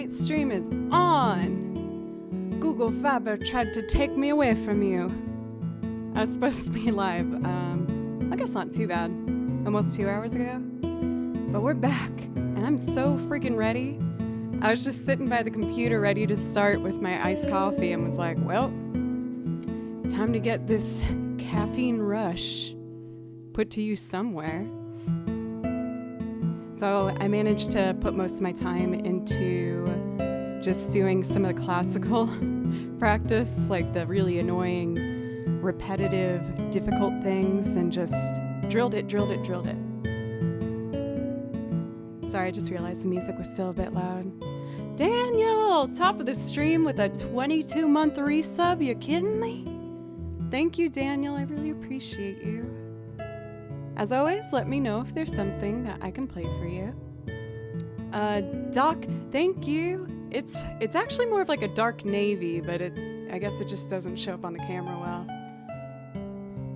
Tonight stream is on. Google Fiber tried to take me away from you. I was supposed to be live, I guess not too bad, almost 2 hours ago. But we're back, and I'm so freaking ready. I was just sitting by the computer ready to start with my iced coffee and was like, well, time to get this caffeine rush put to use somewhere. So I managed to put most of my time into just doing some of the classical practice, like the really annoying, repetitive, difficult things, and just drilled it. Sorry, I just realized the music was still a bit loud. Daniel, top of the stream with a 22-month resub. You kidding me? Thank you, Daniel. I really appreciate you. As always, let me know if there's something that I can play for you. Doc, thank you. It's actually more of like a dark navy, but I guess it just doesn't show up on the camera well.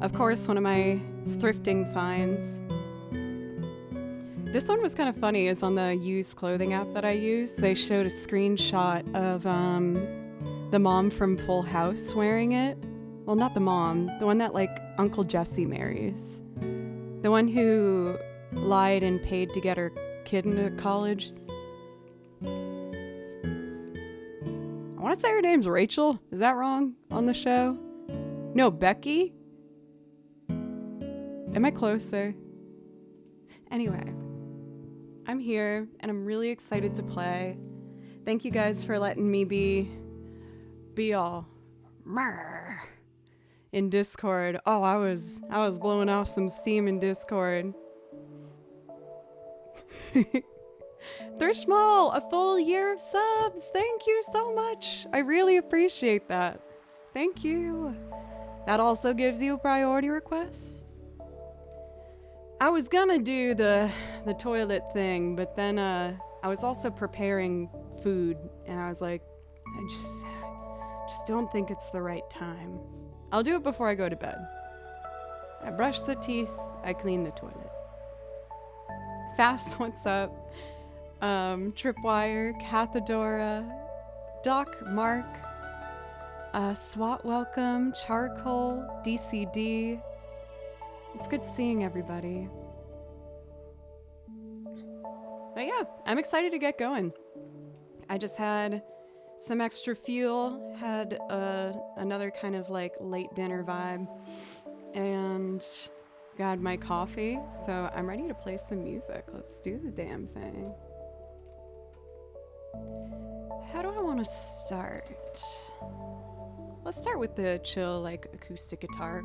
Of course, one of my thrifting finds. This one was kind of funny. Is on the used clothing app that I use. They showed a screenshot of the mom from Full House wearing it. Well, not the mom, the one that like Uncle Jesse marries. The one who lied and paid to get her kid into college. I want to say her name's Rachel. Is that wrong on the show? No, Becky? Am I closer? Anyway, I'm here and I'm really excited to play. Thank you guys for letting me be all in Discord. Oh, I was blowing off some steam in Discord. Thrishmal, a full year of subs. Thank you so much. I really appreciate that. Thank you. That also gives you a priority request. I was gonna do the toilet thing, but then I was also preparing food, and I was like, I just don't think it's the right time. I'll do it before I go to bed. I brush the teeth, I clean the toilet. Fast, what's up? Tripwire, Cathedora, Doc, Mark, SWAT welcome, Charcoal, DCD. It's good seeing everybody. But yeah, I'm excited to get going. I just had some extra fuel, had another kind of like late dinner vibe, and got my coffee, so I'm ready to play some music. Let's do the damn thing. How do I want to start? Let's start with the chill, like acoustic guitar,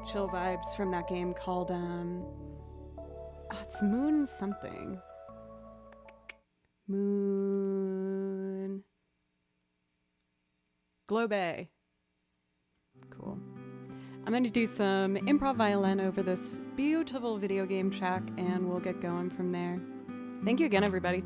chill vibes from that game called it's Moon something. Moon Globe. Cool. I'm going to do some improv violin over this beautiful video game track, and we'll get going from there. Thank you again, everybody.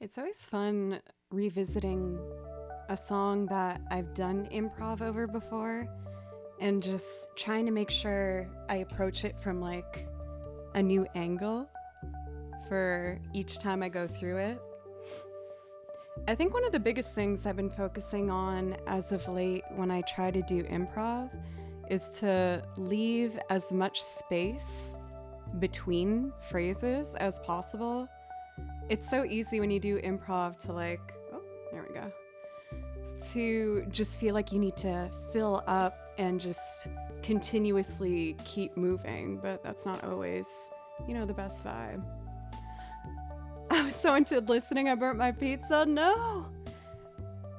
It's always fun revisiting a song that I've done improv over before and just trying to make sure I approach it from like a new angle for each time I go through it. I think one of the biggest things I've been focusing on as of late when I try to do improv is to leave as much space between phrases as possible. It's so easy when you do improv to like, oh, there we go, to just feel like you need to fill up and just continuously keep moving, but that's not always, the best vibe. I was so into listening, I burnt my pizza. No!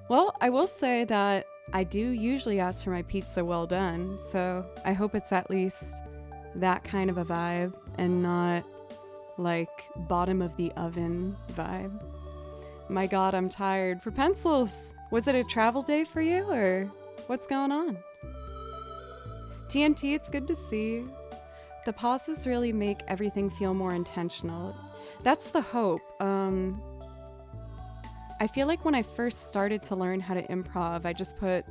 Well, I will say that I do usually ask for my pizza well done, so I hope it's at least that kind of a vibe and not like bottom of the oven vibe. My God, I'm tired. For pencils, was it a travel day for you or what's going on? TNT, it's good to see you. The pauses really make everything feel more intentional. That's the hope. I feel like when I first started to learn how to improv, I just put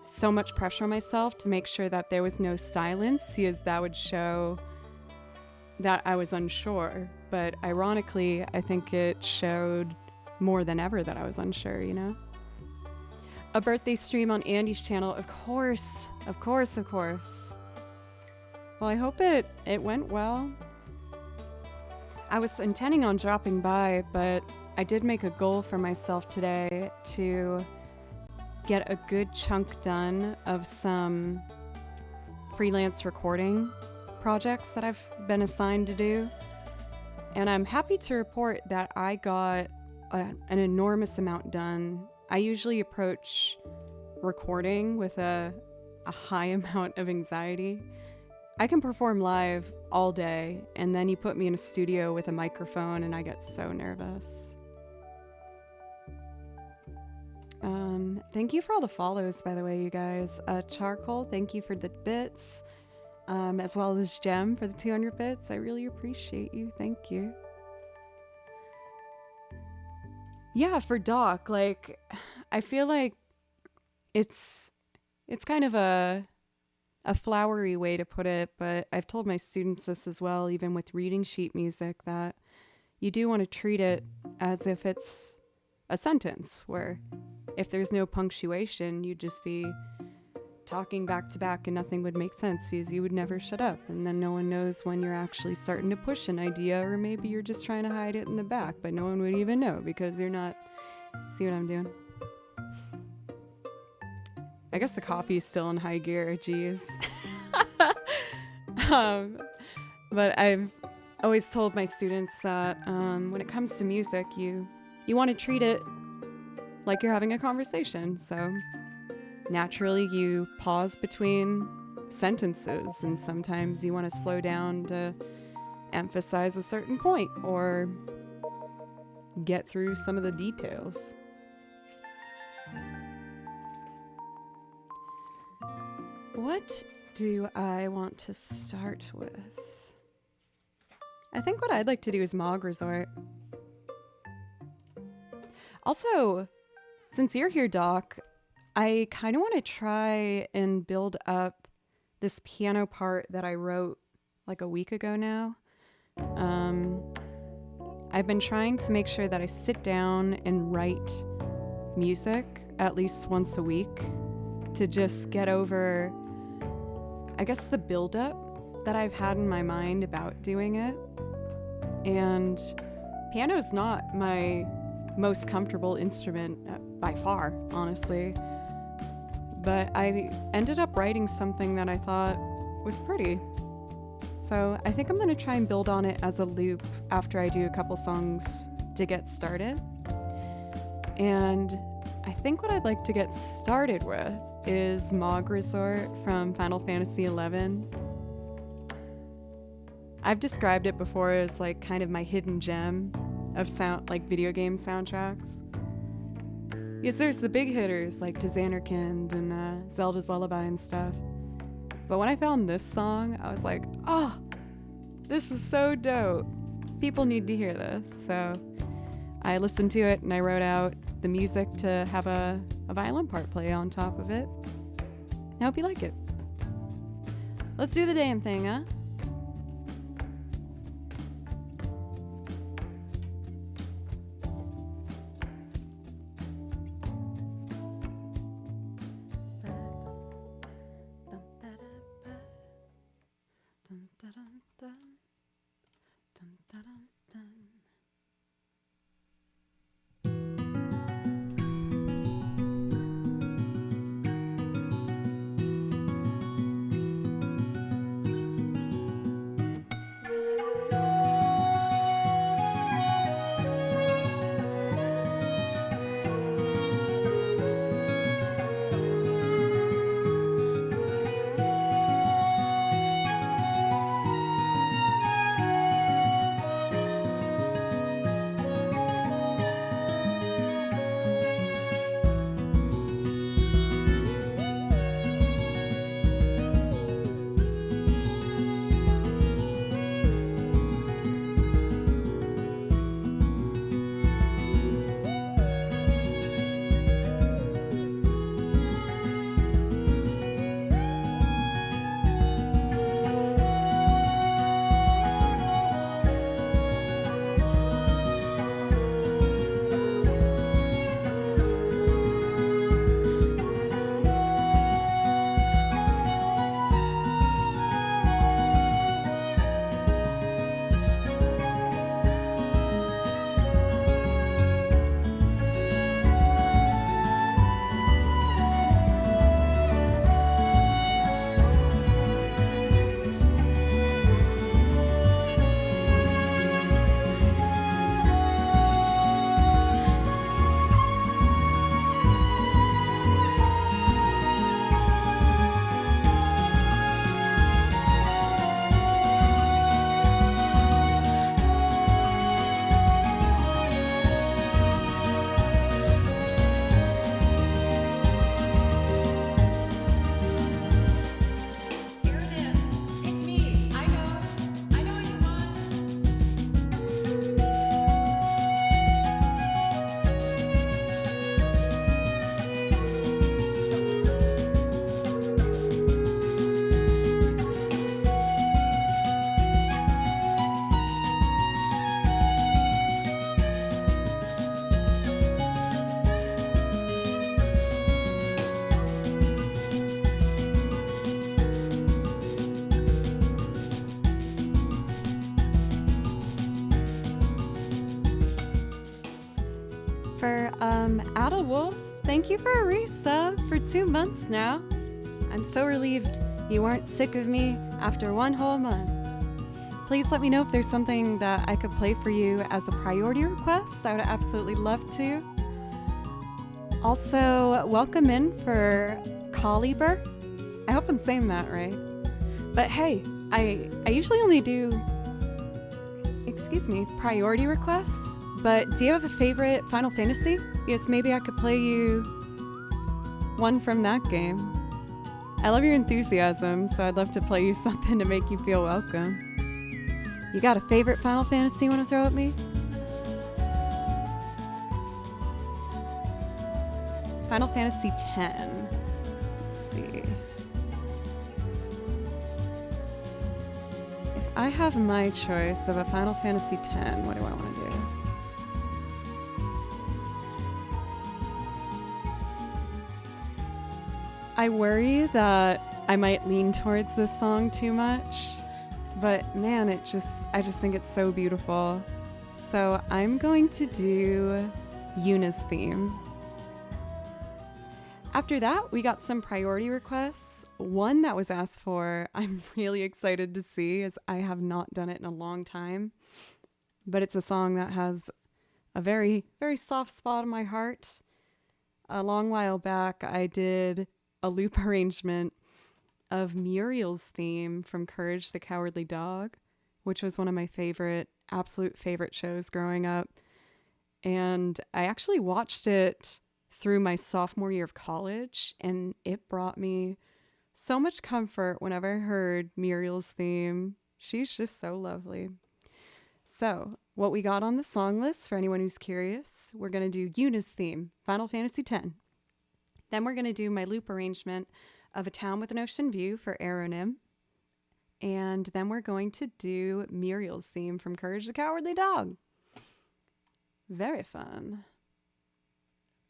so much pressure on myself to make sure that there was no silence, because that would show that I was unsure. But ironically, I think it showed more than ever that I was unsure, A birthday stream on Andy's channel, of course. Well, I hope it went well. I was intending on dropping by, but I did make a goal for myself today to get a good chunk done of some freelance recording projects that I've been assigned to do. And I'm happy to report that I got an enormous amount done. I usually approach recording with a high amount of anxiety. I can perform live all day, and then you put me in a studio with a microphone and I get so nervous. Thank you for all the follows, by the way, you guys. Charcoal, thank you for the bits, as well as Gem for the 200 bits. I really appreciate you. Thank you. Yeah, for Doc, I feel like it's kind of a flowery way to put it, but I've told my students this as well, even with reading sheet music, that you do want to treat it as if it's a sentence, where if there's no punctuation, you'd just be talking back to back and nothing would make sense, because you would never shut up, and then no one knows when you're actually starting to push an idea, or maybe you're just trying to hide it in the back, but no one would even know because you're not... See what I'm doing? I guess the coffee is still in high gear, geez. But I've always told my students that when it comes to music, you want to treat it like you're having a conversation. So naturally you pause between sentences, and sometimes you want to slow down to emphasize a certain point or get through some of the details. What do I want to start with? I think what I'd like to do is Mog Resort. Also, since you're here, Doc, I kind of want to try and build up this piano part that I wrote like a week ago now. I've been trying to make sure that I sit down and write music at least once a week to just get over, I guess, the buildup that I've had in my mind about doing it. And piano's not my most comfortable instrument by far, honestly. But I ended up writing something that I thought was pretty. So I think I'm going to try and build on it as a loop after I do a couple songs to get started. And I think what I'd like to get started with is Mog Resort from Final Fantasy XI. I've described it before as like kind of my hidden gem of sound, like video game soundtracks. Yes, there's the big hitters like To Xanarkand and Zelda's Lullaby and stuff. But when I found this song, I was like, oh, this is so dope. People need to hear this. So I listened to it and I wrote out the music to have a violin part play on top of it. I hope you like it. Let's do the damn thing, huh? For Ada Wolf, thank you for a resub for 2 months now. I'm so relieved you weren't sick of me after 1 whole month. Please let me know if there's something that I could play for you as a priority request. I would absolutely love to. Also, welcome in for Caliber. I hope I'm saying that right. But hey, I usually only do, priority requests. But do you have a favorite Final Fantasy? Yes, maybe I could play you one from that game. I love your enthusiasm, so I'd love to play you something to make you feel welcome. You got a favorite Final Fantasy you want to throw at me? Final Fantasy X. Let's see. If I have my choice of a Final Fantasy X, what do I want to do? I worry that I might lean towards this song too much, but man, I just think it's so beautiful. So I'm going to do Yuna's theme. After that, we got some priority requests. One that was asked for, I'm really excited to see, as I have not done it in a long time. But it's a song that has a very, very soft spot in my heart. A long while back, I did a loop arrangement of Muriel's theme from Courage the Cowardly Dog, which was one of my absolute favorite shows growing up. And I actually watched it through my sophomore year of college, and it brought me so much comfort whenever I heard Muriel's theme. She's just so lovely. So, what we got on the song list, for anyone who's curious, we're going to do Yuna's theme, Final Fantasy X. Then we're going to do my loop arrangement of A Town with an Ocean View for Aeronym. And then we're going to do Muriel's theme from Courage the Cowardly Dog. Very fun.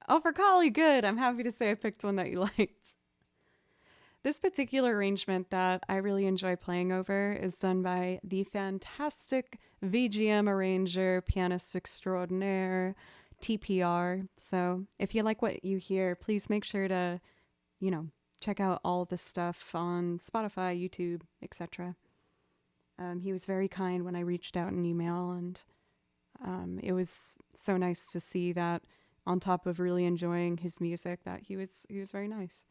Oh, for Kali, good. I'm happy to say I picked one that you liked. This particular arrangement that I really enjoy playing over is done by the fantastic VGM arranger, pianist extraordinaire, TPR. So if you like what you hear, please make sure to, check out all of this stuff on Spotify, YouTube, etc. He was very kind when I reached out an email, and it was so nice to see that on top of really enjoying his music, that he was very nice.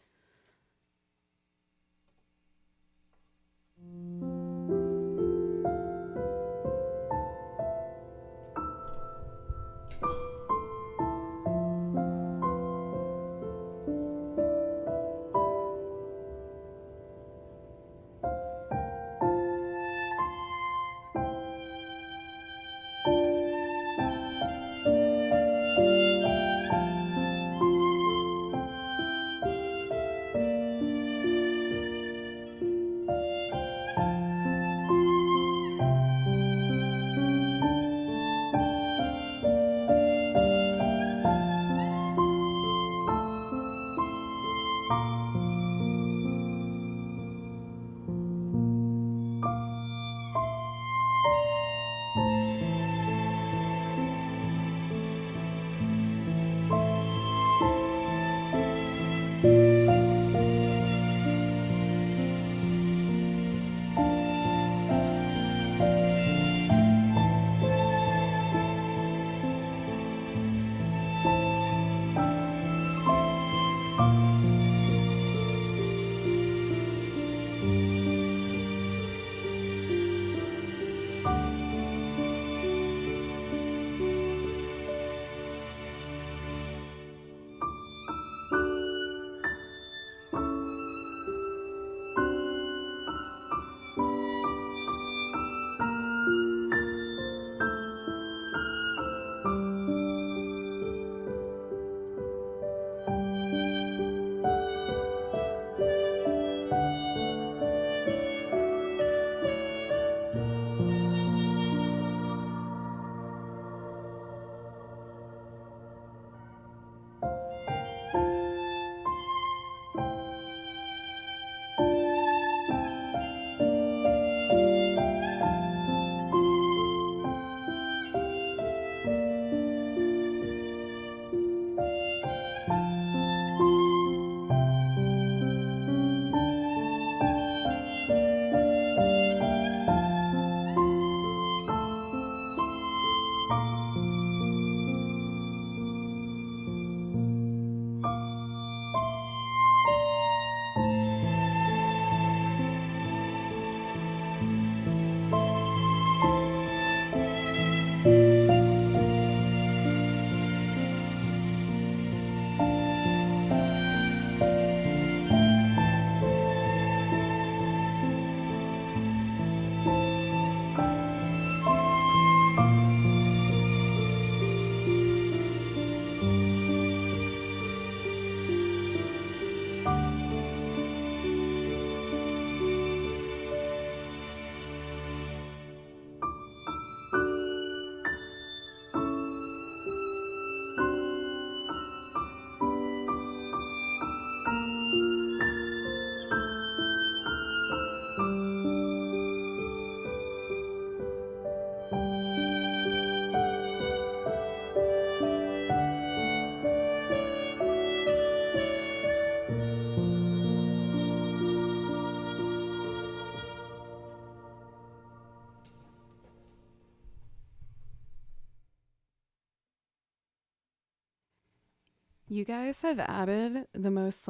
You guys have added the most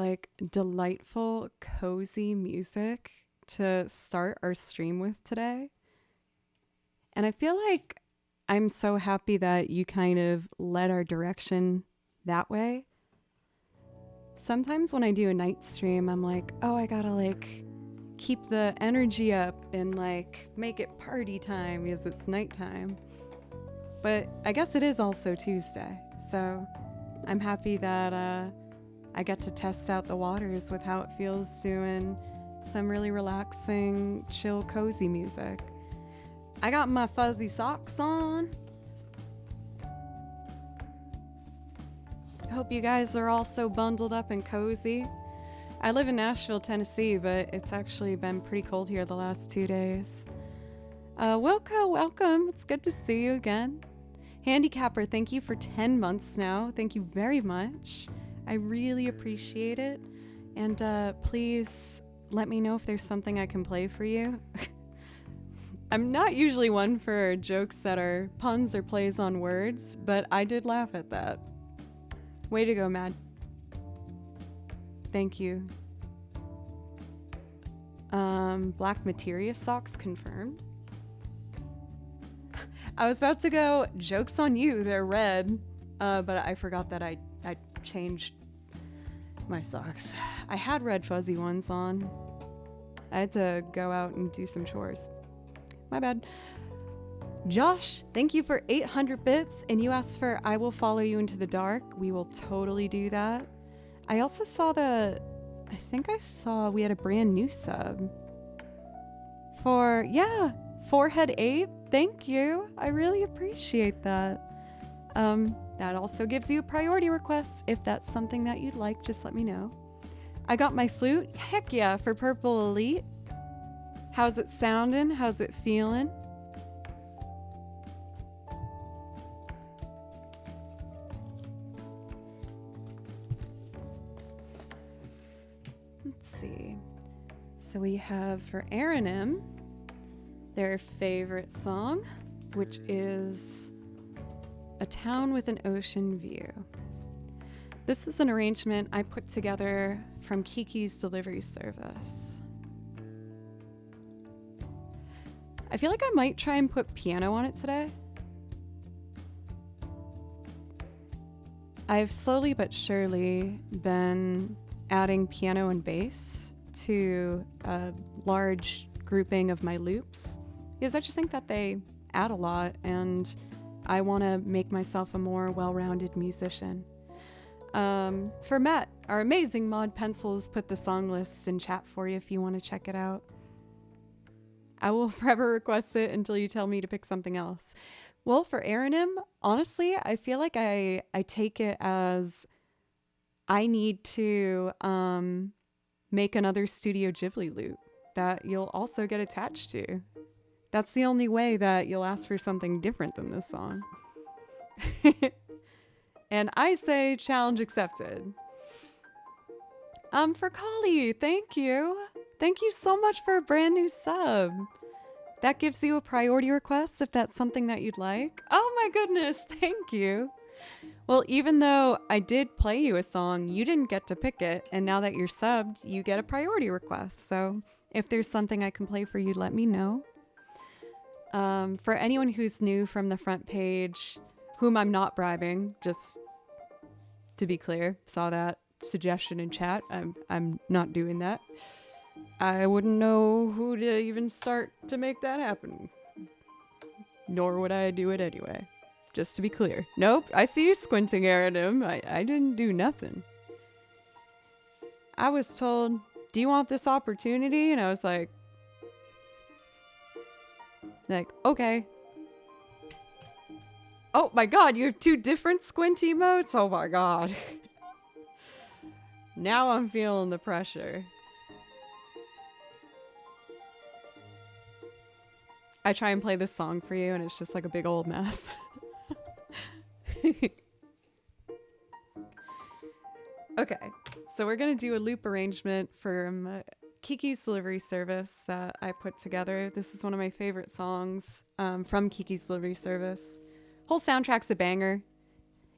delightful, cozy music to start our stream with today. And I feel like I'm so happy that you kind of led our direction that way. Sometimes when I do a night stream, I'm like, oh, I gotta keep the energy up and like make it party time because it's nighttime. But I guess it is also Tuesday, so I'm happy that I get to test out the waters with how it feels doing some really relaxing, chill, cozy music. I got my fuzzy socks on. I hope you guys are all so bundled up and cozy. I live in Nashville, Tennessee, but it's actually been pretty cold here the last 2 days. Wilco, welcome. It's good to see you again. Handicapper, thank you for 10 months now. Thank you very much. I really appreciate it. And please let me know if there's something I can play for you. I'm not usually one for jokes that are puns or plays on words, but I did laugh at that. Way to go, Mad. Thank you. Black Materia socks confirmed. I was about to go, joke's on you, they're red. But I forgot that I changed my socks. I had red fuzzy ones on. I had to go out and do some chores. My bad. Josh, thank you for 800 bits. And you asked for I Will Follow You Into the Dark. We will totally do that. I also saw we had a brand new sub. Forehead Ape. Thank you. I really appreciate that. That also gives you a priority request. If that's something that you'd like, just let me know. I got my flute. Heck yeah, for Purple Elite. How's it sounding? How's it feeling? Let's see. So we have for Aaron M, their favorite song, which is A Town with an Ocean View. This is an arrangement I put together from Kiki's delivery service. I feel like I might try and put piano on it today. I've slowly but surely been adding piano and bass to a large grouping of my loops because I just think that they add a lot and I want to make myself a more well-rounded musician. For Matt, our amazing mod pencils put the song list in chat for you if you want to check it out. I will forever request it until you tell me to pick something else. Well, for Aranim, honestly, I feel like I take it as I need to make another Studio Ghibli loop that you'll also get attached to. That's the only way that you'll ask for something different than this song. And I say challenge accepted. For Kali, thank you. Thank you so much for a brand new sub. That gives you a priority request if that's something that you'd like. Oh my goodness, thank you. Well, even though I did play you a song, you didn't get to pick it. And now that you're subbed, you get a priority request. So if there's something I can play for you, let me know. For anyone who's new from the front page, whom I'm not bribing, just to be clear, saw that suggestion in chat. I'm not doing that. I wouldn't know who to even start to make that happen. Nor would I do it anyway. Just to be clear. Nope, I see you squinting at him. I didn't do nothing. I was told, do you want this opportunity? And I was like, okay. Oh my god, you have two different squint emotes? Oh my god. Now I'm feeling the pressure. I try and play this song for you and it's just like a big old mess. Okay, so we're gonna do a loop arrangement from Kiki's delivery service that I put together. This is one of my favorite songs from Kiki's delivery service. Whole soundtrack's a banger.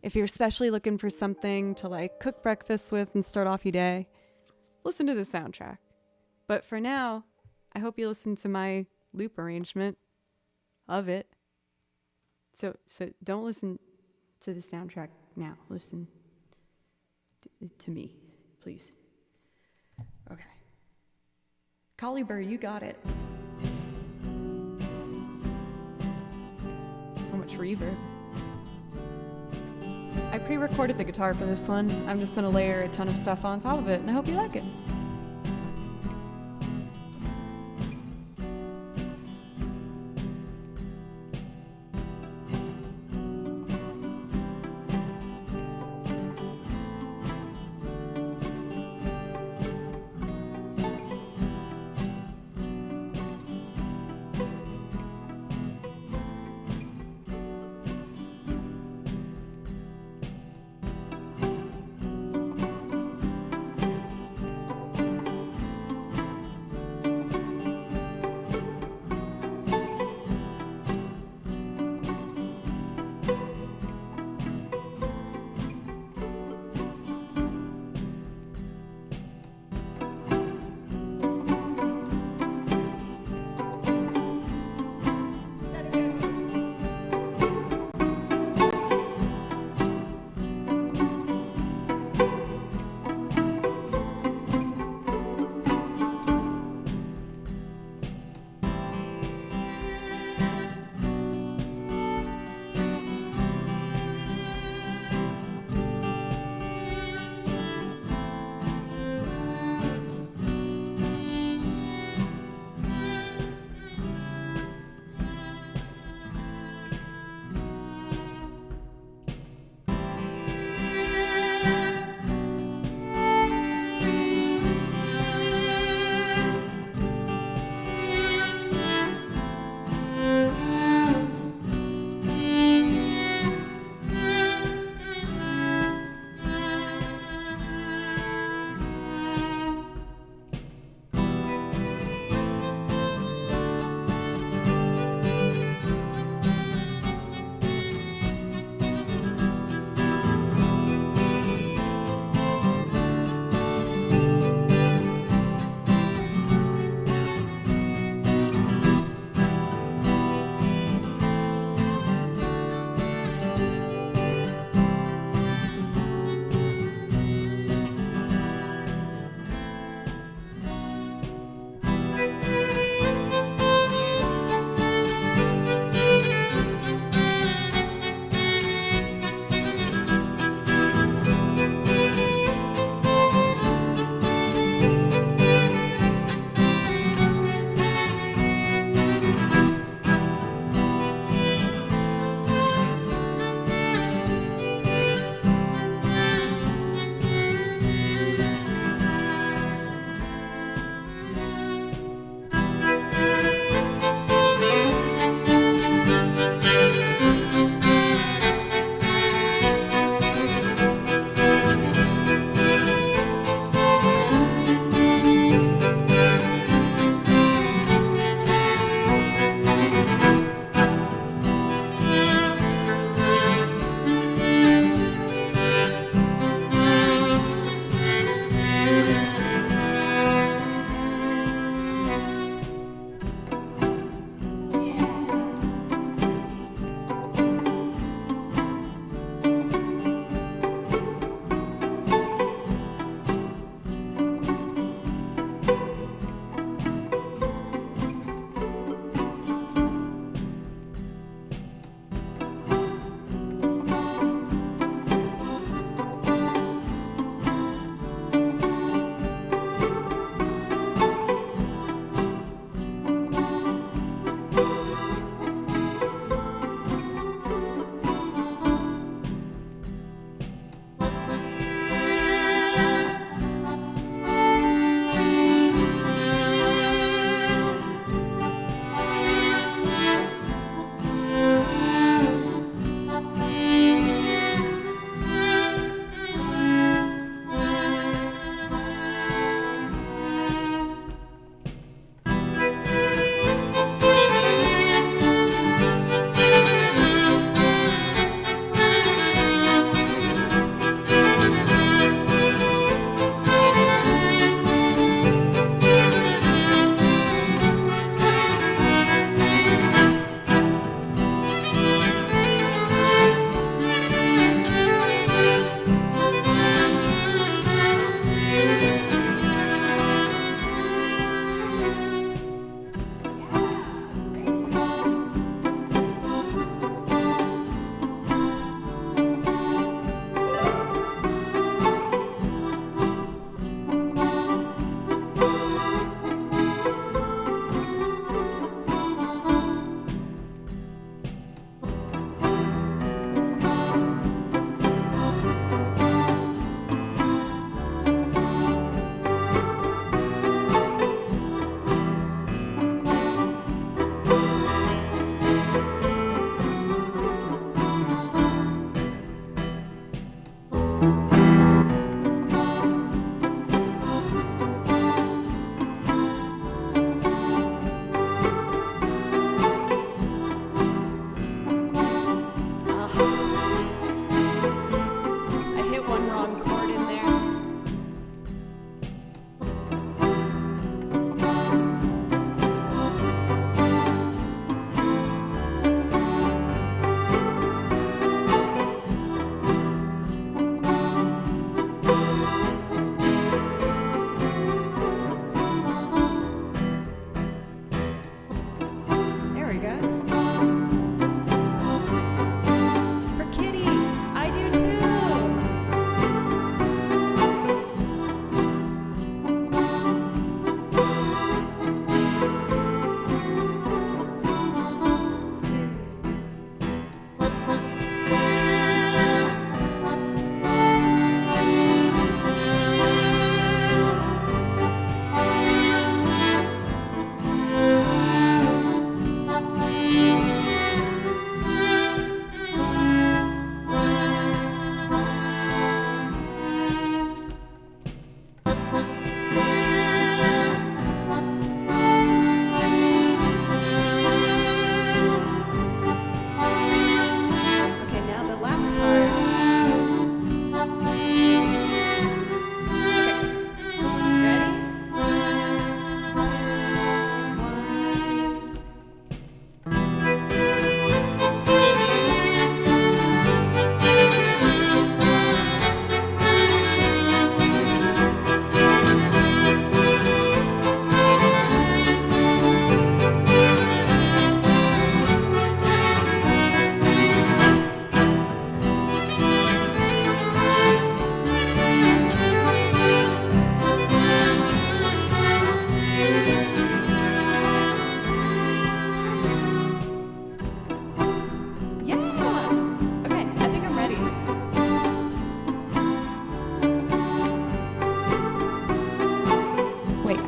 If you're especially looking for something to like cook breakfast with and start off your day, listen to the soundtrack. But for now, I hope you listen to my loop arrangement of it. So don't listen to the soundtrack now. Listen to me, please. Okay. Colliber, you got it. So much reverb. I pre-recorded the guitar for this one. I'm just gonna layer a ton of stuff on top of it, and I hope you like it.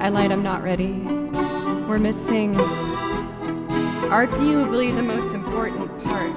I lied, I'm not ready. We're missing arguably the most important part.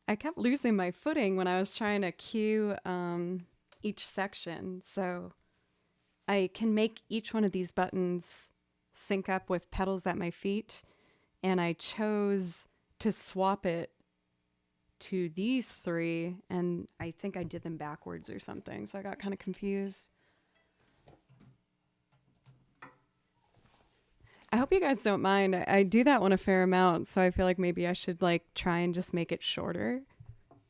I kept losing my footing when I was trying to cue each section. So I can make each one of these buttons sync up with pedals at my feet. And I chose to swap it to these three. And I think I did them backwards or something. So I got kind of confused. I hope you guys don't mind. I do that one a fair amount. So I feel like maybe I should like try and just make it shorter.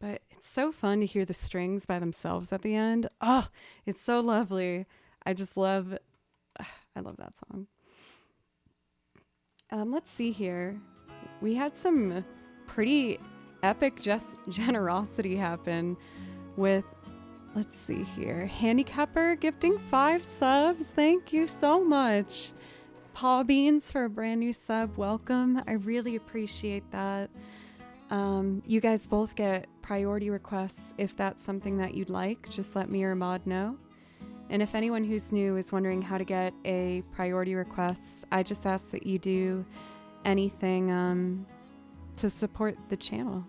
But it's so fun to hear the strings by themselves at the end. Oh, it's so lovely. I love that song. Let's see here. We had some pretty epic generosity happen with, let's see here, Handicapper gifting 5 subs. Thank you so much. Paul Beans for a brand new sub. Welcome. I really appreciate that. You guys both get priority requests if that's something that you'd like. Just let me or Maud know. And if anyone who's new is wondering how to get a priority request, I just ask that you do anything to support the channel.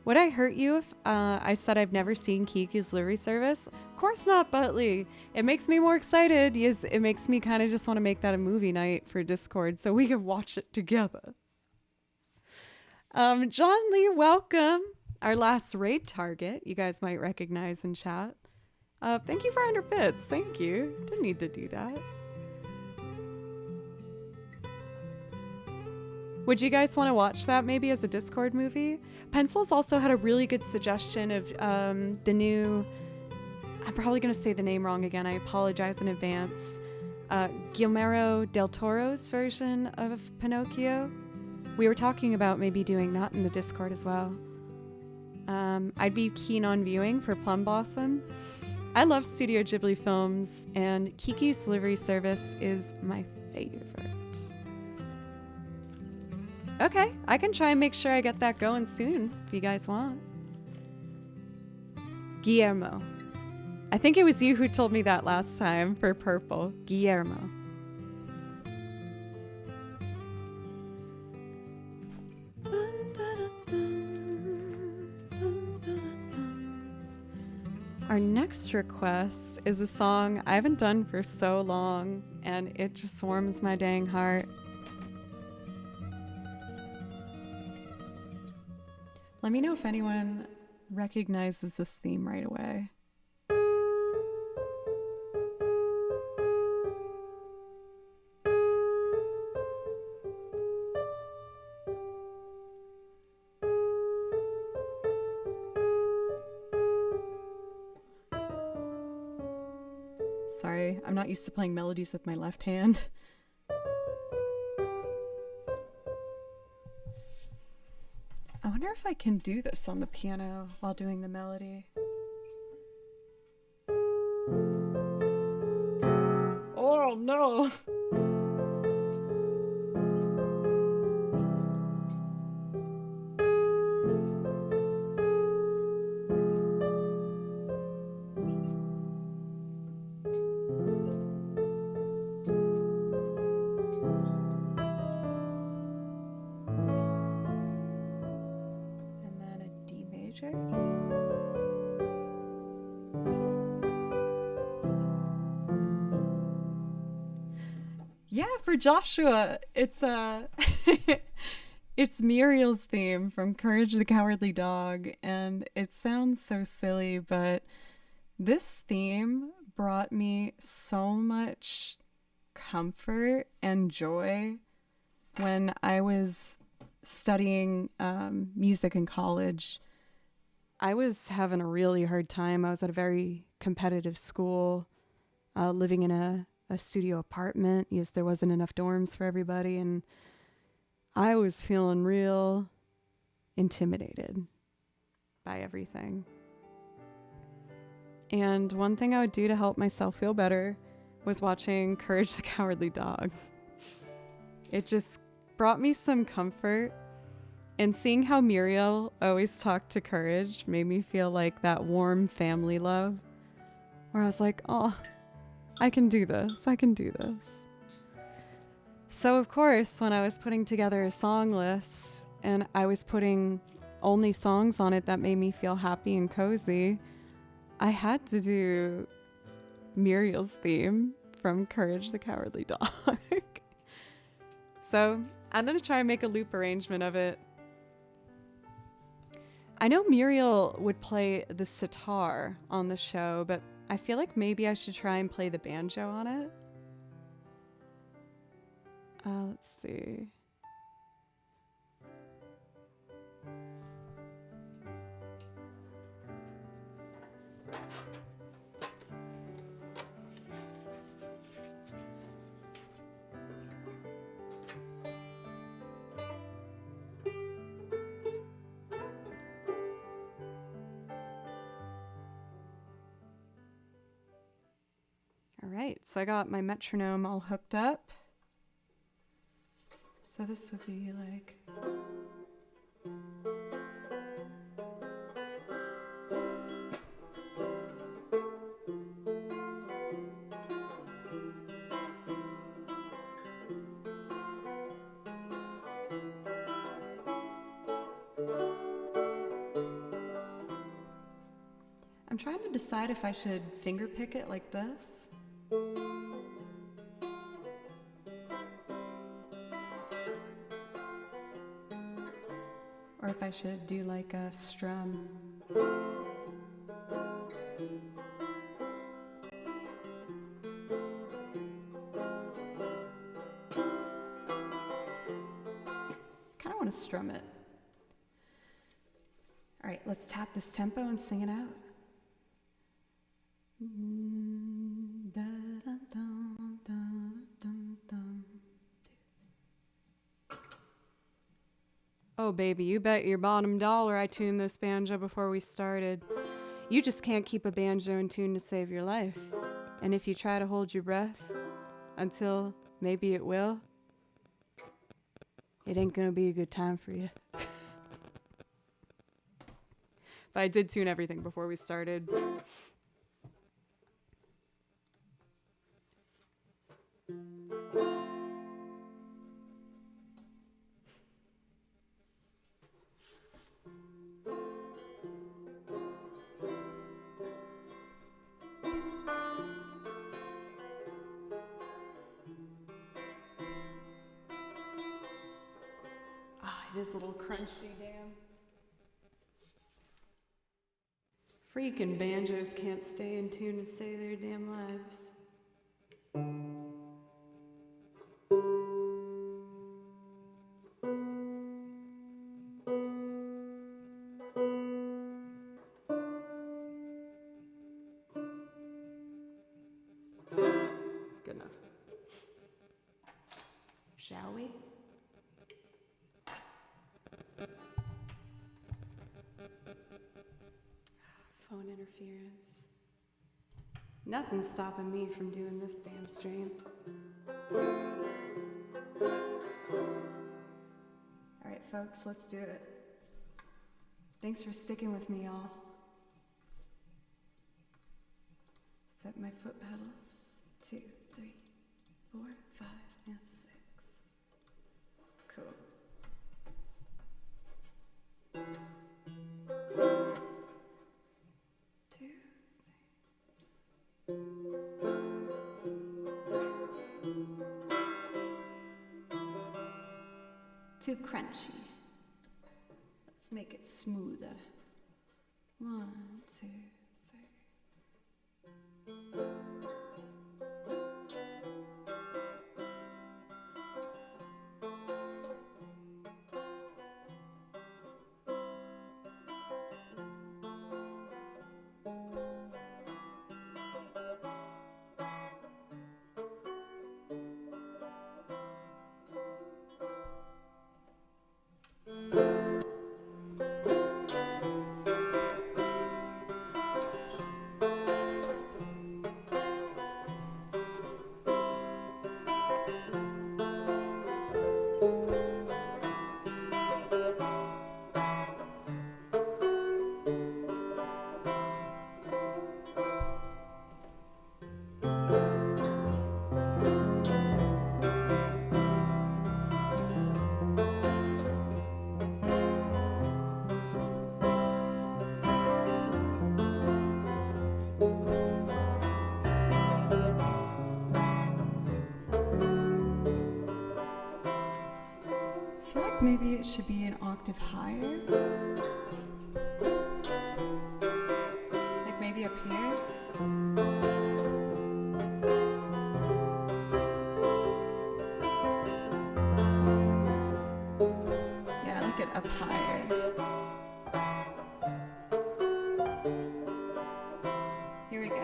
Would I hurt you if I said I've never seen Kiki's Livery Service? Of course not, Butley. It makes me more excited. Yes, it makes me kind of just want to make that a movie night for Discord so we can watch it together. John Lee, welcome. Our last raid target, you guys might recognize in chat. Thank you for 100 bits. Thank you. Didn't need to do that. Would you guys want to watch that maybe as a Discord movie? Pencils also had a really good suggestion of the new, I'm probably going to say the name wrong again. I apologize in advance. Guillermo del Toro's version of Pinocchio. We were talking about maybe doing that in the Discord as well. I'd be keen on viewing for Plum Blossom. I love Studio Ghibli films, and Kiki's Livery Service is my favorite. Okay, I can try and make sure I get that going soon, if you guys want. Guillermo. I think it was you who told me that last time for purple. Guillermo. Our next request is a song I haven't done for so long, and it just warms my dang heart. Let me know if anyone recognizes this theme right away. Sorry, I'm not used to playing melodies with my left hand. I wonder if I can do this on the piano while doing the melody. Oh no! Yeah, for Joshua, it's it's Muriel's theme from Courage the Cowardly Dog, and it sounds so silly, but this theme brought me so much comfort and joy when I was studying music in college. I was having a really hard time. I was at a very competitive school, living in a studio apartment. Yes, there wasn't enough dorms for everybody, and I was feeling real intimidated by everything. And one thing I would do to help myself feel better was watching Courage the Cowardly Dog. It just brought me some comfort, and seeing how Muriel always talked to Courage made me feel like that warm family love, where I was like, oh, I can do this. I can do this. So, of course, when I was putting together a song list and I was putting only songs on it that made me feel happy and cozy, I had to do Muriel's theme from Courage the Cowardly Dog. So I'm going to try and make a loop arrangement of it. I know Muriel would play the sitar on the show, but I feel like maybe I should try and play the banjo on it. Let's see. All right, so I got my metronome all hooked up. So this would be like... I'm trying to decide if I should finger pick it like this. Or if I should do like a strum. Kind of want to strum it. All right, let's tap this tempo and sing it out. Oh, baby, you bet your bottom dollar I tuned this banjo before we started. You just can't keep a banjo in tune to save your life. And if you try to hold your breath until maybe it will, it ain't gonna be a good time for you. But I did tune everything before we started. It is a little crunchy, damn. Freaking banjos can't stay in tune to save their damn lives. Good enough. Shall we? Phone interference. Nothing's stopping me from doing this damn stream. All right, folks, let's do it. Thanks for sticking with me, y'all. Set my foot pedals. 2, 3, 4, 5, and 6. Cool. Too crunchy. Let's make it smoother. 1, 2, 3. maybe it should be an octave higher. Like maybe up here. Yeah, I like it up higher. Here we go.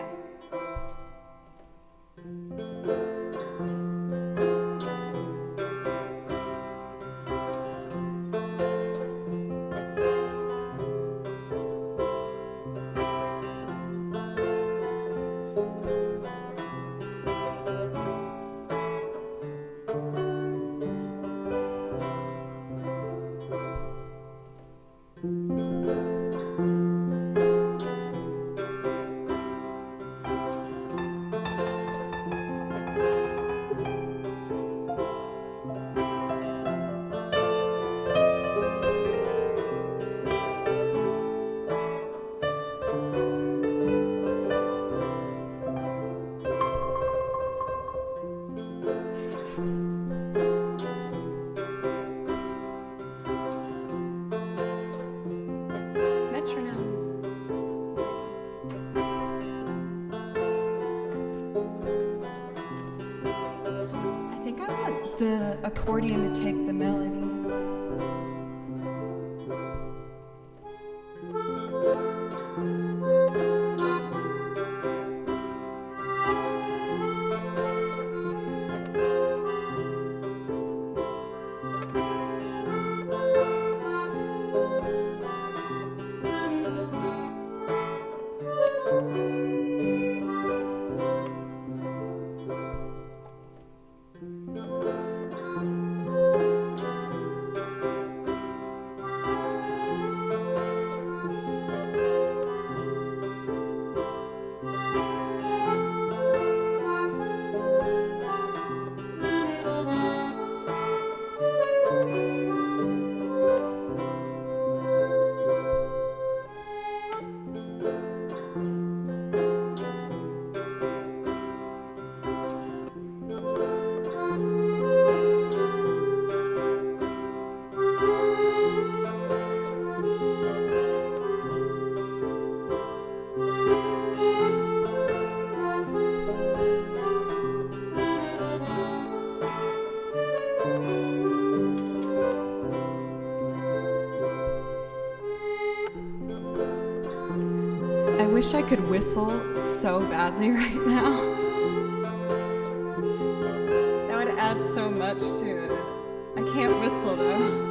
The accordion to take the melody. I wish I could whistle so badly right now. That would add so much to it. I can't whistle though.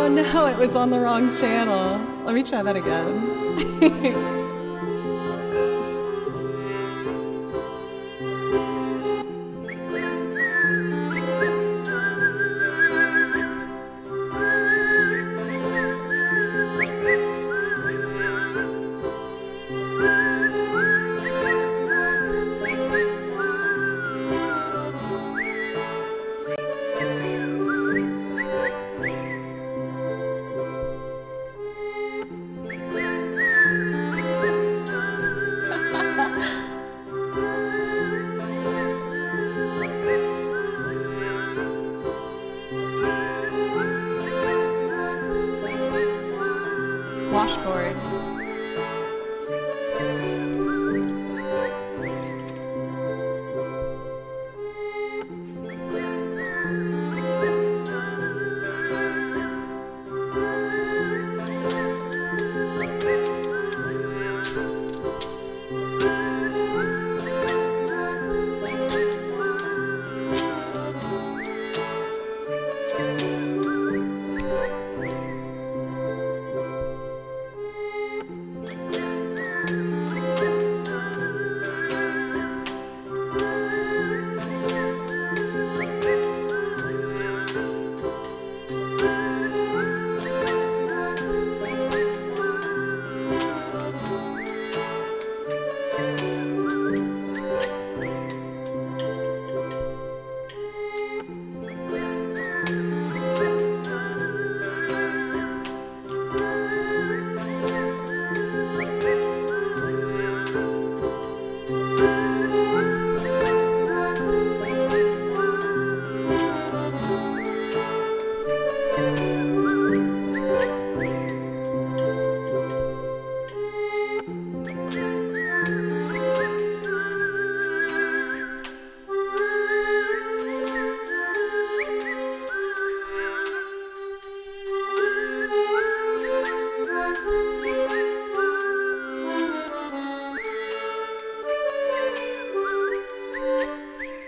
Oh no, it was on the wrong channel. Let me try that again. Washboard.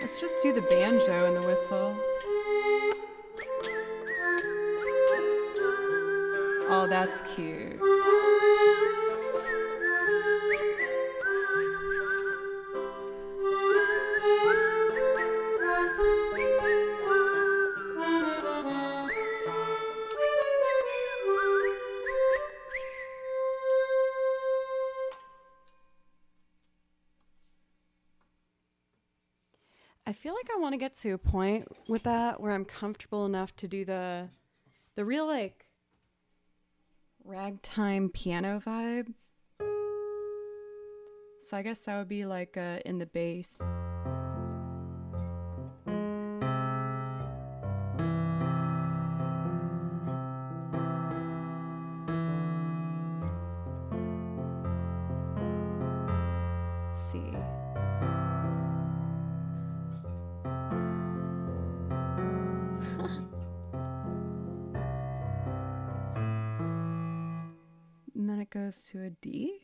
Let's just do the banjo and the whistles. Oh, that's cute. I feel like I want to get to a point with that where I'm comfortable enough to do the real like ragtime piano vibe. So I guess that would be like in the bass. See. And then it goes to a D.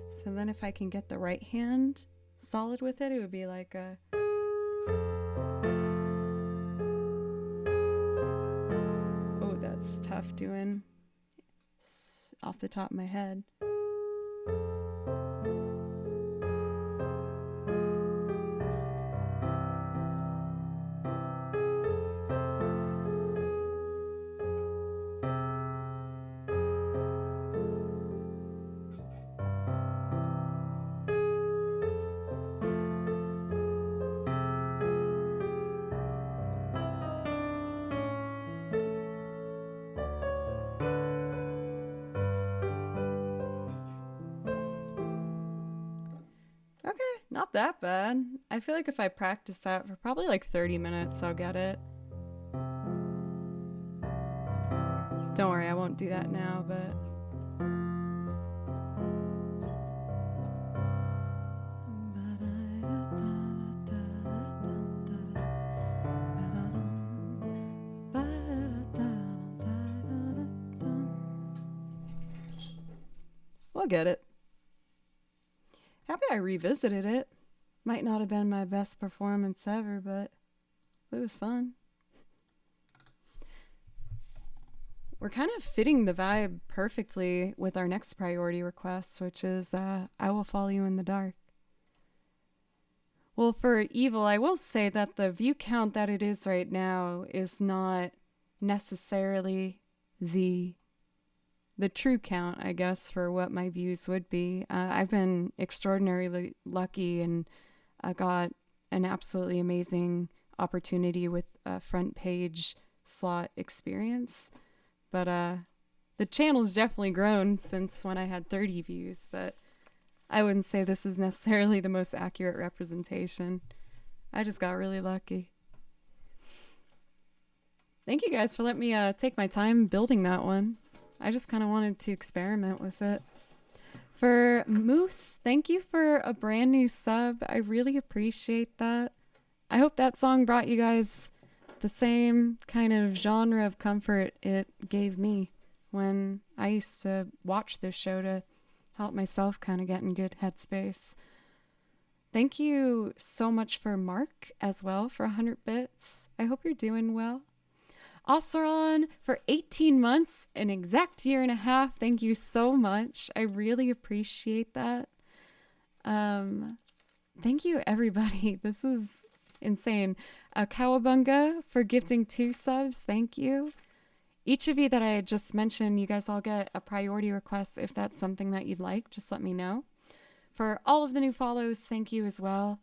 So then if I can get the right hand solid with it, it would be like a... Oh, that's tough doing off the top of my head. Not that bad. I feel like if I practice that for probably like 30 minutes, I'll get it. Don't worry, I won't do that now, but... We'll get it. Happy I revisited it. Might not have been my best performance ever, but it was fun. We're kind of fitting the vibe perfectly with our next priority request, which is I Will Follow You in the Dark. Well, for Evil, I will say that the view count that it is right now is not necessarily the true count, I guess, for what my views would be. I've been extraordinarily lucky, and I got an absolutely amazing opportunity with a front page slot experience. But the channel's definitely grown since when I had 30 views, but I wouldn't say this is necessarily the most accurate representation. I just got really lucky. Thank you guys for letting me take my time building that one. I just kind of wanted to experiment with it. For Moose, thank you for a brand new sub. I really appreciate that. I hope that song brought you guys the same kind of genre of comfort it gave me when I used to watch this show to help myself kind of get in good headspace. Thank you so much for Mark as well for 100 bits. I hope you're doing well. Ossaron for 18 months, an exact year and a half. Thank you so much. I really appreciate that. Thank you, everybody. This is insane. Kawabunga for gifting 2 subs. Thank you. Each of you that I had just mentioned, you guys all get a priority request. If that's something that you'd like, just let me know. For all of the new follows, thank you as well.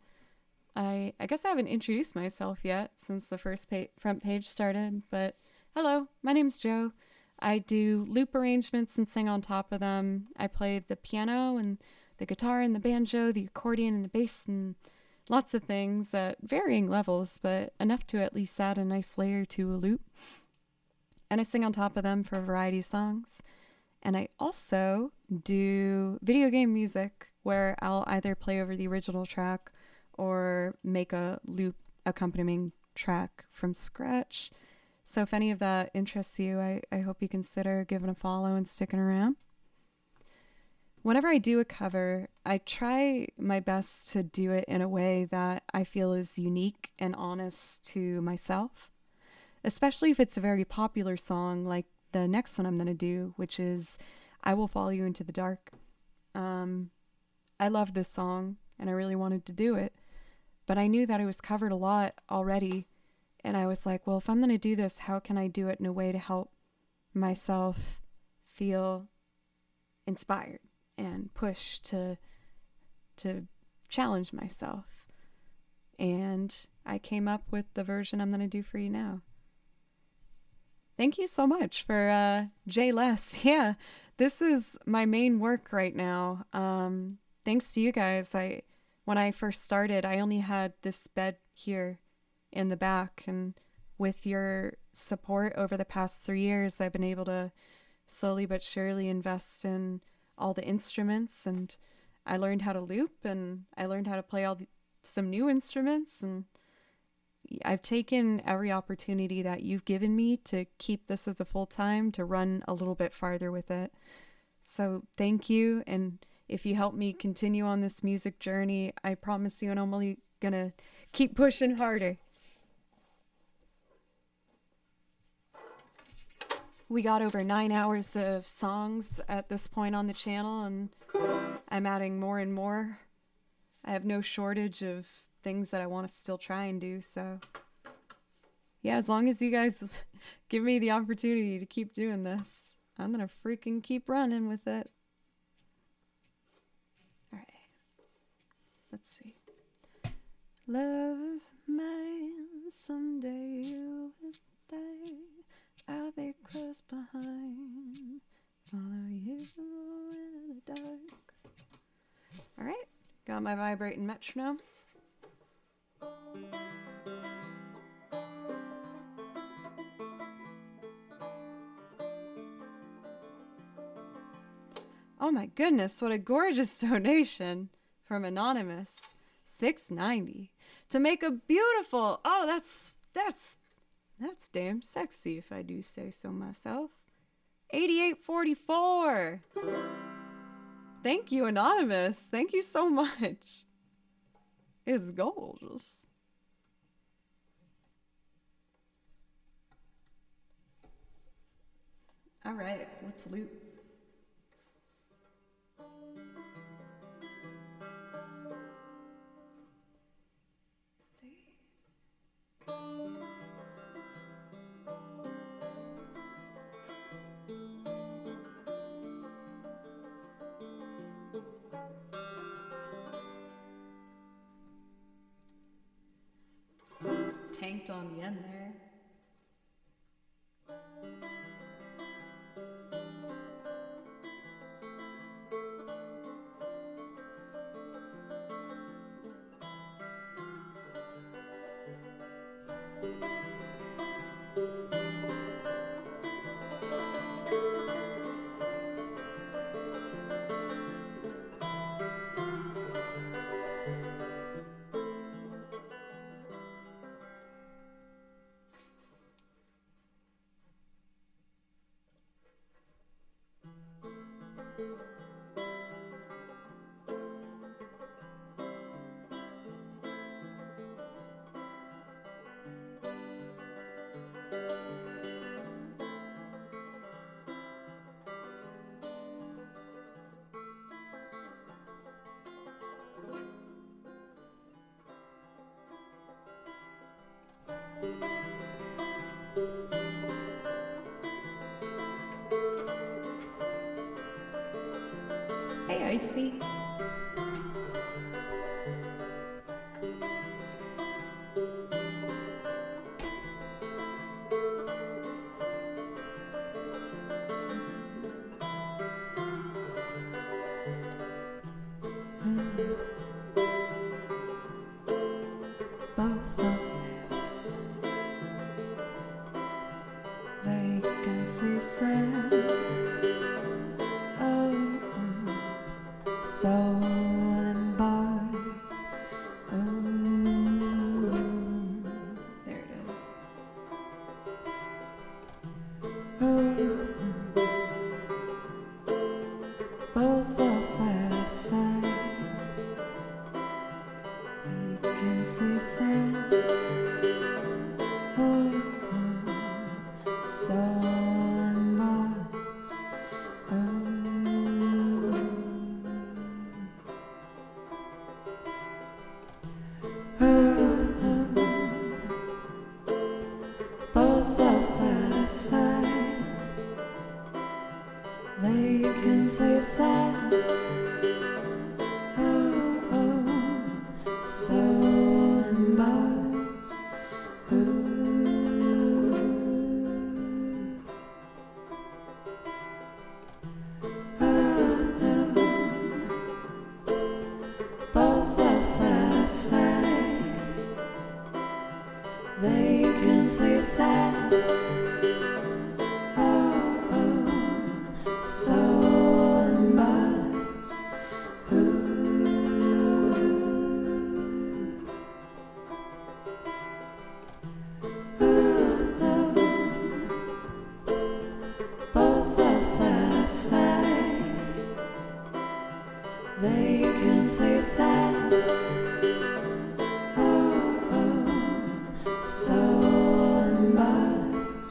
I guess I haven't introduced myself yet since the first front page started, but hello, my name's Joe. I do loop arrangements and sing on top of them. I play the piano and the guitar and the banjo, the accordion and the bass, and lots of things at varying levels, but enough to at least add a nice layer to a loop. And I sing on top of them for a variety of songs. And I also do video game music where I'll either play over the original track or make a loop accompanying track from scratch. So if any of that interests you, I hope you consider giving a follow and sticking around. Whenever I do a cover, I try my best to do it in a way that I feel is unique and honest to myself, especially if it's a very popular song like the next one I'm going to do, which is I Will Follow You into the Dark. I love this song and I really wanted to do it, but I knew that it was covered a lot already. And I was like, well, if I'm going to do this, how can I do it in a way to help myself feel inspired and push to challenge myself? And I came up with the version I'm going to do for you now. Thank you so much for Jay Les. Yeah, this is my main work right now. Thanks to you guys. When I first started, I only had this bed here in the back, and with your support over the past 3 years, I've been able to slowly but surely invest in all the instruments, and I learned how to loop, and I learned how to play some new instruments, and I've taken every opportunity that you've given me to keep this as a full-time, to run a little bit farther with it. So thank you, and if you help me continue on this music journey, I promise you, and I'm only gonna keep pushing harder. We got over 9 hours of songs at this point on the channel, and I'm adding more and more. I have no shortage of things that I want to still try and do, so yeah, as long as you guys give me the opportunity to keep doing this, I'm gonna freaking keep running with it. Alright, let's see. Love of mine, someday you will die. I'll be close behind, follow you in the dark. Alright, got my vibrating metronome. Oh my goodness, what a gorgeous donation from Anonymous. $6.90 to make a beautiful, oh, that's damn sexy if I do say so myself. $88.44. Thank you, Anonymous. Thank you so much. It's gorgeous. All right, let's loot. Tanked on the end there. Hey, Icy. Both are satisfied. Vacancy says, oh, soul and body. Oh, there it is. Oh, both are satisfied. Vacancy says, oh, soul and bodies. Oh, both are satisfied. Vacancy says, oh, soul and bodies. Both are satisfied. Vacancy says, oh, soul and bodies. Both are satisfied. Vacancy says, oh, soul and bodies.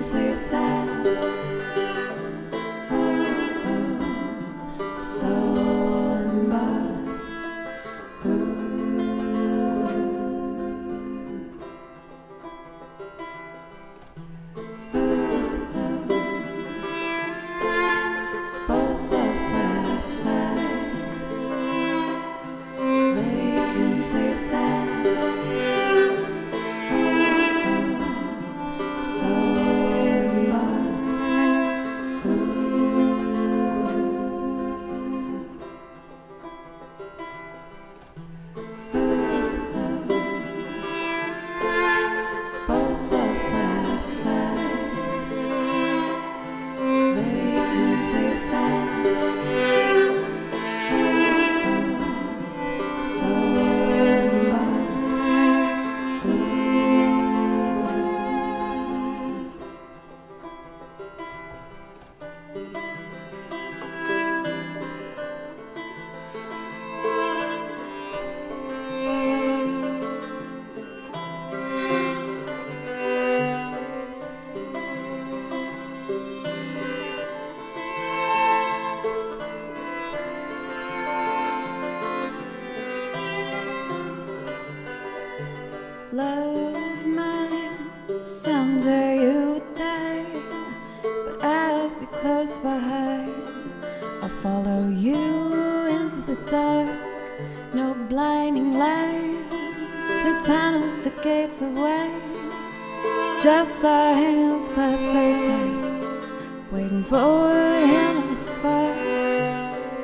success. So much. Both are satisfied, making success. So both are satisfied, making success. So love mine, someday you would die, but I'll be close behind. I'll follow you into the dark, no blinding lights or tunnels to gates away. Just our hands clasped so tight, waiting for him to spark.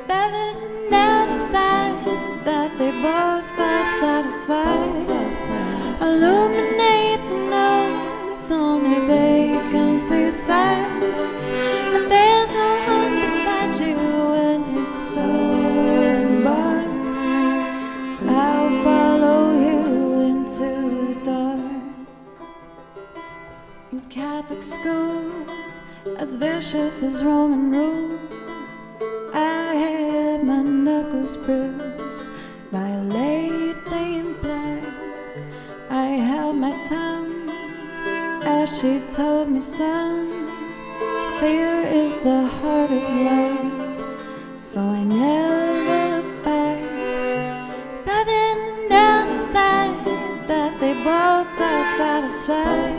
Better now decide that they both are satisfied. Illuminate the nose on their vacancy signs. If there's no one beside you when you're so embarrassed, I'll follow you into the dark. In Catholic school, as vicious as Roman rule, I had my knuckles bruised by a late day in black. I held my tongue as she told me, son, fear is the heart of love. So I never looked back. But then now decide that they both are satisfied.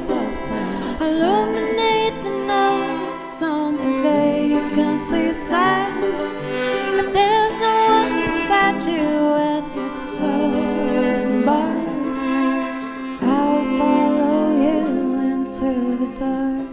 Illuminate the nose on their vacancy signs. But there's no one beside you and you're so embarrassed, I'll follow you into the dark.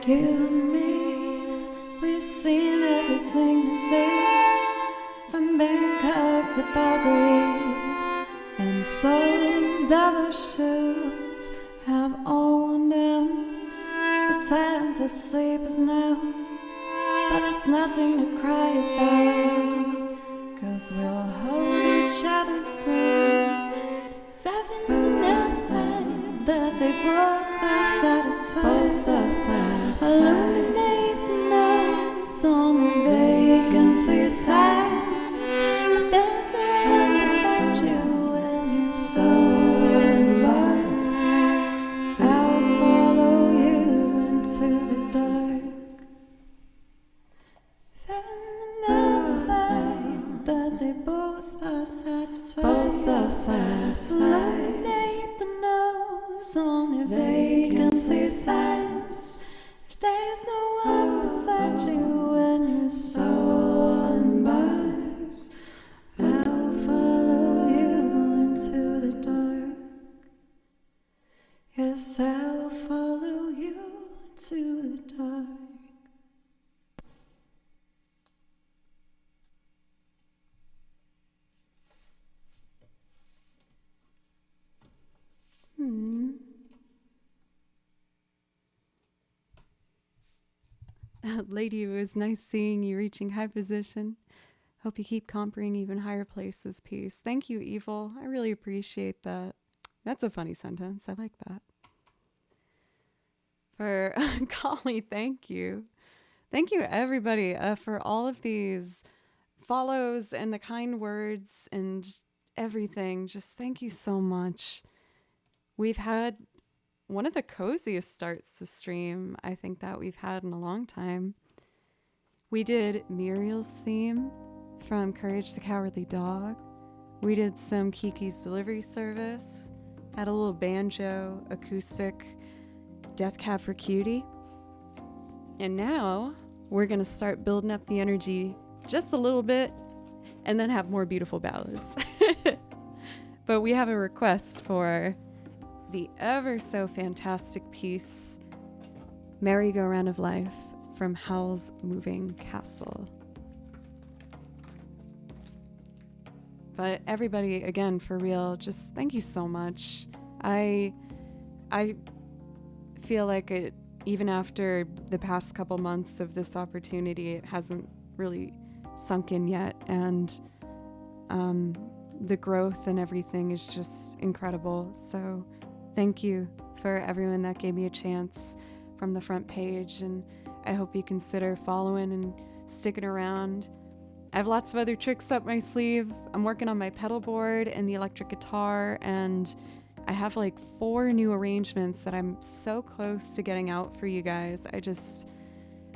You and me, we've seen everything to see, from Bangkok to Calgary, and the soles of our shoes have all worn down. The time for sleep is now, but it's nothing to cry about, 'cause we'll hold each other soon. Driving outside that they both are satisfied. Illuminate the nose on the vacancy signs. If there's no one beside you when you're so embarrassed, I'll follow you into the dark. Eliminate the no's, only vacancy says. If there's no one beside you when your soul unbars, I'll follow you into the dark. Yes, I'll follow you into the dark. Lady, it was nice seeing you reaching high position. Hope you keep conquering even higher places, peace. Thank you, Evil. I really appreciate that. That's a funny sentence. I like that. For Golly, thank you. Thank you, everybody, for all of these follows and the kind words and everything. Just thank you so much. We've had one of the coziest starts to stream, I think, that we've had in a long time. We did Muriel's theme from Courage the Cowardly Dog. We did some Kiki's Delivery Service. Had a little banjo, acoustic, Death Cab for Cutie. And now we're going to start building up the energy just a little bit and then have more beautiful ballads. But we have a request for the ever so fantastic piece, Merry-Go-Round of Life from Howl's Moving Castle. But everybody, again, for real, just thank you so much. I feel like it, even after the past couple months of this opportunity, it hasn't really sunk in yet. And the growth and everything is just incredible. So thank you for everyone that gave me a chance from the front page. And I hope you consider following and sticking around. I have lots of other tricks up my sleeve. I'm working on my pedal board and the electric guitar, and I have like 4 new arrangements that I'm so close to getting out for you guys.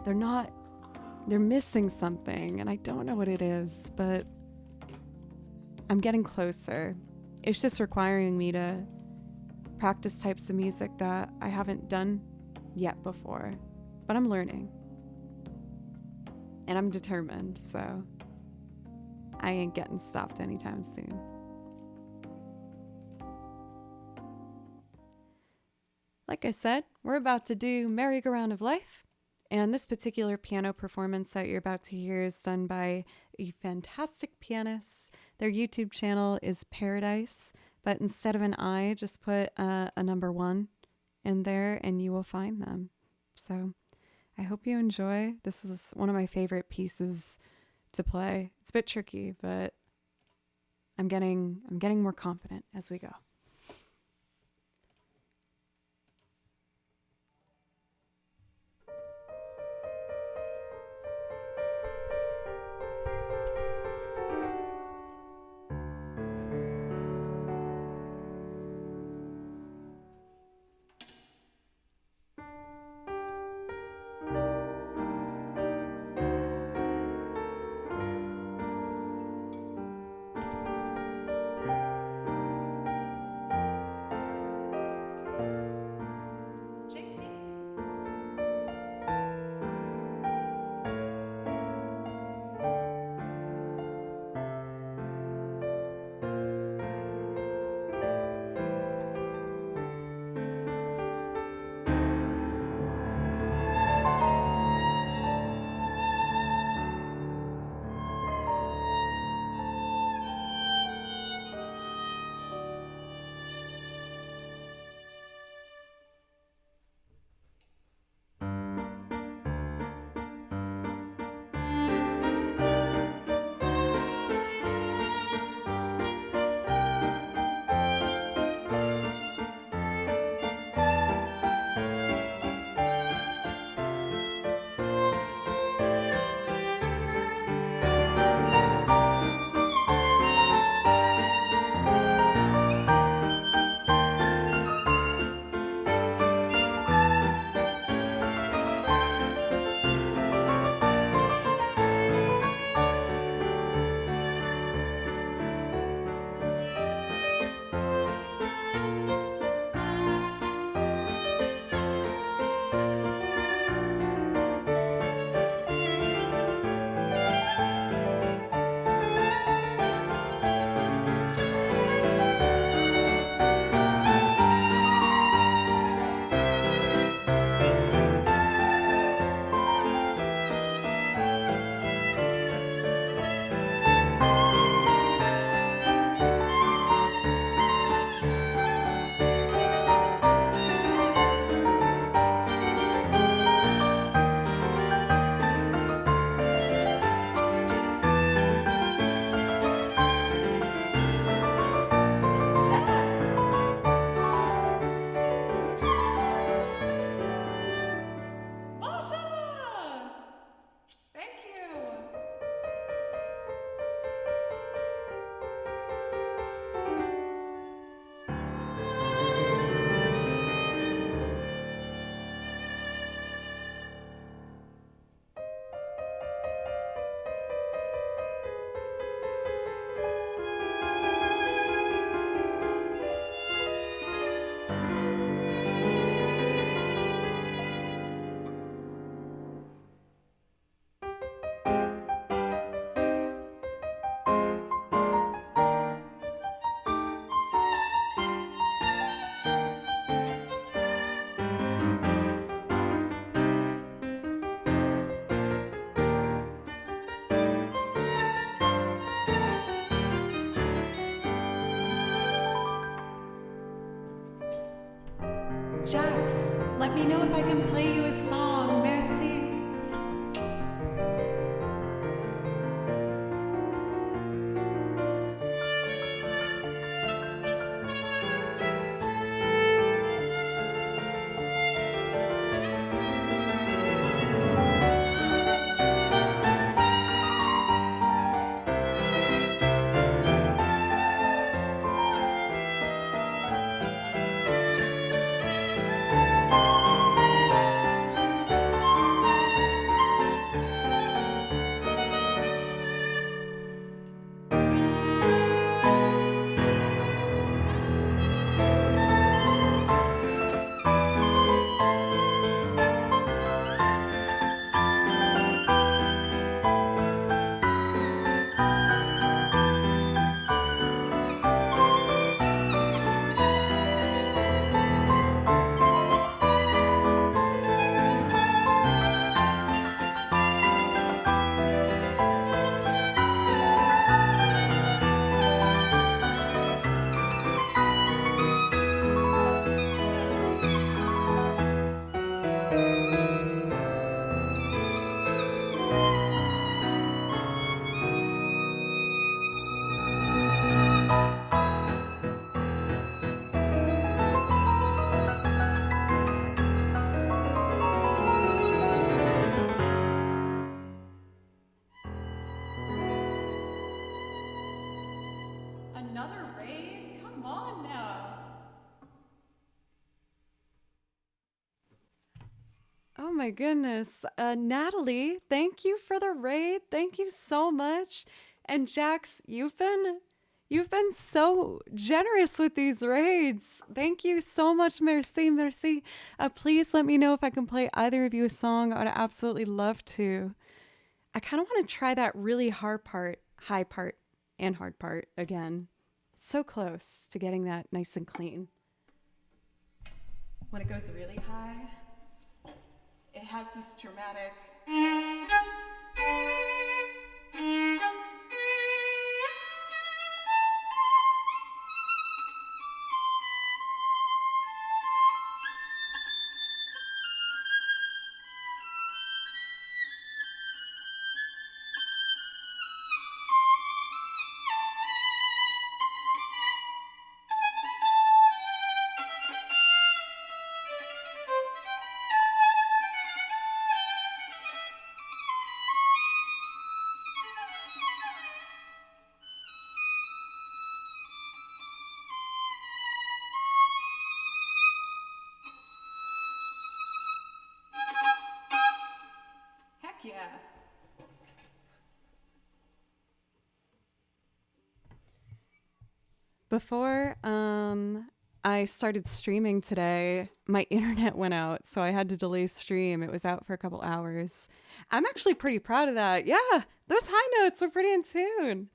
They're missing something, and I don't know what it is, but I'm getting closer. It's just requiring me to practice types of music that I haven't done yet before, but I'm learning. And I'm determined, so I ain't getting stopped anytime soon. Like I said, we're about to do Merry-Go-Round of Life, and this particular piano performance that you're about to hear is done by a fantastic pianist. Their YouTube channel is Paradise, but instead of an I, just put a number 1 in there and you will find them. So I hope you enjoy. This is one of my favorite pieces to play. It's a bit tricky, but I'm getting more confident as we go. Jax, let me know if I can play you a song. Merci. Another raid? Come on now. Oh my goodness. Natalie, thank you for the raid. Thank you so much. And Jax, you've been so generous with these raids. Thank you so much. Merci, merci. Please let me know if I can play either of you a song. I would absolutely love to. I kind of want to try that really hard part, high part, and hard part again. It's so close to getting that nice and clean. When it goes really high, it has this dramatic. Heck yeah. Before I started streaming today, my internet went out, so I had to delay stream. It was out for a couple hours. I'm actually pretty proud of that. Yeah, those high notes were pretty in tune.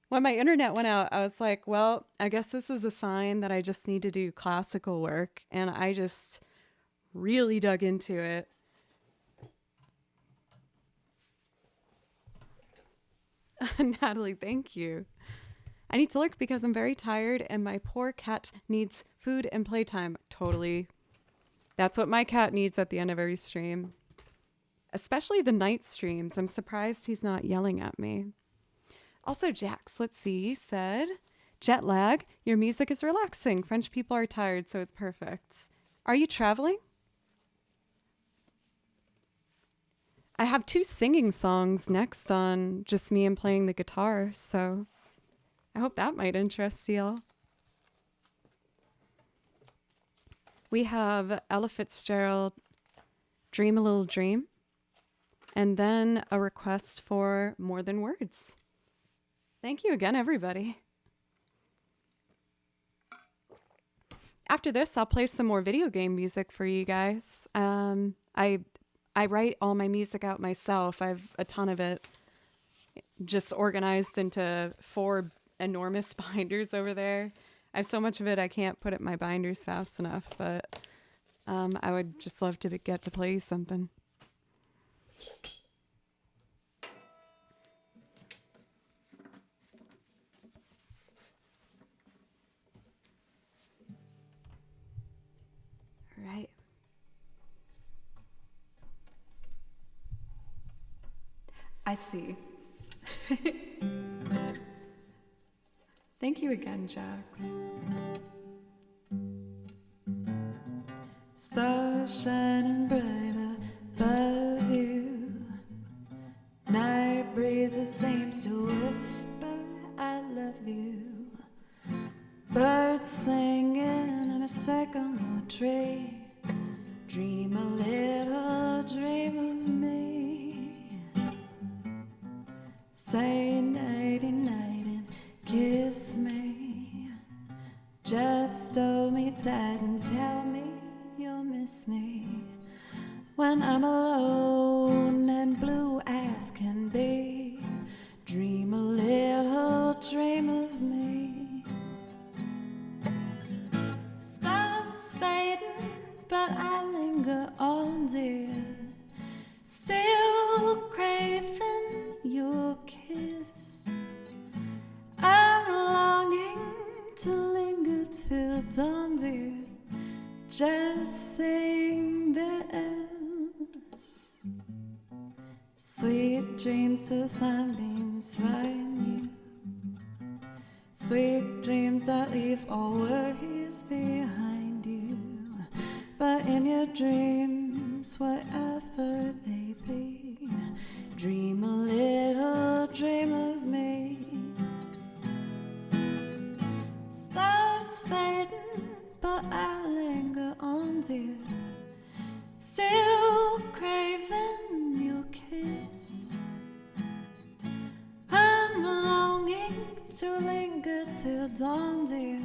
When my internet went out, I was like, well, I guess this is a sign that I just need to do classical work. And I just really dug into it. Natalie, thank you. I need to lurk because I'm very tired and my poor cat needs food and playtime. Totally. That's what my cat needs at the end of every stream. Especially the night streams. I'm surprised he's not yelling at me. Also, Jax, let's see. You said, jet lag, your music is relaxing. French people are tired, so it's perfect. Are you traveling? I have 2 singing songs next on just me and playing the guitar, so I hope that might interest y'all. We have Ella Fitzgerald, Dream a Little Dream, and then a request for More Than Words. Thank you again, everybody. After this, I'll play some more video game music for you guys. I write all my music out myself. I have a ton of it just organized into 4 enormous binders over there. I have so much of it I can't put it in my binders fast enough, but I would just love to get to play something. All I see. Thank you again, Jax. Stars shining bright above you. Night breezes seems to whisper, I love you. Birds singing in a sycamore tree. Dream a little dream of me. Say nighty night and kiss me. Just hold me tight and tell me you'll miss me. When I'm alone and blue as can be, dream a little dream of me. Stars fading, but I linger on, dear. Still craving your kiss. I'm longing to linger till dawn, dear. Just sing this. Sweet dreams till sunbeams find you. Sweet dreams that leave all worries behind you. But in your dreams, whatever they be, dream a little dream of me. Stars fading, but I linger on, dear. Still craving your kiss. I'm longing to linger till dawn, dear.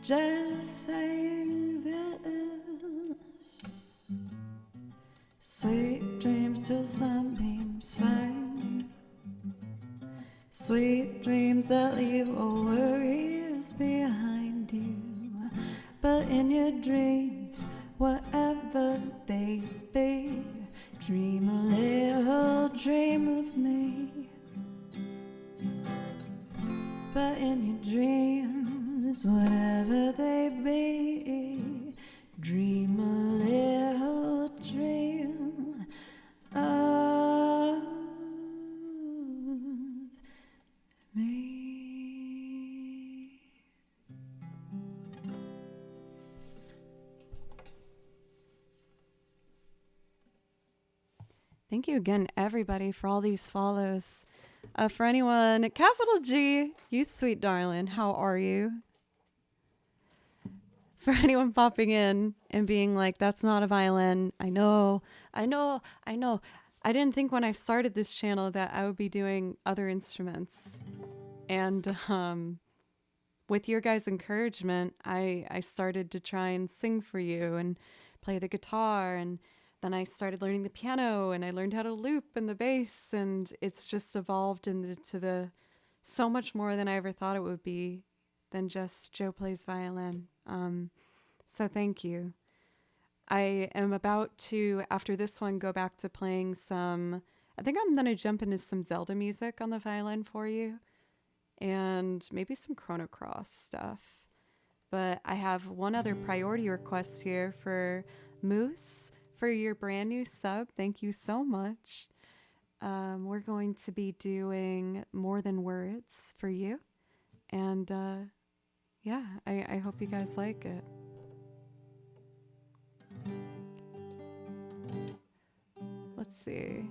Just saying this. Sweet dreams till sunbeams find you. Sweet dreams that leave all worries behind you. But in your dreams, whatever they be, dream a little dream of me. But in your dreams, whatever they be, dream a little dream of me. Thank you again, everybody, for all these follows. For anyone, capital G, you sweet darling, how are you? For anyone popping in and being like, that's not a violin. I know. I didn't think when I started this channel that I would be doing other instruments. And with your guys' encouragement, I started to try and sing for you and play the guitar, and then I started learning the piano, and I learned how to loop and the bass, and it's just evolved into the so much more than I ever thought it would be than just Joe plays violin. So thank you. I am about to, after this one, go back to playing some, I think I'm going to jump into some Zelda music on the violin for you, and maybe some Chrono Cross stuff. But I have one other priority request here for Moose. For your brand new sub, thank you so much. We're going to be doing More Than Words for you. And yeah, I hope you guys like it. Let's see.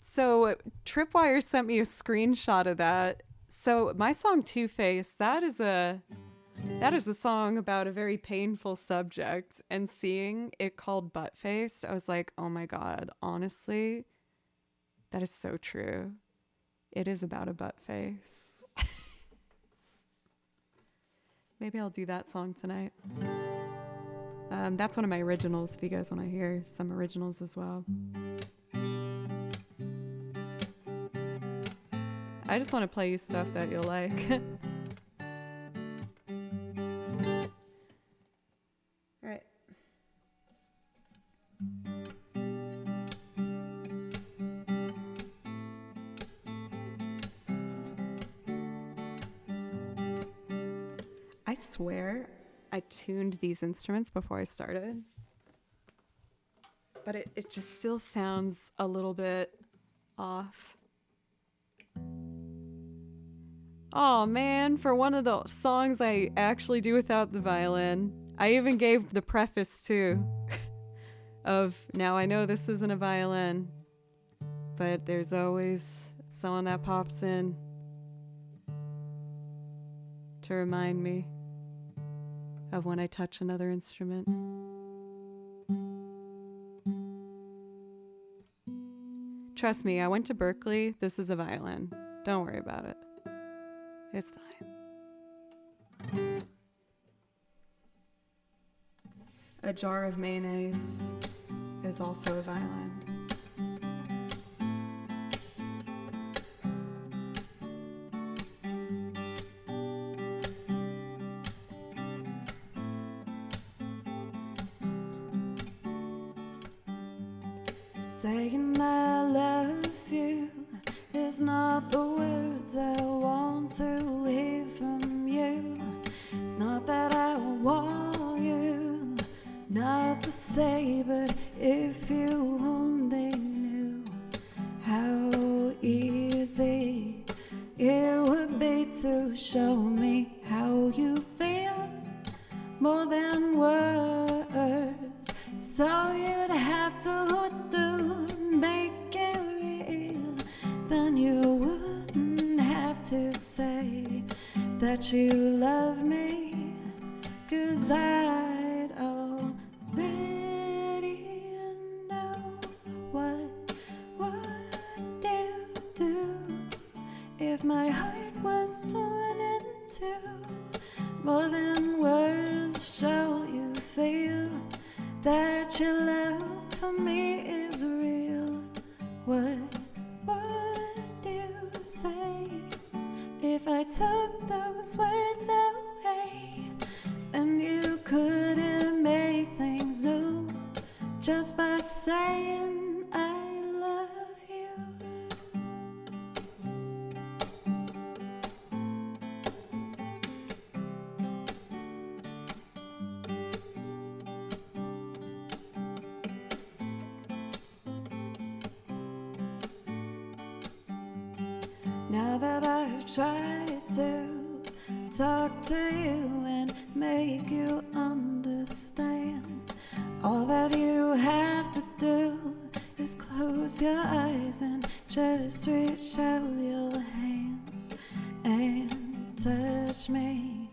So Tripwire sent me a screenshot of that. So my song Two Face, that is a song about a very painful subject, and seeing it called Butt Faced, I was like, oh my God, honestly, that is so true. It is about a butt face. Maybe I'll do that song tonight. That's one of my originals if you guys want to hear some originals as well. I just want to play you stuff that you'll like. Alright. I swear I tuned these instruments before I started. but it just still sounds a little bit off. Oh man, for one of the songs I actually do without the violin, I even gave the preface too of, now I know this isn't a violin, but there's always someone that pops in to remind me of when I touch another instrument. Trust me, I went to Berkeley. This is a violin. Don't worry about it. It's fine. A jar of mayonnaise is also a violin. Saying I love you is not the words I want to hear from you. It's not that I want you not to say, but if you only knew how easy it would be to show me how you feel more than words. So you'd have to do make it real. Then you wouldn't have to say that you love me, 'cause I'd already know. What would you do if my heart was torn in two? More than words, show you feel that your love for me is real. What would you say if I took those words away? Then you couldn't make things new just by saying I love you. Now that I've tried to talk to you and make you understand, all that you have to do is close your eyes and just reach out your hands and touch me.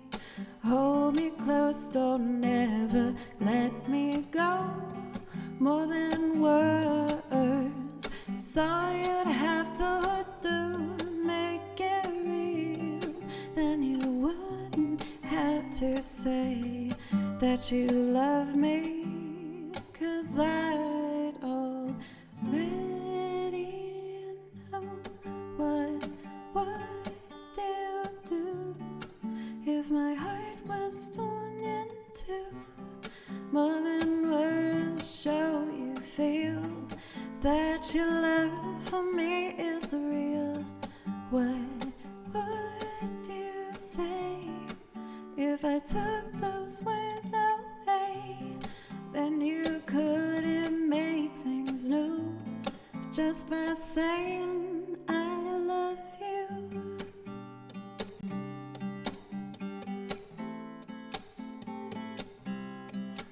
Hold me close, don't ever let me go. More than words, so you'd have to do make it real. Then you wouldn't have to say that you love me, 'cause I'd already know. What would you do if my heart was torn in two? More than words, show you feel that your love for me is real. What would you say if I took those words away? Then you couldn't make things new just by saying I love you.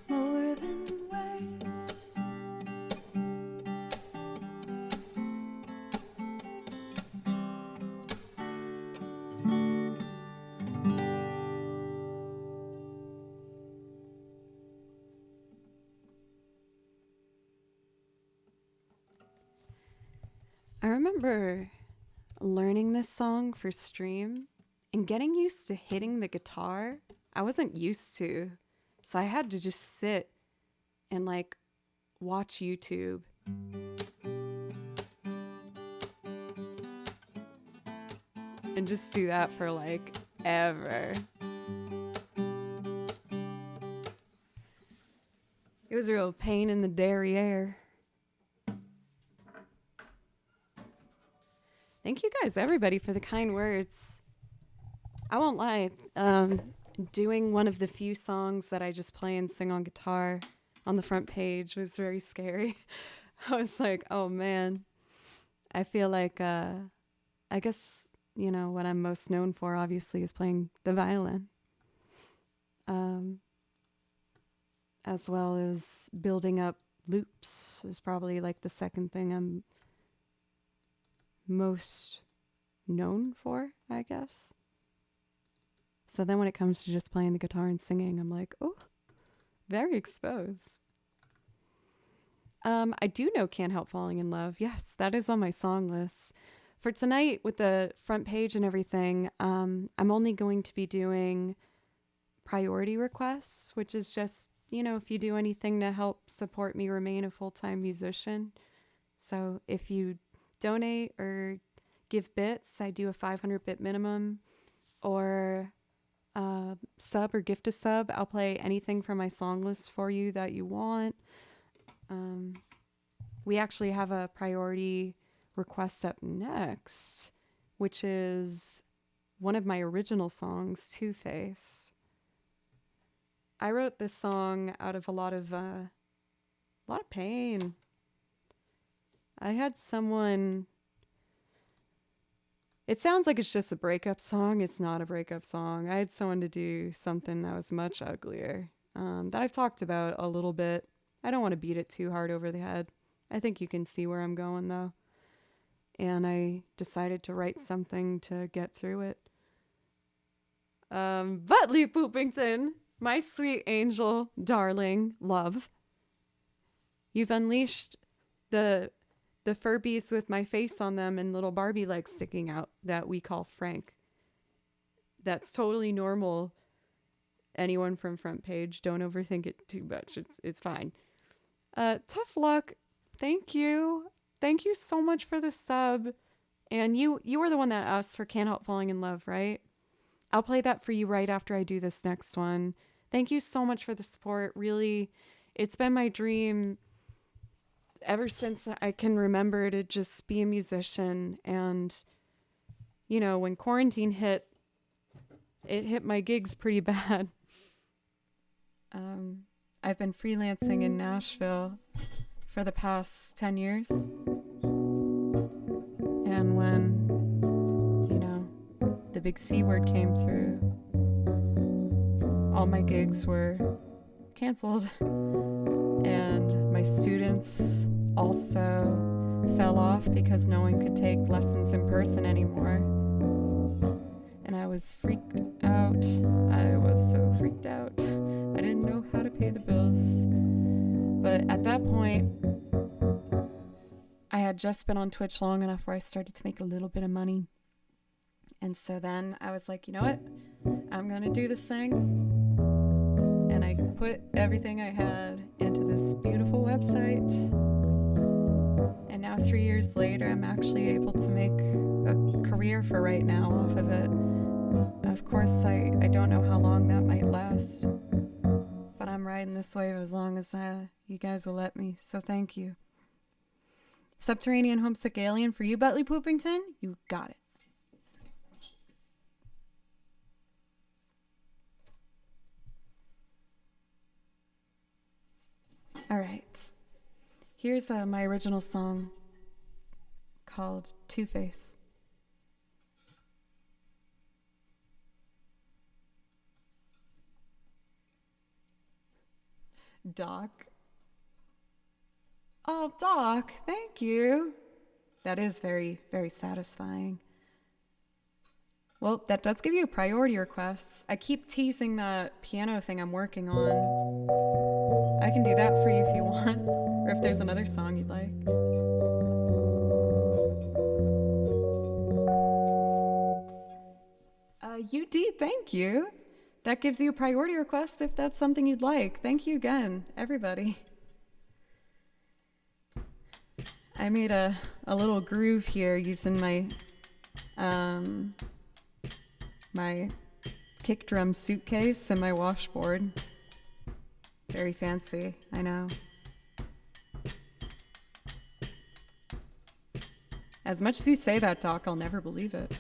More than words. I remember learning this song for stream and getting used to hitting the guitar. I wasn't used to, so I had to just sit and like watch YouTube. And just do that for like ever. It was a real pain in the derriere. Thank you guys, everybody, for the kind words. I won't lie, doing one of the few songs that I just play and sing on guitar on the front page was very scary. I was like, oh man, I feel like, I guess, what I'm most known for obviously is playing the violin, as well as building up loops is probably like the second thing I'm most known for, I guess. So then when it comes to just playing the guitar and singing, I'm like, oh, very exposed. I do know Can't Help Falling in Love. Yes, that is on my song list. For tonight, with the front page and everything, I'm only going to be doing priority requests, which is just, if you do anything to help support me remain a full-time musician. So if you donate or give bits, I do a 500 bit minimum, or sub or gift a sub. I'll play anything from my song list for you that you want. We actually have a priority request up next, which is one of my original songs, Two-Faced. I wrote this song out of a lot of pain. I had someone. It sounds like it's just a breakup song. It's not a breakup song. I had someone to do something that was much uglier, that I've talked about a little bit. I don't want to beat it too hard over the head. I think you can see where I'm going, though. And I decided to write something to get through it. Butley Poopington, my sweet angel, darling, love. You've unleashed the Furbies with my face on them and little Barbie legs sticking out that we call Frank. That's totally normal. Anyone from front page, don't overthink it too much. It's fine. Tough luck. Thank you. Thank you so much for the sub. And you were the one that asked for Can't Help Falling in Love, right? I'll play that for you right after I do this next one. Thank you so much for the support. Really, it's been my dream ever since I can remember to just be a musician. And, when quarantine hit, it hit my gigs pretty bad. I've been freelancing in Nashville for the past 10 years. And when, the big C word came through, all my gigs were canceled. And my students also fell off because no one could take lessons in person anymore. And I was freaked out. I was so freaked out. I didn't know how to pay the bills. But at that point, I had just been on Twitch long enough where I started to make a little bit of money. And so then I was like, you know what? I'm going to do this thing. And I put everything I had into this beautiful website. And now 3 years later, I'm actually able to make a career for right now off of it. Of course, I don't know how long that might last. But I'm riding this wave as long as you guys will let me. So thank you. Subterranean Homesick Alien for you, Butley Poopington. You got it. All right. Here's my original song called Two-Face. Doc. Oh, Doc, thank you. That is very, very satisfying. Well, that does give you a priority request. I keep teasing that piano thing I'm working on. I can do that for you if you want, or if there's another song you'd like. UD, thank you. That gives you a priority request if that's something you'd like. Thank you again, everybody. I made a little groove here using my my kick drum suitcase and my washboard. Very fancy, I know. As much as you say that, Doc, I'll never believe it.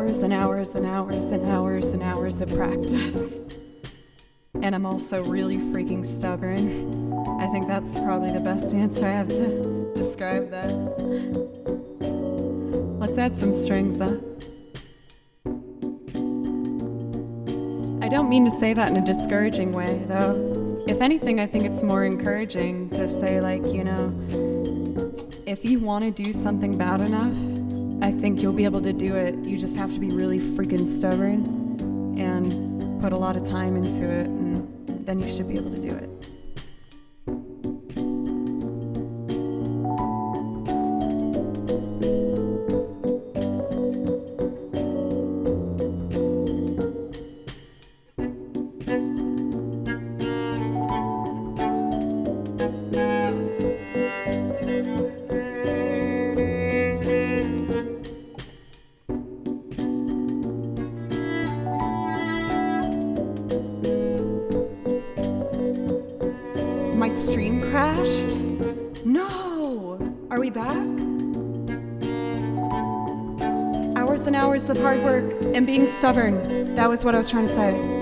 hours and hours and hours and hours and hours of practice. And I'm also really freaking stubborn. I think that's probably the best answer I have to describe that. Let's add some strings up. I don't mean to say that in a discouraging way, though. If anything, I think it's more encouraging to say, like, you know, if you want to do something bad enough, I think you'll be able to do it. You just have to be really freaking stubborn and put a lot of time into it, and then you should be able to do it. My stream crashed? No! Are we back? Hours and hours of hard work and being stubborn. That was what I was trying to say.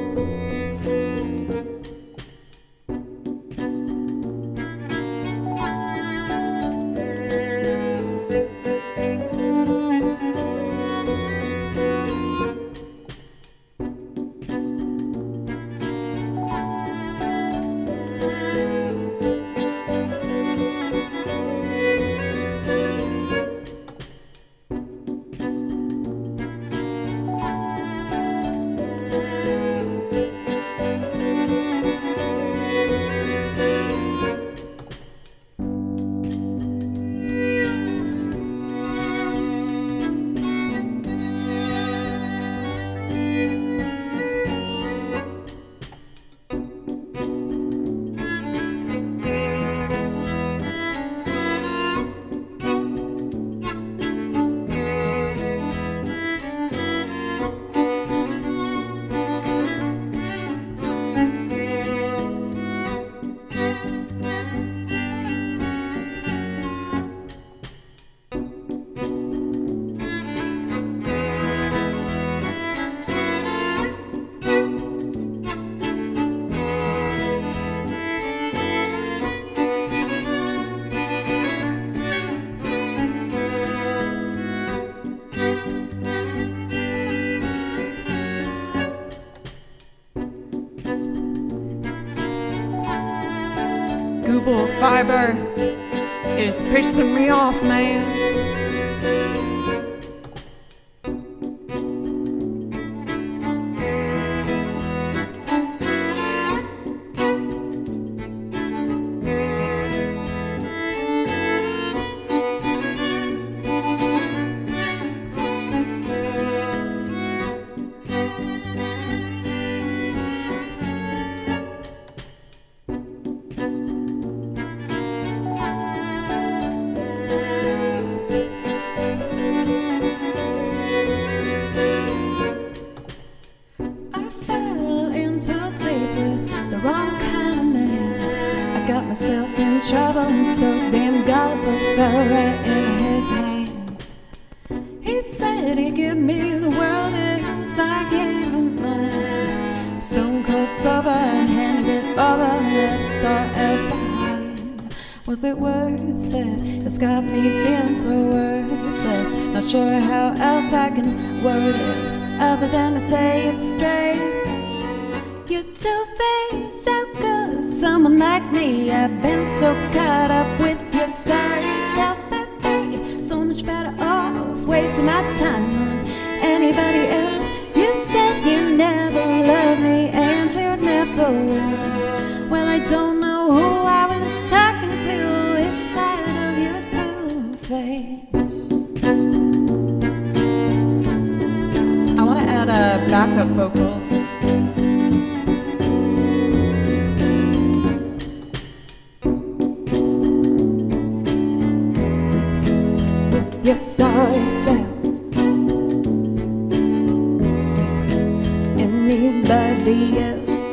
Google Fiber is pissing me off, man. Myself in trouble, I'm so damn gullible, fell right in his hands. He said he'd give me the world if I gave him mine. Stone cold sober, handed it over, left our ass behind. Was it worth it? It's got me feeling so worthless. Not sure how else I can word it other than to say it straight. You're two-faced, so good, someone like me. I've been so caught up with your sorry self. I'd be so much better off wasting my time on anybody else. You said you never loved me and you never will. Well, I don't know who I was talking to, which side of your two-face. I want to add backup vocals. You saw yourself. Anybody else?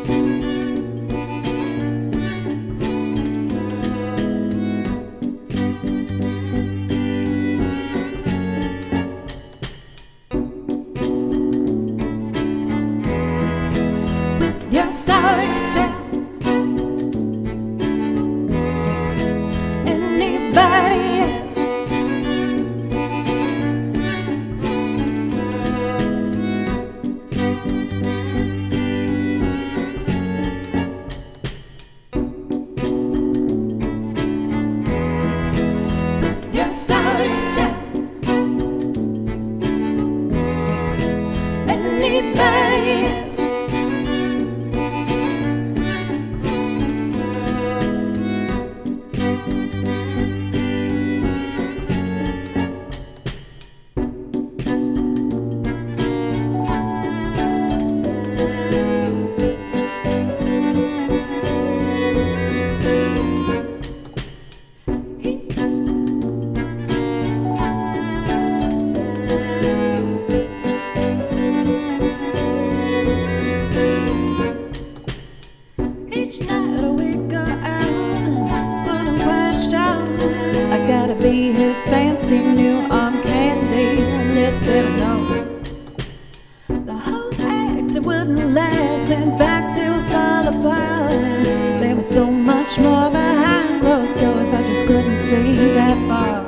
much more behind closed doors. I just couldn't see that far.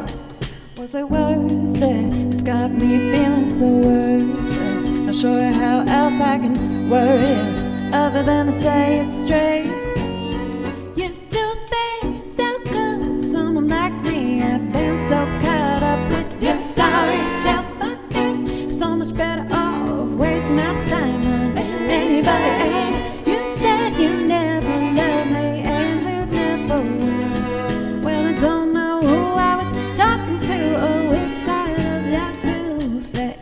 Was it worth it? It's got me feeling so worthless. Not sure how else I can word it other than to say it straight. You do things so good, someone like me. I've been so caught up with your sorry self. I'd be so much better off wasting my time on anybody else. You said you never loved me and you never will. Well, I don't know who I was talking to or which side of that two-face.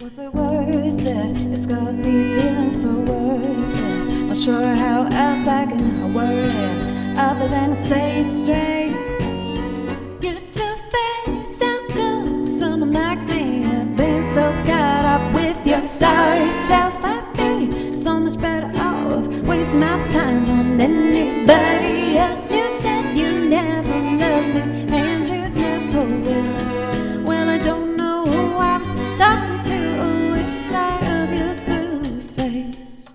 Was it worth it? It's got me feeling so worthless. Not sure how else I can word it other than to say it straight. You're too fair, so good, someone like me. I've been so caught up with your sorry self. I'd be so much better off wasting my time on anybody else. You said you never loved me and you never will. Well, I don't know who I was talking to or which side of your two-face.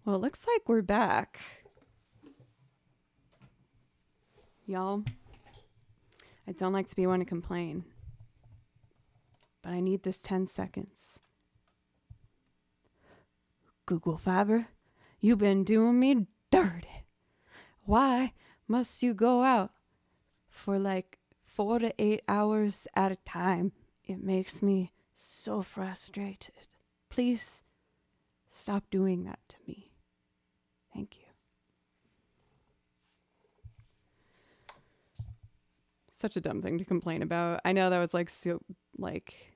Well, it looks like we're back. Y'all, I don't like to be one to complain, but I need this 10 seconds. Google Fiber, you've been doing me dirty. Why must you go out for like 4 to 8 hours at a time? It makes me so frustrated. Please stop doing that to me. Thank you. Such a dumb thing to complain about. I know that was like so, like,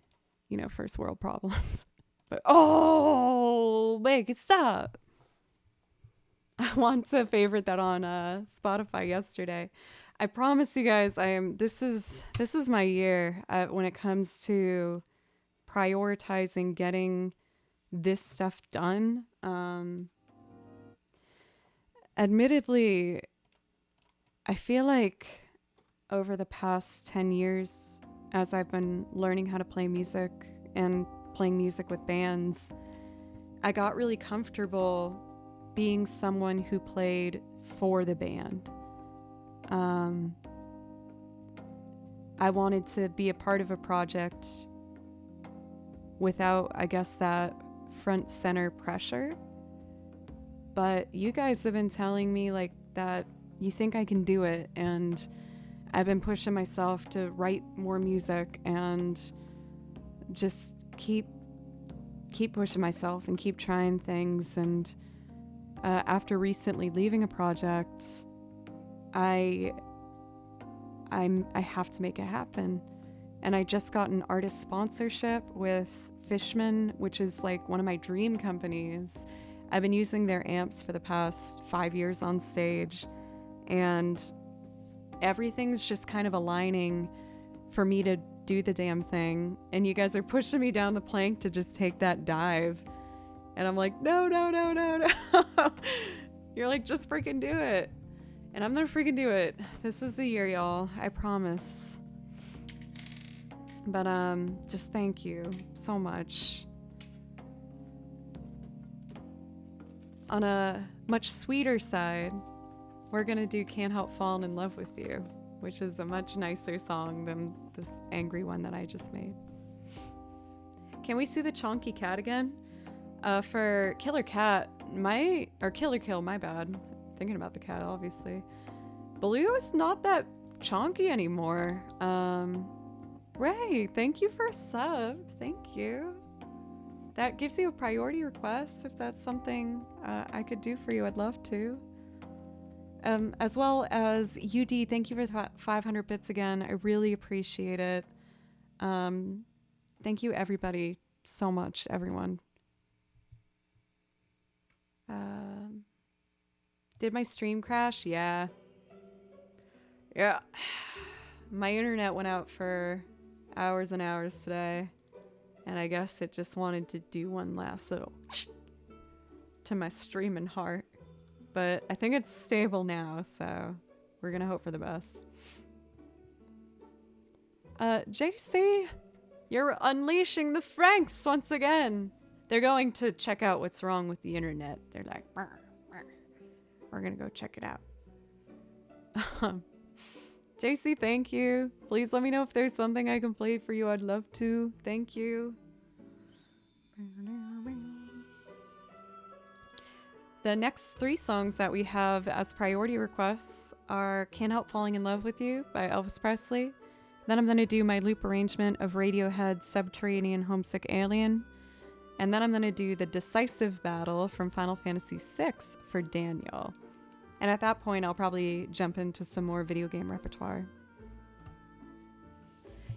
you know, first world problems. But oh, make it stop. I want to favorite that on Spotify yesterday. I promise you guys, this is my year when it comes to prioritizing getting this stuff done. Admittedly, I feel like over the past 10 years, as I've been learning how to play music and playing music with bands, I got really comfortable being someone who played for the band. I wanted to be a part of a project without, I guess, that front center pressure. But you guys have been telling me like that you think I can do it, and I've been pushing myself to write more music and just keep pushing myself and keep trying things. And after recently leaving a project, I have to make it happen. And I just got an artist sponsorship with Fishman, which is like one of my dream companies. I've been using their amps for the past 5 years on stage, and everything's just kind of aligning for me to do the damn thing. And you guys are pushing me down the plank to just take that dive. And I'm like, no, no, no, no, no. You're like, just freaking do it. And I'm gonna freaking do it. This is the year, y'all. I promise. But just thank you so much. On a much sweeter side, we're gonna do Can't Help Falling in Love with You, which is a much nicer song than this angry one that I just made. Can we see the chonky cat again? For Killer Cat, Killer Kill, my bad. Thinking about the cat, obviously. Blue is not that chonky anymore. Ray, thank you for a sub. Thank you. That gives you a priority request. If that's something I could do for you, I'd love to. As well as UD, thank you for the 500 bits again. I really appreciate it. Thank you, everybody, so much, everyone. Did my stream crash? Yeah. Yeah. My internet went out for hours and hours today, and I guess it just wanted to do one last little to my streaming heart. But I think it's stable now, so we're gonna hope for the best. JC, you're unleashing the Franks once again. They're going to check out what's wrong with the internet. They're like, "Brr, brr." We're gonna go check it out. JC, thank you. Please let me know if there's something I can play for you. I'd love to. Thank you. The next 3 songs that we have as priority requests are Can't Help Falling in Love with You by Elvis Presley. Then I'm going to do my loop arrangement of Radiohead's Subterranean Homesick Alien. And then I'm going to do the Decisive Battle from Final Fantasy VI for Daniel. And at that point, I'll probably jump into some more video game repertoire.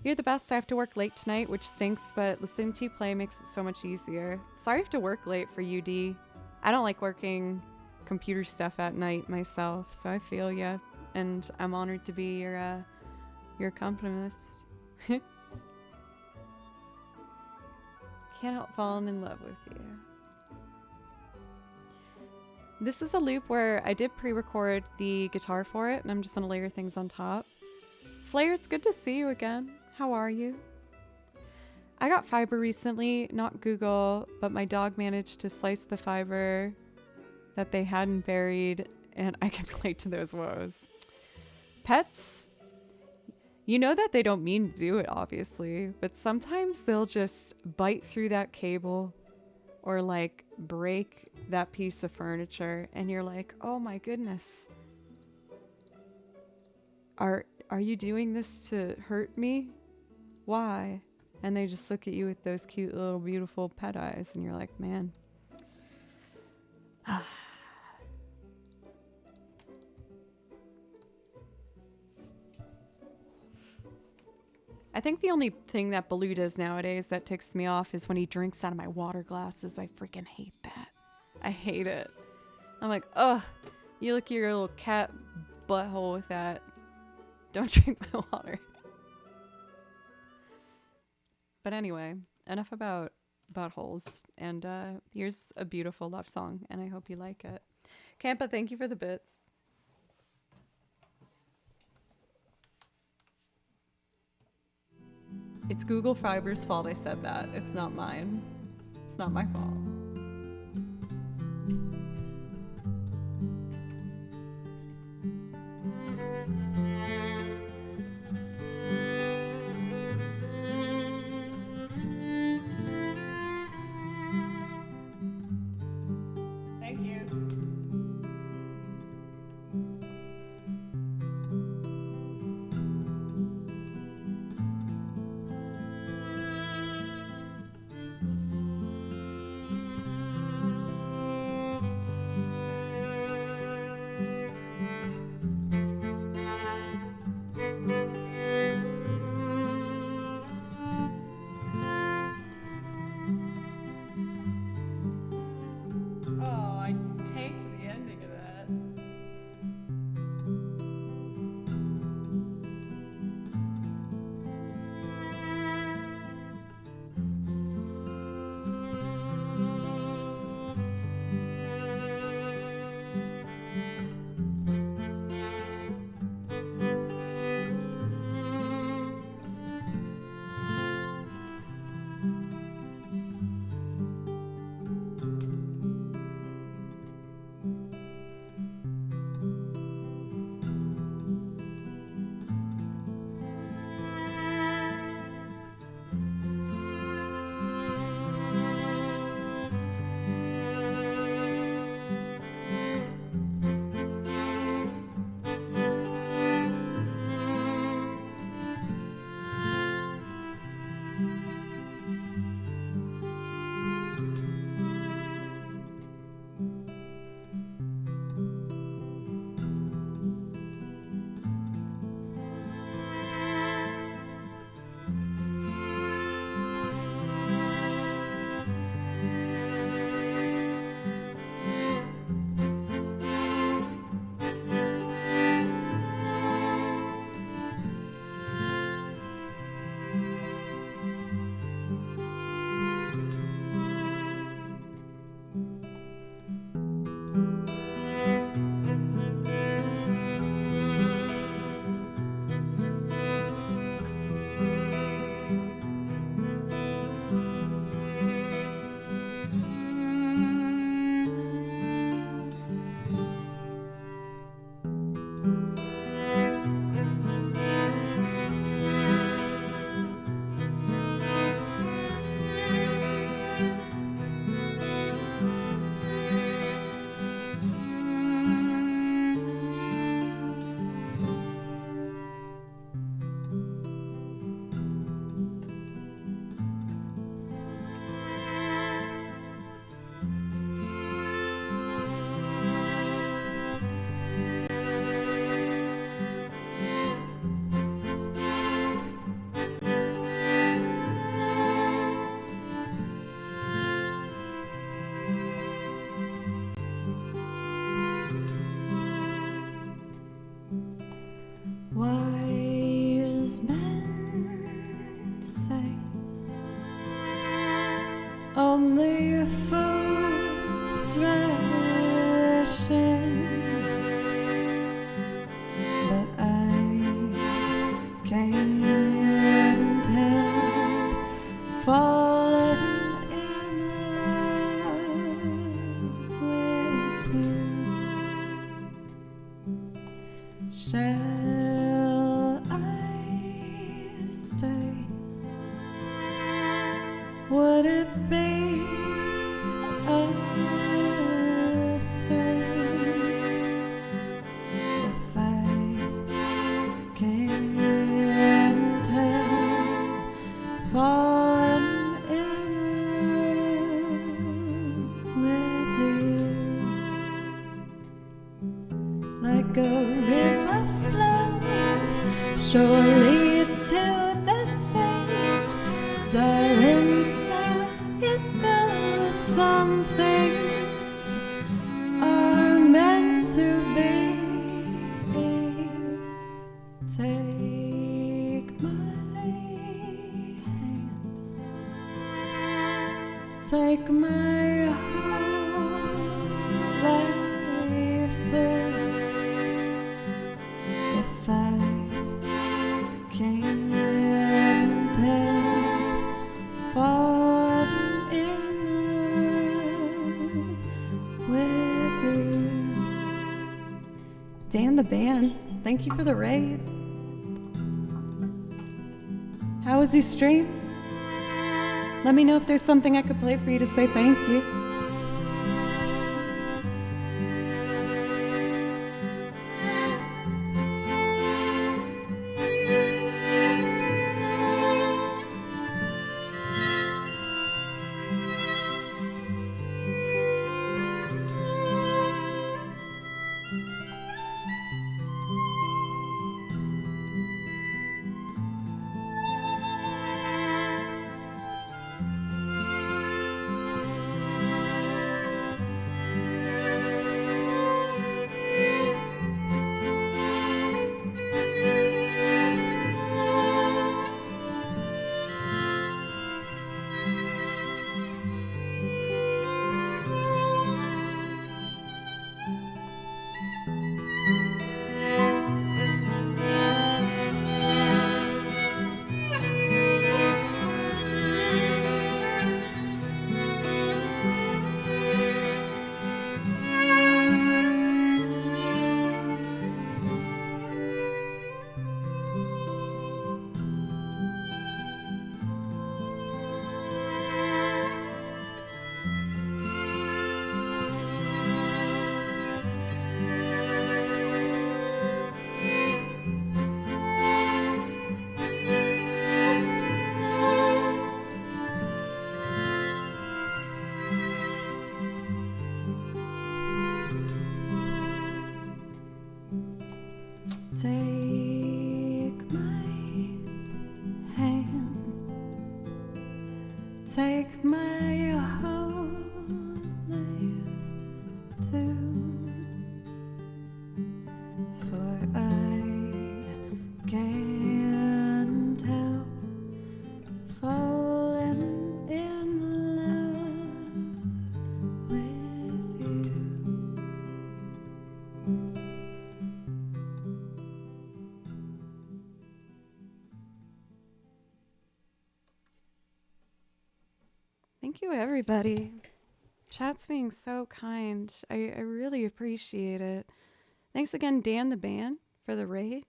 You're the best. I have to work late tonight, which stinks, but listening to you play makes it so much easier. Sorry I have to work late for UD. I don't like working computer stuff at night myself, so I feel ya. And I'm honored to be your accompanist. Can't help falling in love with you. This is a loop where I did pre-record the guitar for it, and I'm just gonna layer things on top. Flair, it's good to see you again. How are you? I got fiber recently, not Google, but my dog managed to slice the fiber that they hadn't buried, and I can relate to those woes. Pets, you know that they don't mean to do it, obviously, but sometimes they'll just bite through that cable or like break that piece of furniture, and you're like, oh my goodness. Are you doing this to hurt me? Why? And they just look at you with those cute little beautiful pet eyes, and you're like, man. I think the only thing that Baloo does nowadays that ticks me off is when he drinks out of my water glasses. I freaking hate that. I hate it. I'm like, ugh, you look at your little cat butthole with that. Don't drink my water. But anyway, enough about buttholes. And here's a beautiful love song, and I hope you like it. Kampa, thank you for the bits. It's Google Fiber's fault I said that. It's not mine. It's not my fault. Thank you. be a sin if I can't help falling in love with you? Like a river flows surely to the sea, darling, so it goes. Some things are meant to be. Take my hand, take my whole life too. If I can't help falling in love with you. Dan the band, thank you for the raid. How was your stream? Let me know if there's something I could play for you to say thank you. Take my hand, take my whole life too, for I can't help falling in love with you. Thank you, everybody. Chat's being so kind. I really appreciate it. Thanks again, Dan the band, for the raid.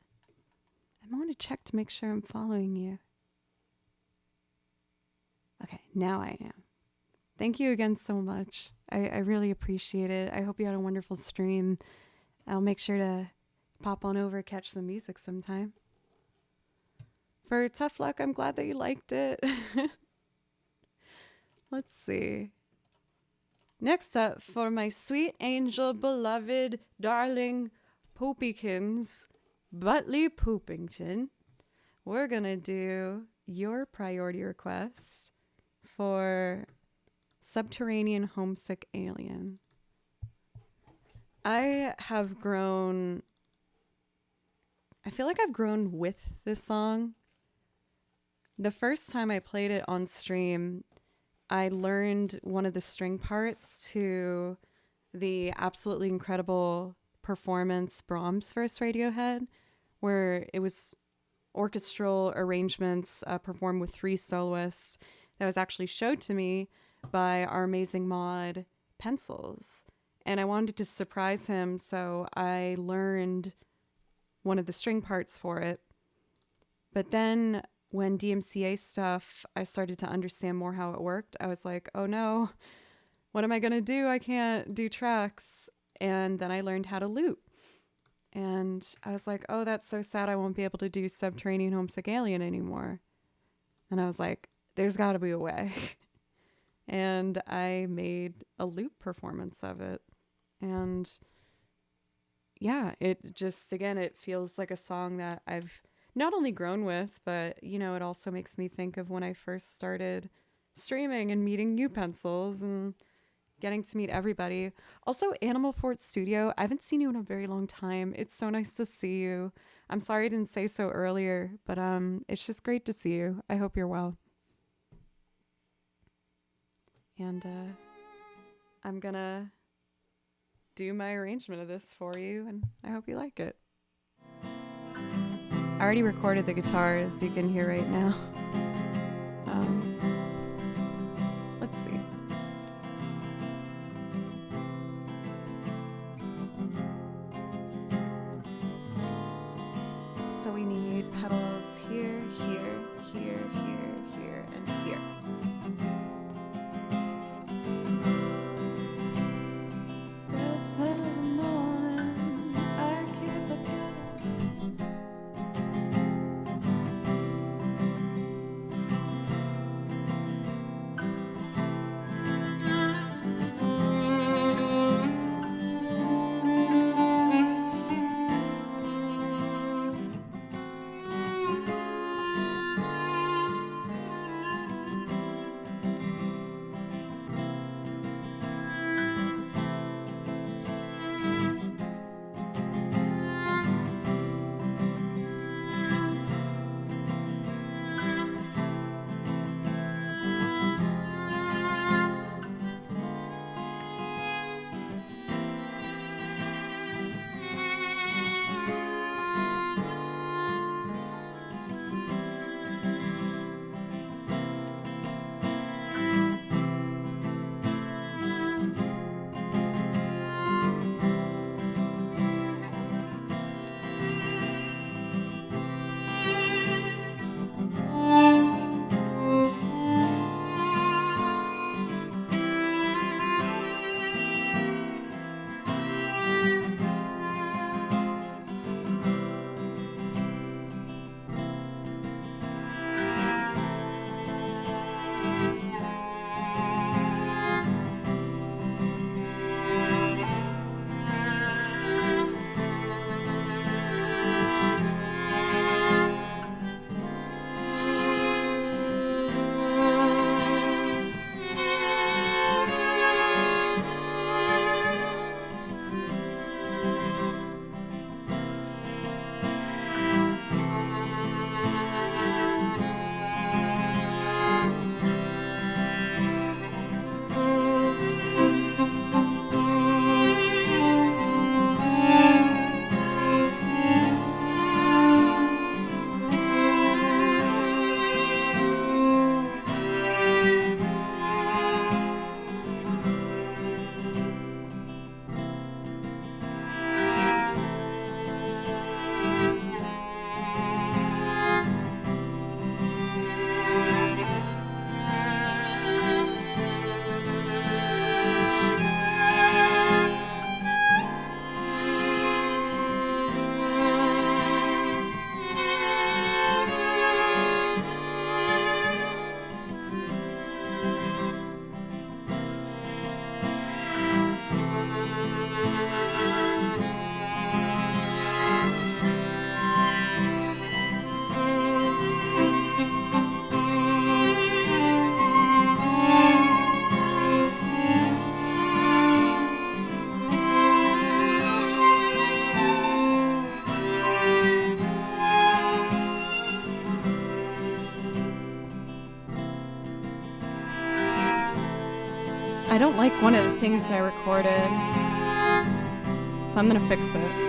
I want to check to make sure I'm following you. Okay, now I am. Thank you again so much. I really appreciate it. I hope you had a wonderful stream. I'll make sure to pop on over, catch some music sometime. For Tough Luck, I'm glad that you liked it. Let's see. Next up, for my sweet angel, beloved, darling Poopykins, Butley Poopington, we're gonna do your priority request for Subterranean Homesick Alien. I feel like I've grown with this song. The first time I played it on stream, I learned one of the string parts to the absolutely incredible performance Brahms' first Radiohead, where it was orchestral arrangements performed with 3 soloists that was actually showed to me by our amazing mod Pencils. And I wanted to surprise him, so I learned one of the string parts for it. But then when DMCA stuff, I started to understand more how it worked. I was like, oh no, what am I going to do? I can't do tracks. And then I learned how to loop. And I was like, oh, that's so sad. I won't be able to do Subterranean Homesick Alien anymore. And I was like, there's got to be a way. And I made a loop performance of it. And yeah, it just, again, it feels like a song that I've not only grown with, but, you know, it also makes me think of when I first started streaming and meeting new pencils and getting to meet everybody. Also, Animal Fort Studio, I haven't seen you in a very long time. It's so nice to see you. I'm sorry I didn't say so earlier, but it's just great to see you. I hope you're well. And I'm gonna do my arrangement of this for you, and I hope you like it. I already recorded the guitar, as you can hear right now. Let's see. So we need pedals here, here, here, here, here, and here. I don't like one of the things I recorded, so I'm gonna fix it.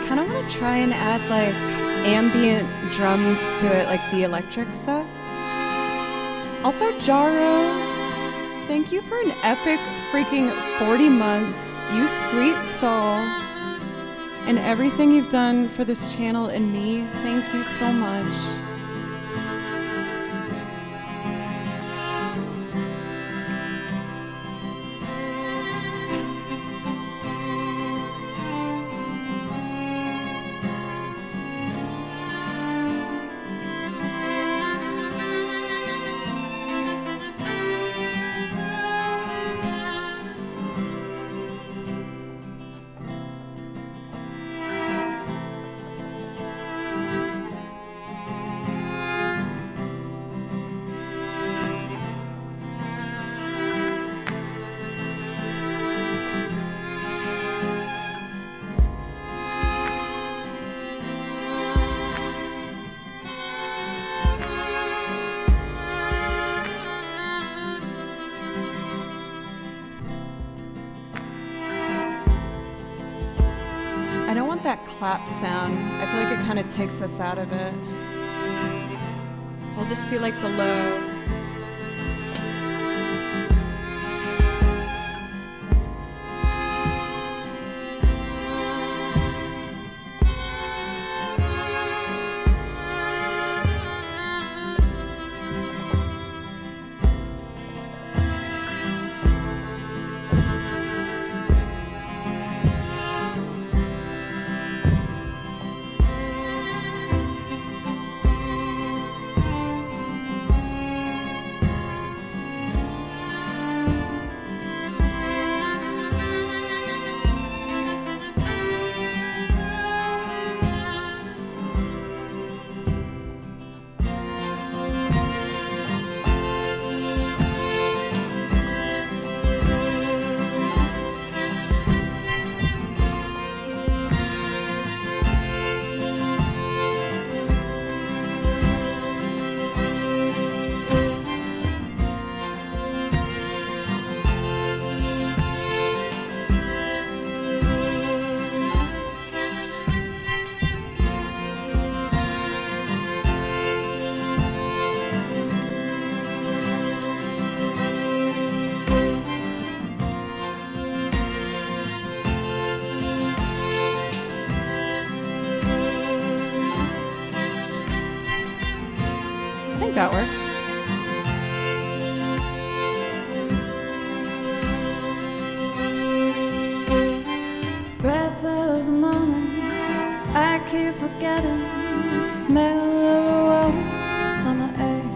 kind of want to try and add like ambient drums to it, like the electric stuff. Also, Jaro, thank you for an epic freaking 40 months, you sweet soul. And everything you've done for this channel and me, thank you so much. I don't want that clap sound. I feel like it kind of takes us out of it. We'll just do like the low. I think that works. Breath of the morning, I keep forgetting the smell of summer air.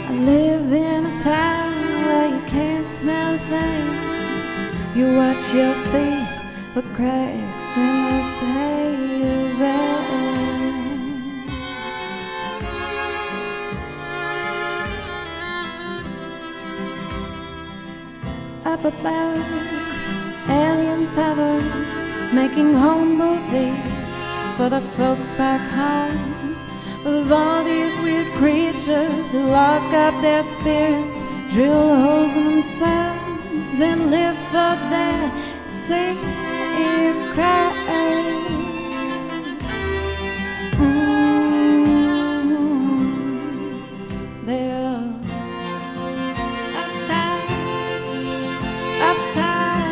I live in a town where you can't smell a thing. You watch your feet for cracks in the pavement. Up above, aliens hover, making home movies for the folks back home. Of all these weird creatures who lock up their spirits, drill holes in themselves, and live for their secrets. They're uptight. Uptight,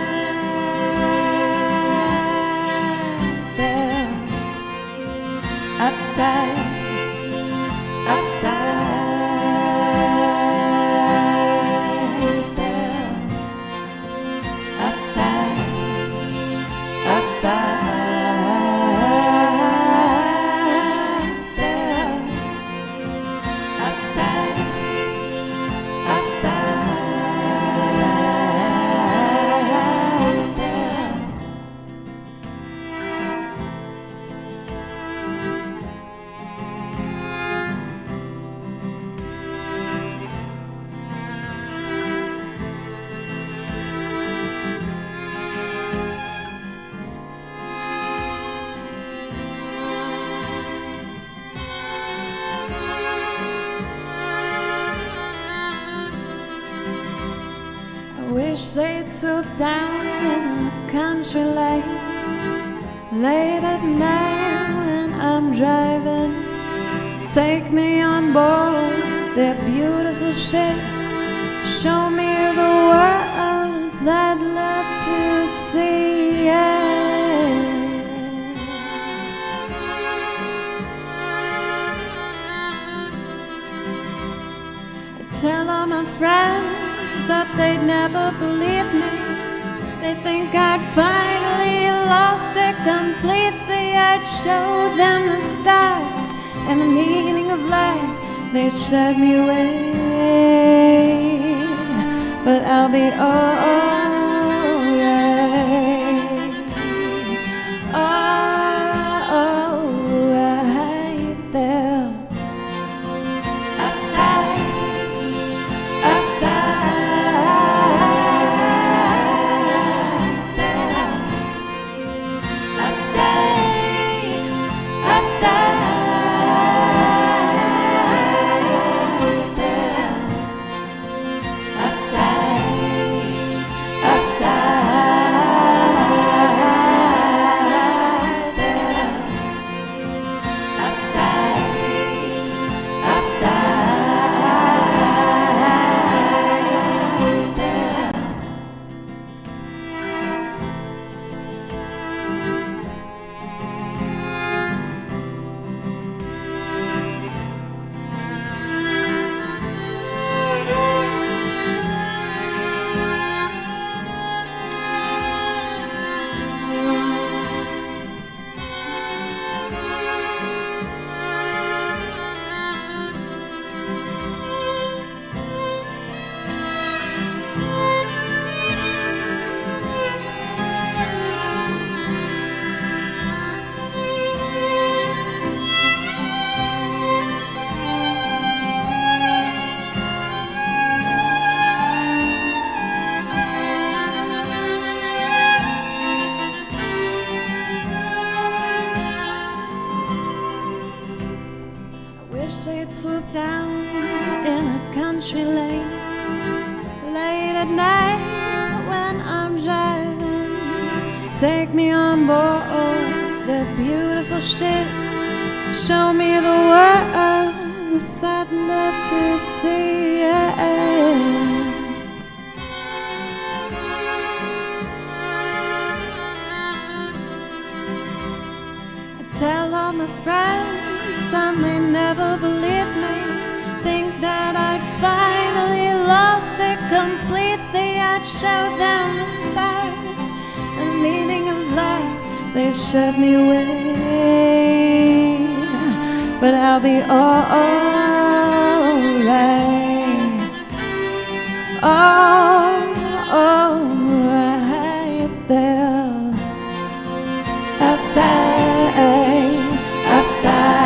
wish they'd swoop down in a country lane Late at night when I'm driving, take me on board their beautiful ship. Show me the worlds I'd love to see. I tell all my friends, but they'd never believe me. They think I'd finally lost it completely. I'd show them the stars and the meaning of life. They'd shut me away, but I'll be alright. Alright there. Uptight, uptight there. Uptight, uptight there. Uptight, uptight there. Uptight, uptight there. I wish they'd swoop down in a country lane late at night when I'm driving. Take me on board their beautiful ship. Show me the worlds I'd love to see. I tell all my friends and they never believe me. Think that I'd finally lost it completely. I'd show them the stars and the meaning of life. They shut me away, but I'll be alright. Alright there. Uptight, uptight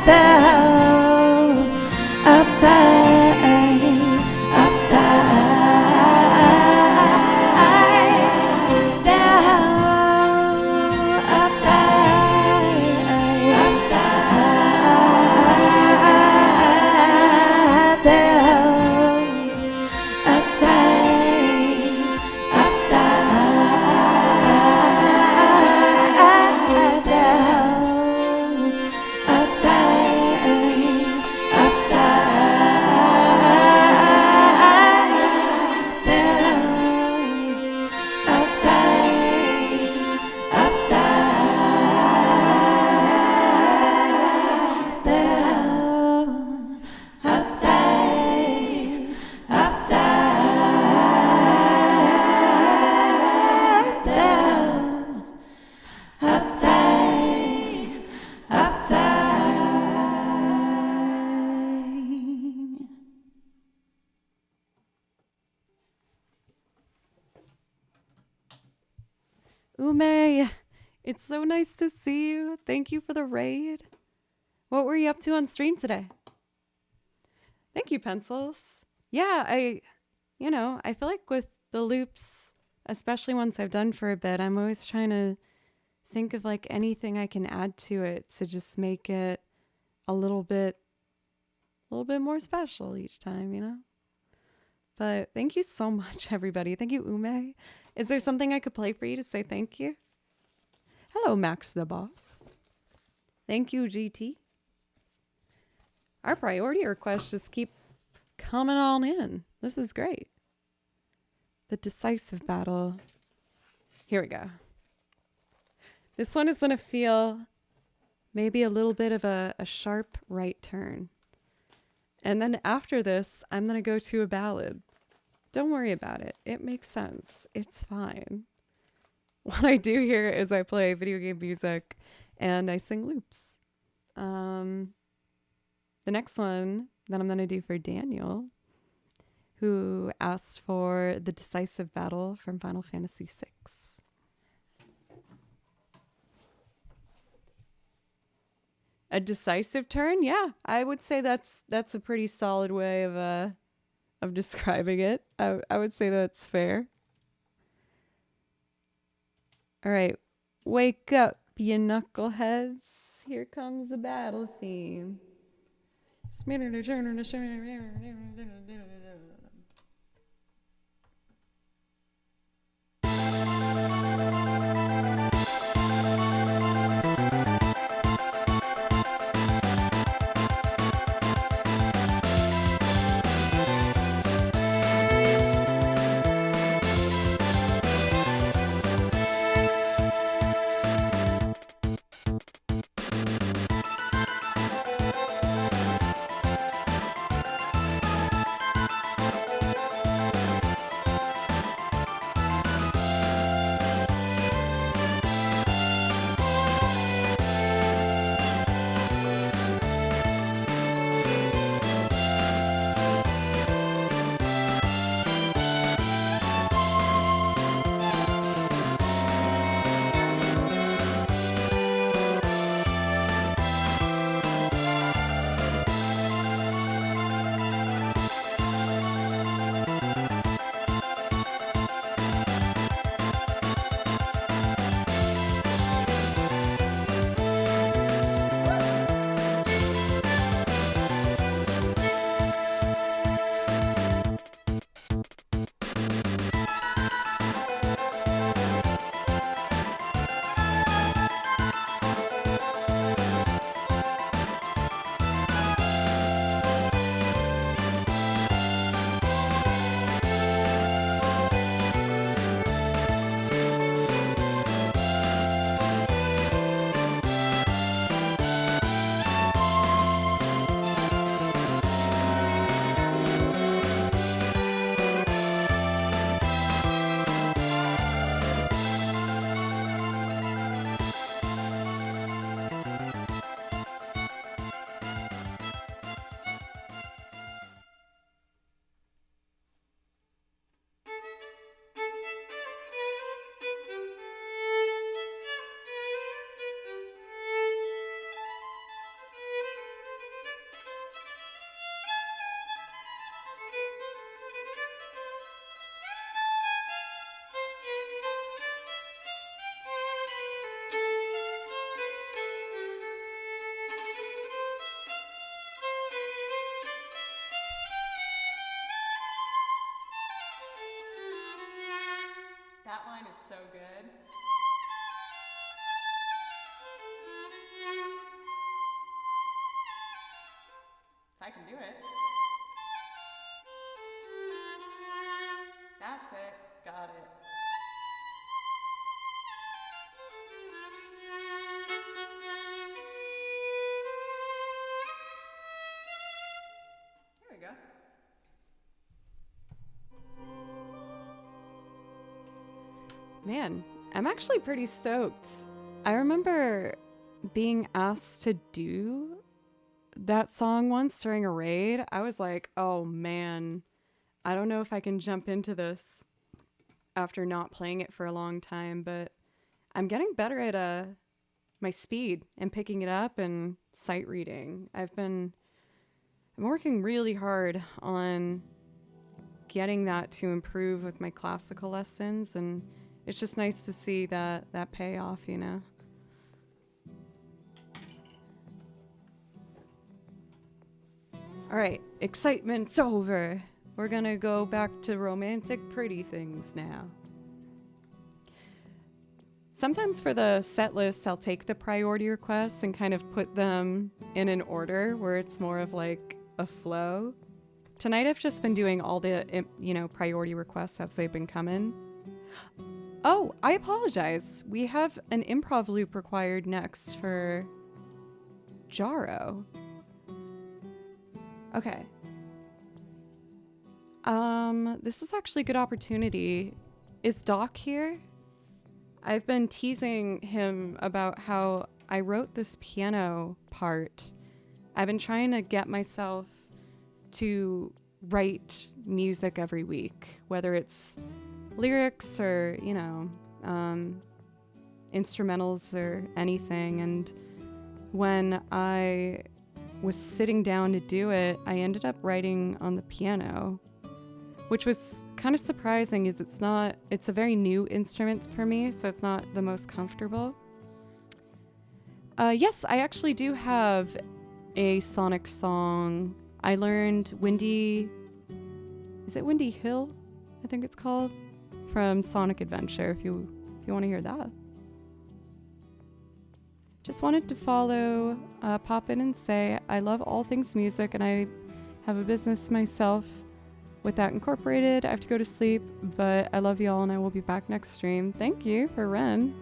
there. Uptight, uptight there. Uptight, uptight there. Ume, it's so nice to see you. Thank you for the raid. What were you up to on stream today? Thank you, Pencils. Yeah, I feel like with the loops, especially ones I've done for a bit, I'm always trying to think of like anything I can add to it to just make it a little bit more special each time, you know? But thank you so much, everybody. Thank you, Ume. Is there something I could play for you to say thank you? Hello, Max the Boss. Thank you, GT. Our priority requests just keep coming on in. This is great. The decisive battle. Here we go. This one is going to feel maybe a little bit of a sharp right turn. And then after this, I'm going to go to a ballad. Don't worry about it. It makes sense. It's fine. What I do here is I play video game music and I sing loops. The next one that I'm going to do for Daniel, who asked for the decisive battle from Final Fantasy VI. A decisive turn? Yeah, I would say that's a pretty solid way of describing it. I would say that's fair. All right, wake up, you knuckleheads. Here comes the battle theme. That line is so good. If I can do it. That's it. Got it. Here we go. Man, I'm actually pretty stoked. I remember being asked to do that song once during a raid. I was like, oh man, I don't know if I can jump into this after not playing it for a long time, but I'm getting better at my speed and picking it up and sight reading. I'm working really hard on getting that to improve with my classical lessons, and it's just nice to see that pay off, you know? All right, excitement's over. We're gonna go back to romantic pretty things now. Sometimes for the set list, I'll take the priority requests and kind of put them in an order where it's more of like a flow. Tonight I've just been doing all the, priority requests as they've been coming. Oh, I apologize. We have an improv loop required next for Jaro. Okay. This is actually a good opportunity. Is Doc here? I've been teasing him about how I wrote this piano part. I've been trying to get myself to write music every week, whether it's lyrics or, instrumentals or anything. And when I was sitting down to do it, I ended up writing on the piano, which was kind of surprising. It's a very new instrument for me, so it's not the most comfortable. Yes, I actually do have a Sonic song. I learned Windy Hill? I think it's called, from Sonic Adventure, if you want to hear that. Just wanted to pop in and say I love all things music, and I have a business myself with that incorporated. I have to go to sleep, but I love y'all and I will be back next stream. Thank you for Ren.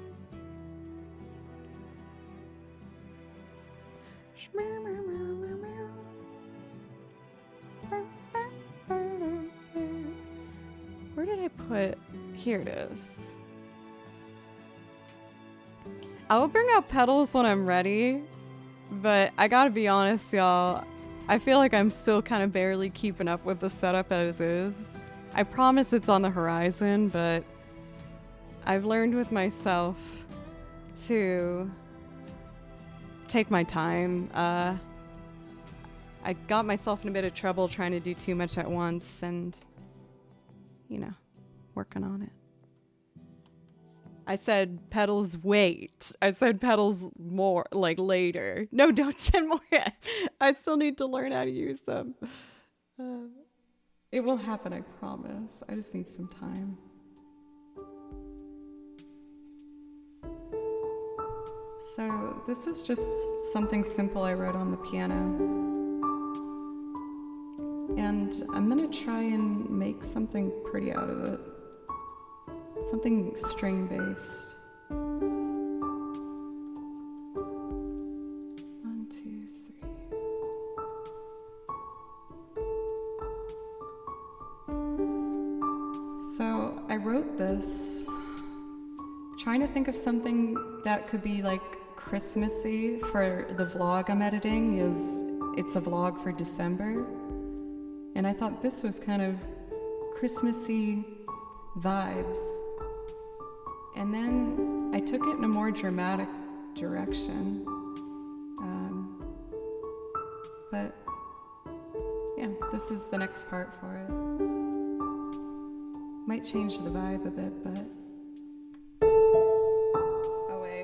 Where did I put? Here it is. I will bring out pedals when I'm ready, but I gotta be honest, y'all. I feel like I'm still kind of barely keeping up with the setup as is. I promise it's on the horizon, but I've learned with myself to take my time. I got myself in a bit of trouble trying to do too much at once and, working on it. I said pedals wait. I said pedals more, like later. No, don't send more yet. I still need to learn how to use them. It will happen, I promise. I just need some time. So this is just something simple I wrote on the piano. And I'm gonna try and make something pretty out of it. Something string-based. 1, 2, 3. So I wrote this trying to think of something that could be like Christmassy for the vlog I'm editing. It's a vlog for December. And I thought this was kind of Christmassy vibes. And then I took it in a more dramatic direction. But yeah, this is the next part for it. Might change the vibe a bit, but... Oh wait.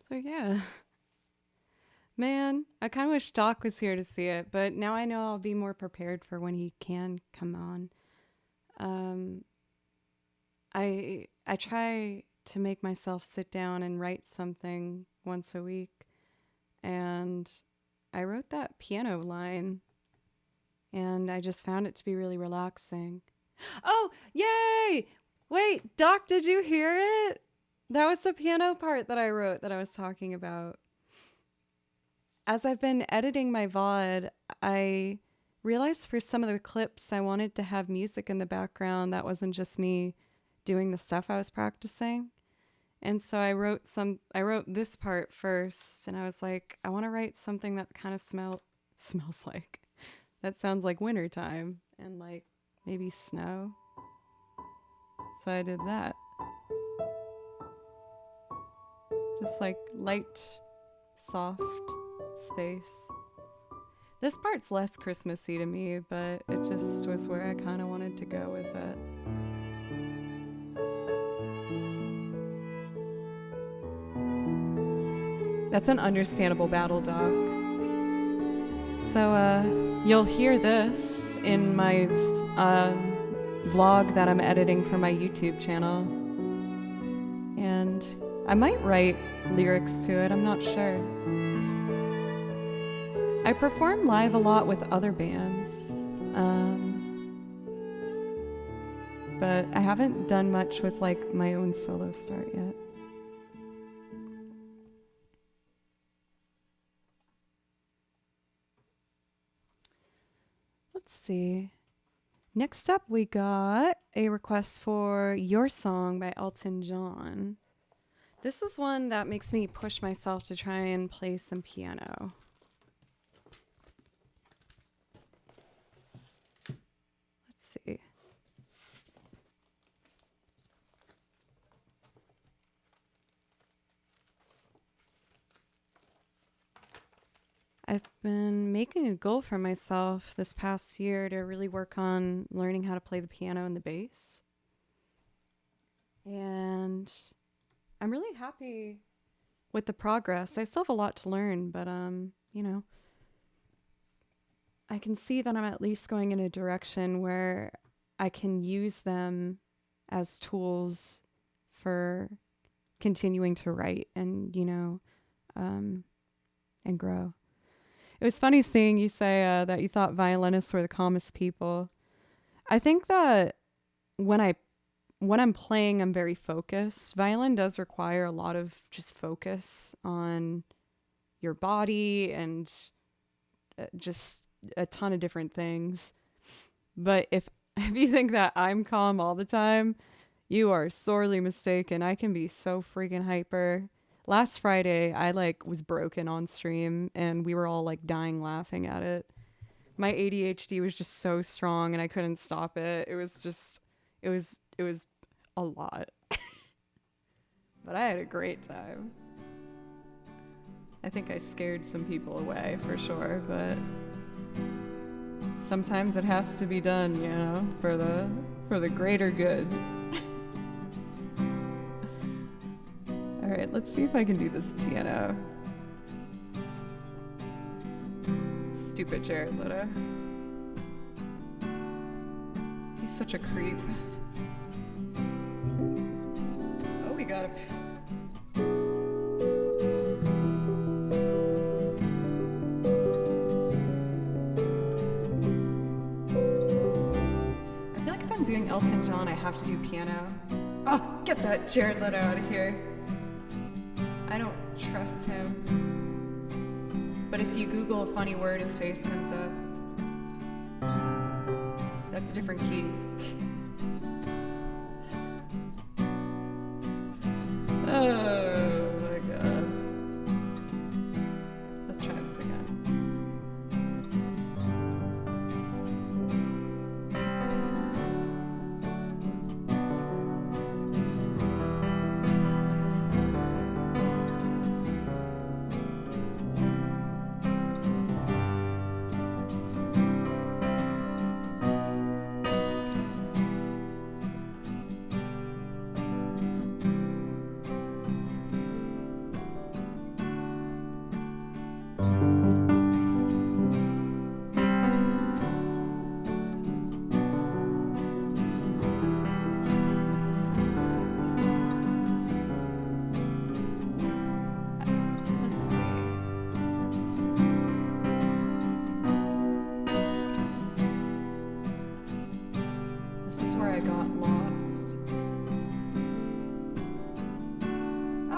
So yeah. Man, I kind of wish Doc was here to see it, but now I know I'll be more prepared for when he can come on. Um, I try to make myself sit down and write something once a week, and I wrote that piano line, and I just found it to be really relaxing. Oh, yay! Wait, Doc, did you hear it? That was the piano part that I wrote that I was talking about. As I've been editing my VOD, I realized for some of the clips I wanted to have music in the background that wasn't just me doing the stuff I was practicing. And so I wrote this part first, and I was like, I want to write something that kind of smells like, that sounds like wintertime and like maybe snow. So I did that. Just like light, soft space. This part's less Christmassy to me, but it just was where I kind of wanted to go with it. That's an understandable battle, Doc. So, you'll hear this in my vlog that I'm editing for my YouTube channel. And I might write lyrics to it, I'm not sure. I perform live a lot with other bands, but I haven't done much with like my own solo start yet. Let's see. Next up, we got a request for Your Song by Elton John. This is one that makes me push myself to try and play some piano. Let's see. I've been making a goal for myself this past year to really work on learning how to play the piano and the bass. And I'm really happy with the progress. I still have a lot to learn, but you know, I can see that I'm at least going in a direction where I can use them as tools for continuing to write and, you know, and grow. It was funny seeing you say that you thought violinists were the calmest people. I think that when I'm playing, I'm very focused. Violin does require a lot of just focus on your body and just a ton of different things. But if you think that I'm calm all the time, you are sorely mistaken. I can be so freaking hyper. Last Friday, I was broken on stream and we were all dying laughing at it. My ADHD was just so strong and I couldn't stop it. It was a lot. But I had a great time. I think I scared some people away for sure, but sometimes it has to be done, you know, for the greater good. All right, let's see if I can do this piano. Stupid Jared Leto. He's such a creep. Oh, we got a... I feel like if I'm doing Elton John, I have to do piano. Oh, get that Jared Leto out of here. I don't trust him. But if you Google a funny word, his face comes up. That's a different key. Oh my god. Let's try this again.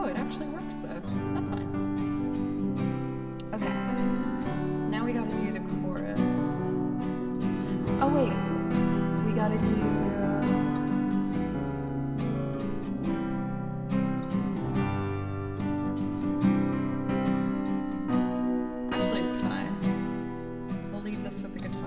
it actually works though. That's fine. Okay. Now we gotta do the chorus. Oh wait. We gotta do... Actually, it's fine. We'll leave this with the guitar.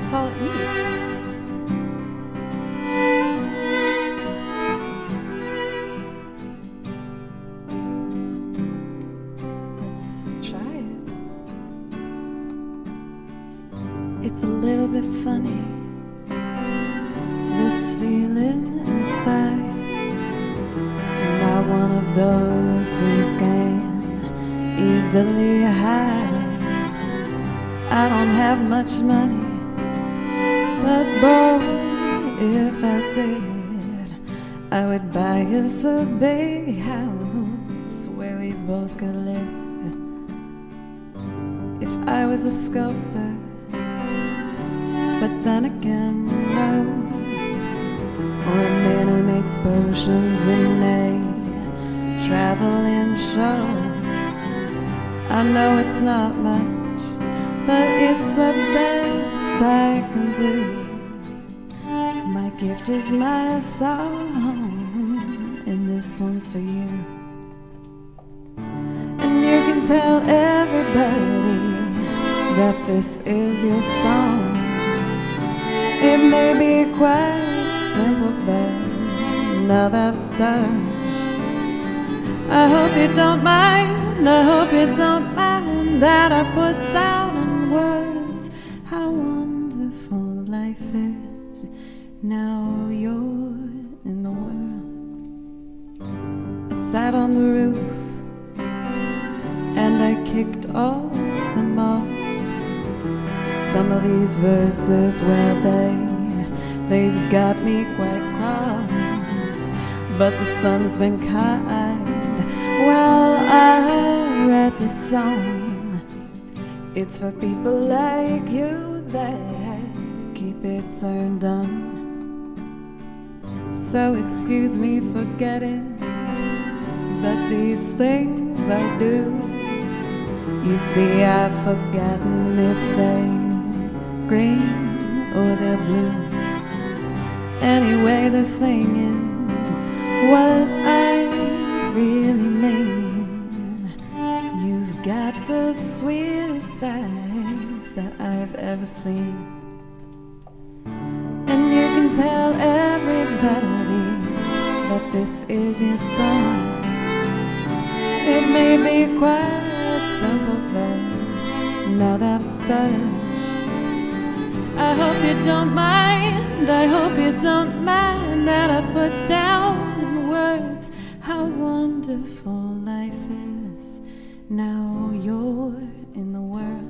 that's all it needs. Let's try it. It's a little bit funny, this feeling inside. Not one of those who can easily hide. I don't have much money, but boy, if I did, I would buy us a big house where we both could live. If I was a sculptor, but then again, no. Or a man who makes potions in a traveling show. I know it's not much, but it's the best I can do. My gift is my song, and this one's for you. And you can tell everybody that this is your song. It may be quite simple, but now that it's done, I hope you don't mind, I hope you don't mind that I put down in words how wonderful life is. Now you're in the world. I sat on the roof and I kicked off the moss. Some of these verses, well, they've got me quite cross, but the sun's been kind while I read this song. It's for people like you that keep it turned on. So excuse me for getting, but these things I do. You see, I've forgotten if they're green or they're blue. Anyway, the thing is, what I really mean, you've got the sweetest eyes that I've ever seen. And you can tell everybody that this is your song. It may be quite simple, but now that it's done, I hope you don't mind, I hope you don't mind that I put down in words how wonderful life is. Now you're in the world.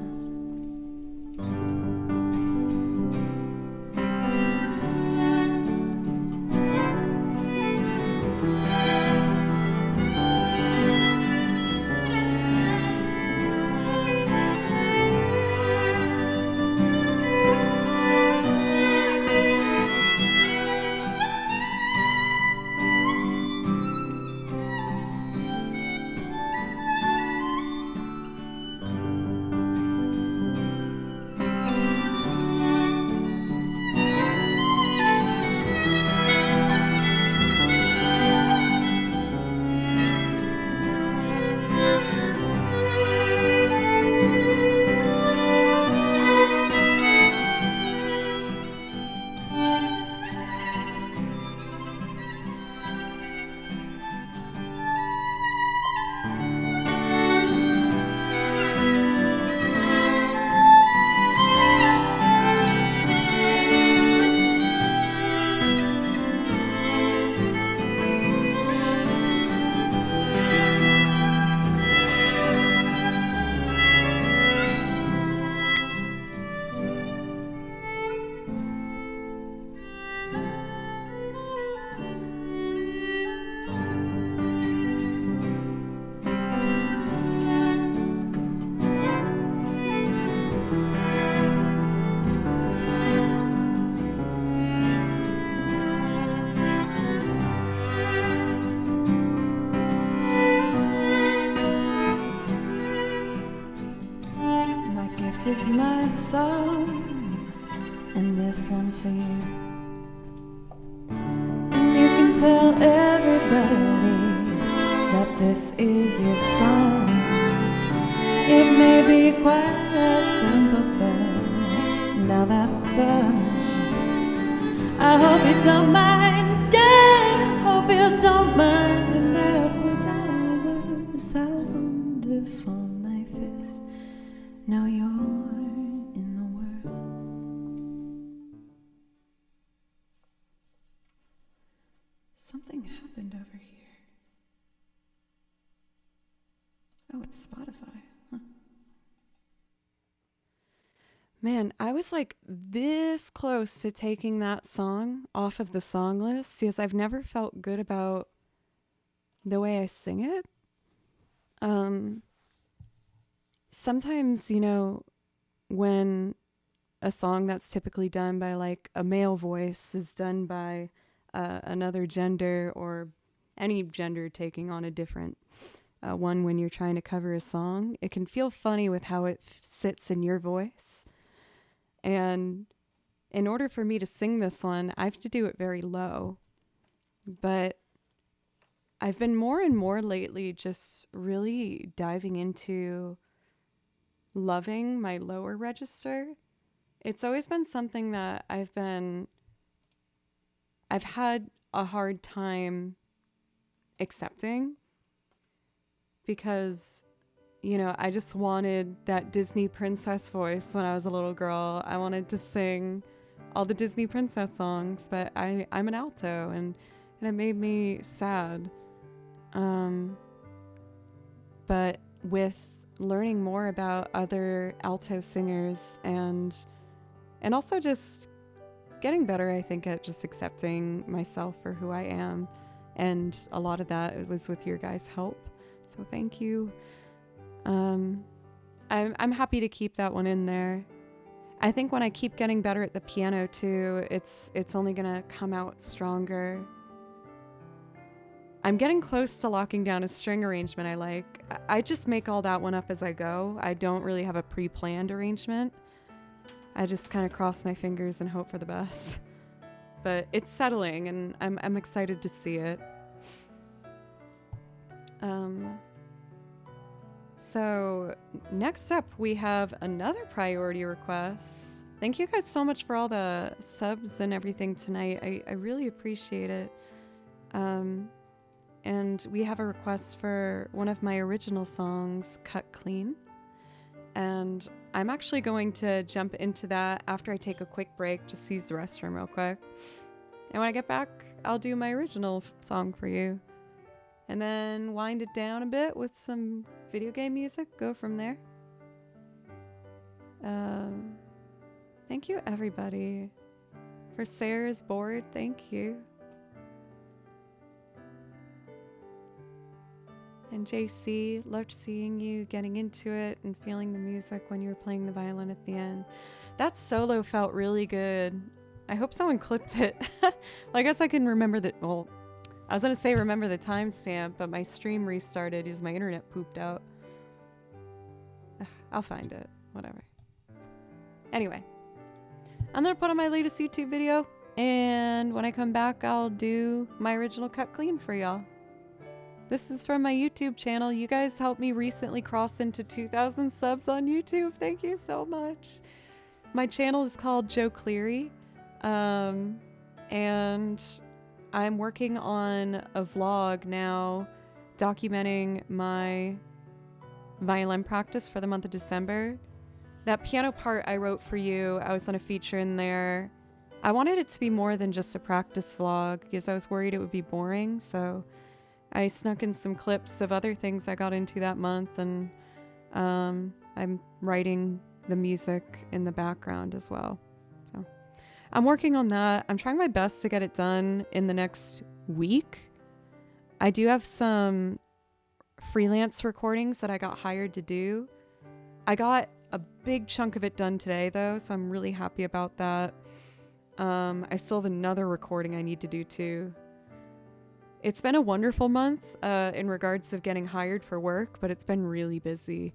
Is my song, and this one's for you. And you can tell everybody that this is your song. It may be quite simple, but now that's done. I hope you don't mind, I hope you don't mind that I put down words how wonderful life is. Now you're in the world. Something happened over here. Oh, it's Spotify. Huh. Man, I was like this close to taking that song off of the song list because I've never felt good about the way I sing it. Sometimes, you know, when a song that's typically done by like a male voice is done by another gender, or any gender taking on a different one when you're trying to cover a song, it can feel funny with how it sits in your voice. And in order for me to sing this one, I have to do it very low. But I've been more and more lately just really diving into loving my lower register. It's always been something that I've had a hard time accepting because, you know, I just wanted that Disney princess voice when I was a little girl. I wanted to sing all the Disney princess songs, but I'm an alto, and it made me sad. But with learning more about other alto singers and also just getting better, I think, at just accepting myself for who I am. And a lot of that was with your guys' help. So thank you. I'm happy to keep that one in there. I think when I keep getting better at the piano too, it's only gonna come out stronger. I'm getting close to locking down a string arrangement I like. I just make all that one up as I go. I don't really have a pre-planned arrangement. I just kind of cross my fingers and hope for the best. But it's settling, and I'm excited to see it. So next up, we have another priority request. Thank you guys so much for all the subs and everything tonight. I really appreciate it. And we have a request for one of my original songs, Cut Clean. And I'm actually going to jump into that after I take a quick break, just use the restroom real quick. And when I get back, I'll do my original song for you. And then wind it down a bit with some video game music, go from there. Thank you, everybody. For Sarah's board, thank you. And JC, loved seeing you getting into it and feeling the music when you were playing the violin at the end. That solo felt really good. I hope someone clipped it. Well, I guess I can remember that. Well, I was going to say remember the timestamp, but my stream restarted because my internet pooped out. Ugh, I'll find it. Whatever. Anyway, I'm going to put on my latest YouTube video, and when I come back, I'll do my original Cut Clean for y'all. This is from my YouTube channel. You guys helped me recently cross into 2,000 subs on YouTube. Thank you so much. My channel is called Joe Cleary. And I'm working on a vlog now documenting my violin practice for the month of December. That piano part I wrote for you, I was on a feature in there. I wanted it to be more than just a practice vlog because I was worried it would be boring. So I snuck in some clips of other things I got into that month, and I'm writing the music in the background as well. So I'm working on that. I'm trying my best to get it done in the next week. I do have some freelance recordings that I got hired to do. I got a big chunk of it done today, though, so I'm really happy about that. I still have another recording I need to do, too. It's been a wonderful month in regards of getting hired for work, but it's been really busy.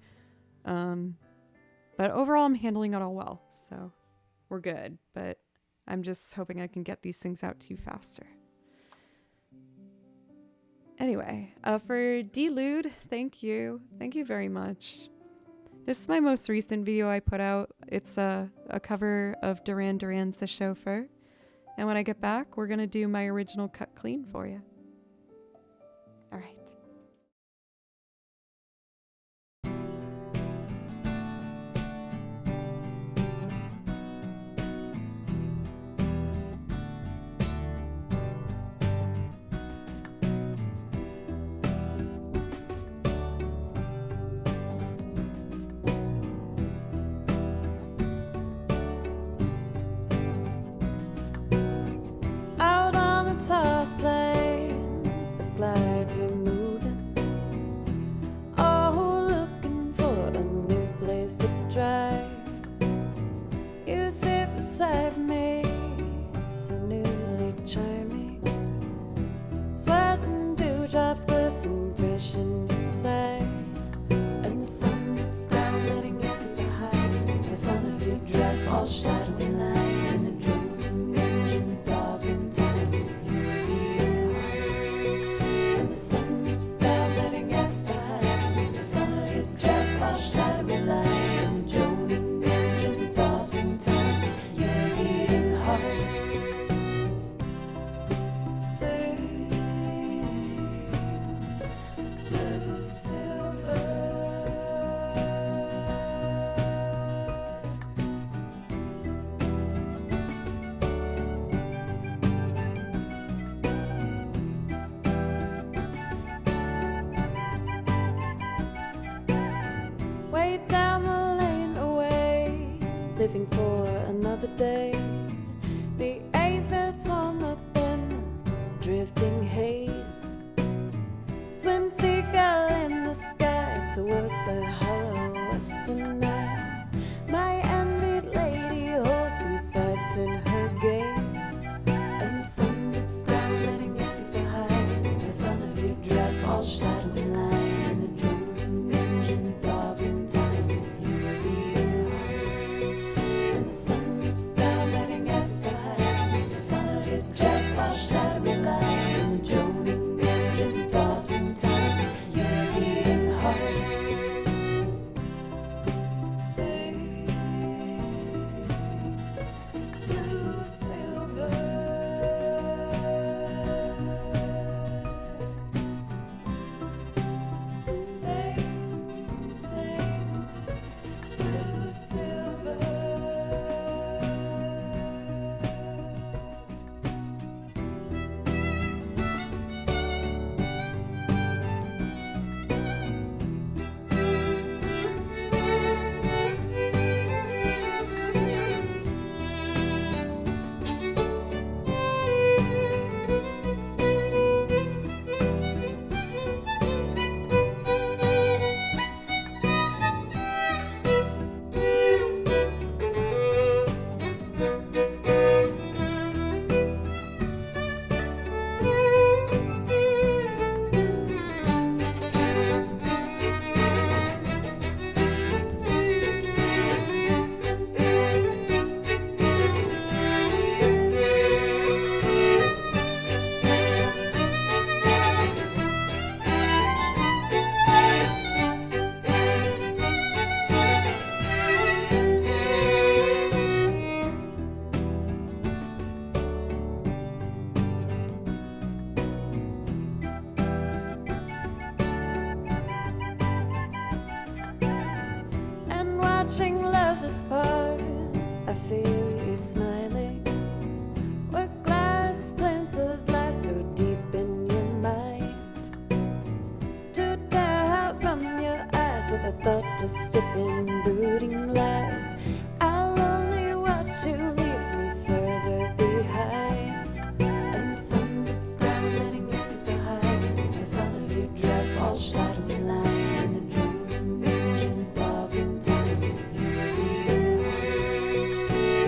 But overall, I'm handling it all well, so we're good. But I'm just hoping I can get these things out to you faster. Anyway, for D-Lude, thank you. Thank you very much. This is my most recent video I put out. It's a cover of Duran Duran's The Chauffeur. And when I get back, we're going to do my original cut clean for you. All right. Out on the top plains, the glides are moving. Oh, looking for a new place to drive. You sit beside me, so newly charming. Sweating dewdrops glisten fresh in your sight. And the sun looks down, letting everything behind. It's the front of your dress, all shadowy line. And the droning engine thaws in time with your beating heart. And the sun looks down, letting everything behind. It's the front of your dress, all shadowy line. And the droning engine thaws in time with your beating heart. Sing, blue silver. Way down the lane away, living for another day. The aphids warm up in the drifting haze. Swim seagull in the sky towards that hollow western night. My envied lady holds you fast in her gaze. And the sun looks down, letting everything behind. It's the front of your dress, all shadowy line. And the droning engine thaws in time with your beating heart. And the sun looks down, letting everything behind. It's the front of your dress, all shadowy line. And the droning engine thaws in time with your beating heart. Sing, blue silver. Sing, blue silver. And watching lovers part, I feel you smiling. Where glass splinters lie so deep in your mind. To tear out from your eyes with a thought to stiffen brooding lies. I'll only watch you leave me further behind. And the sun looks down, letting everything behind. It's the front of your dress, all shadowy line. And the droning engine thaws in time with your beating heart.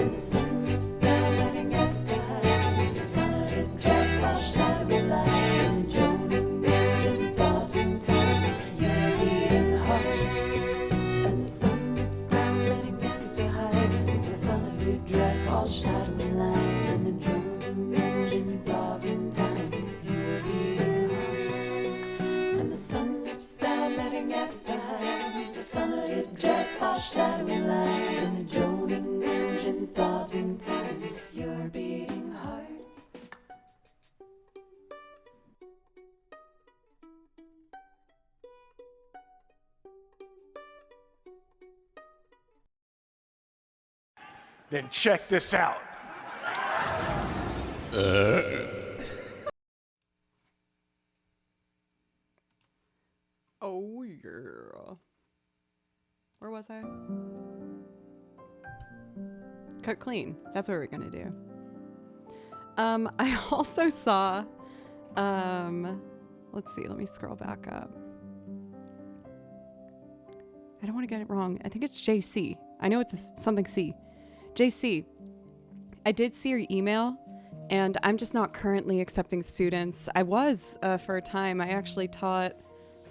And the sun looks down, letting everything behind. It's the front of your dress, all shadowy line. And the droning engine thaws in time with your beating heart. And the sun looks down, letting everything behind. It's the front of your dress, all shadowy line. And the droning engine thaws in time with your beating heart. And the sun looks down, letting everything behind. It's the front of your dress, throbs in time, your beating heart. Then check this out. Oh, yeah. Where was I? Cut clean. That's what we're gonna do. I also saw, let's see, let me scroll back up. I don't want to get it wrong. I think it's JC. I know it's something C. JC, I did see your email, and I'm just not currently accepting students. I was for a time. I actually taught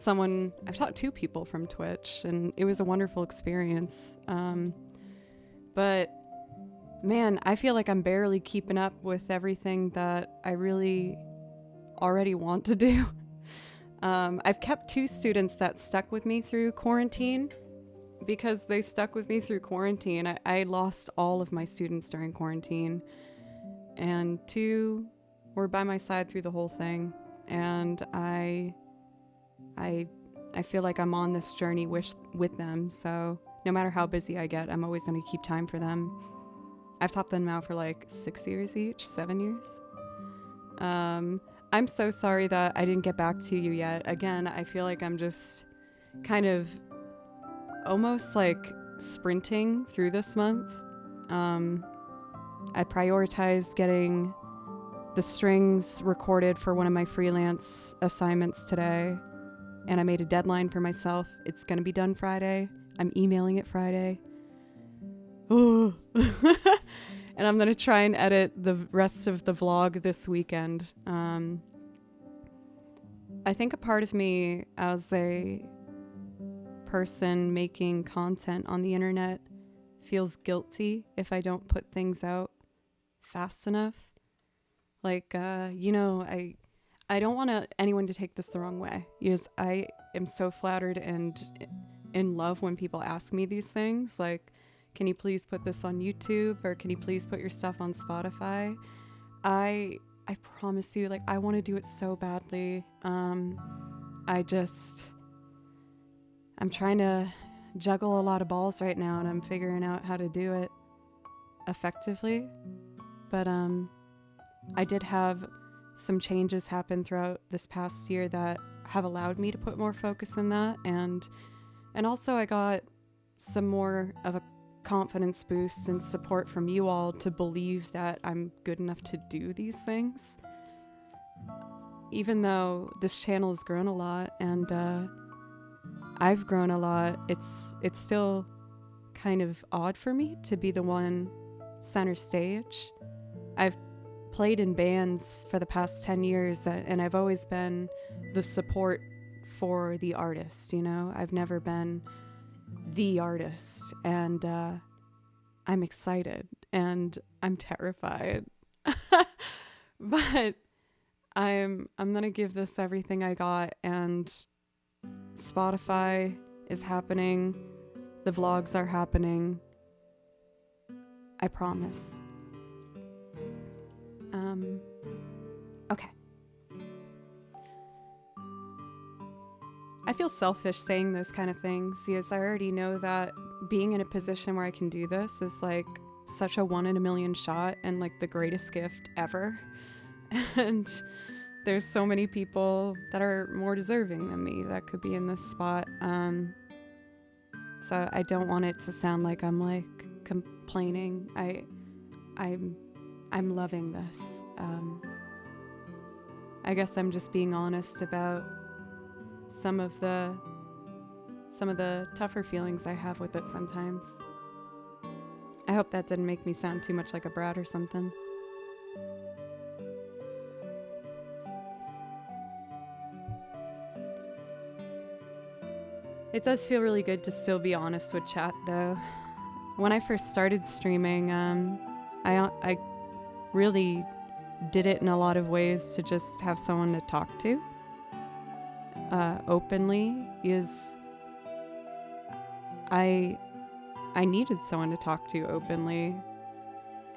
I've taught 2 people from Twitch, and it was a wonderful experience. But man, I feel like I'm barely keeping up with everything that I really already want to do. I've kept 2 students that stuck with me through quarantine because they stuck with me through quarantine. I lost all of my students during quarantine, and 2 were by my side through the whole thing. And I feel like I'm on this journey with them. So no matter how busy I get, I'm always going to keep time for them. I've taught them now for like 6 years each, 7 years. I'm so sorry that I didn't get back to you yet. Again, I feel like I'm just kind of almost like sprinting through this month. I prioritized getting the strings recorded for one of my freelance assignments today, and I made a deadline for myself. It's going to be done Friday. I'm emailing it Friday. Oh. And I'm going to try and edit the rest of the vlog this weekend. I think a part of me as a person making content on the internet feels guilty if I don't put things out fast enough. Like, I don't want anyone to take this the wrong way, because I am so flattered and in love when people ask me these things. Like, can you please put this on YouTube, or can you please put your stuff on Spotify? I promise you, like, I want to do it so badly. I'm trying to juggle a lot of balls right now, and I'm figuring out how to do it effectively. But I did have some changes happen throughout this past year that have allowed me to put more focus in that, and also I got some more of a confidence boost and support from you all to believe that I'm good enough to do these things. Even though this channel has grown a lot and I've grown a lot, it's still kind of odd for me to be the one center stage. I've played in bands for the past 10 years, and I've always been the support for the artist, you know? I've never been the artist, and I'm excited and I'm terrified. But I'm gonna give this everything I got, and Spotify is happening, the vlogs are happening, I promise. Okay. I feel selfish saying those kind of things, because I already know that being in a position where I can do this is like such a 1 in a million shot and like the greatest gift ever. And there's so many people that are more deserving than me that could be in this spot. So I don't want it to sound like I'm like complaining. I'm loving this. I guess I'm just being honest about some of the tougher feelings I have with it sometimes. I hope that didn't make me sound too much like a brat or something. It does feel really good to still be honest with chat, though. When I first started streaming, I really did it in a lot of ways to just have someone to talk to openly, because I needed someone to talk to openly.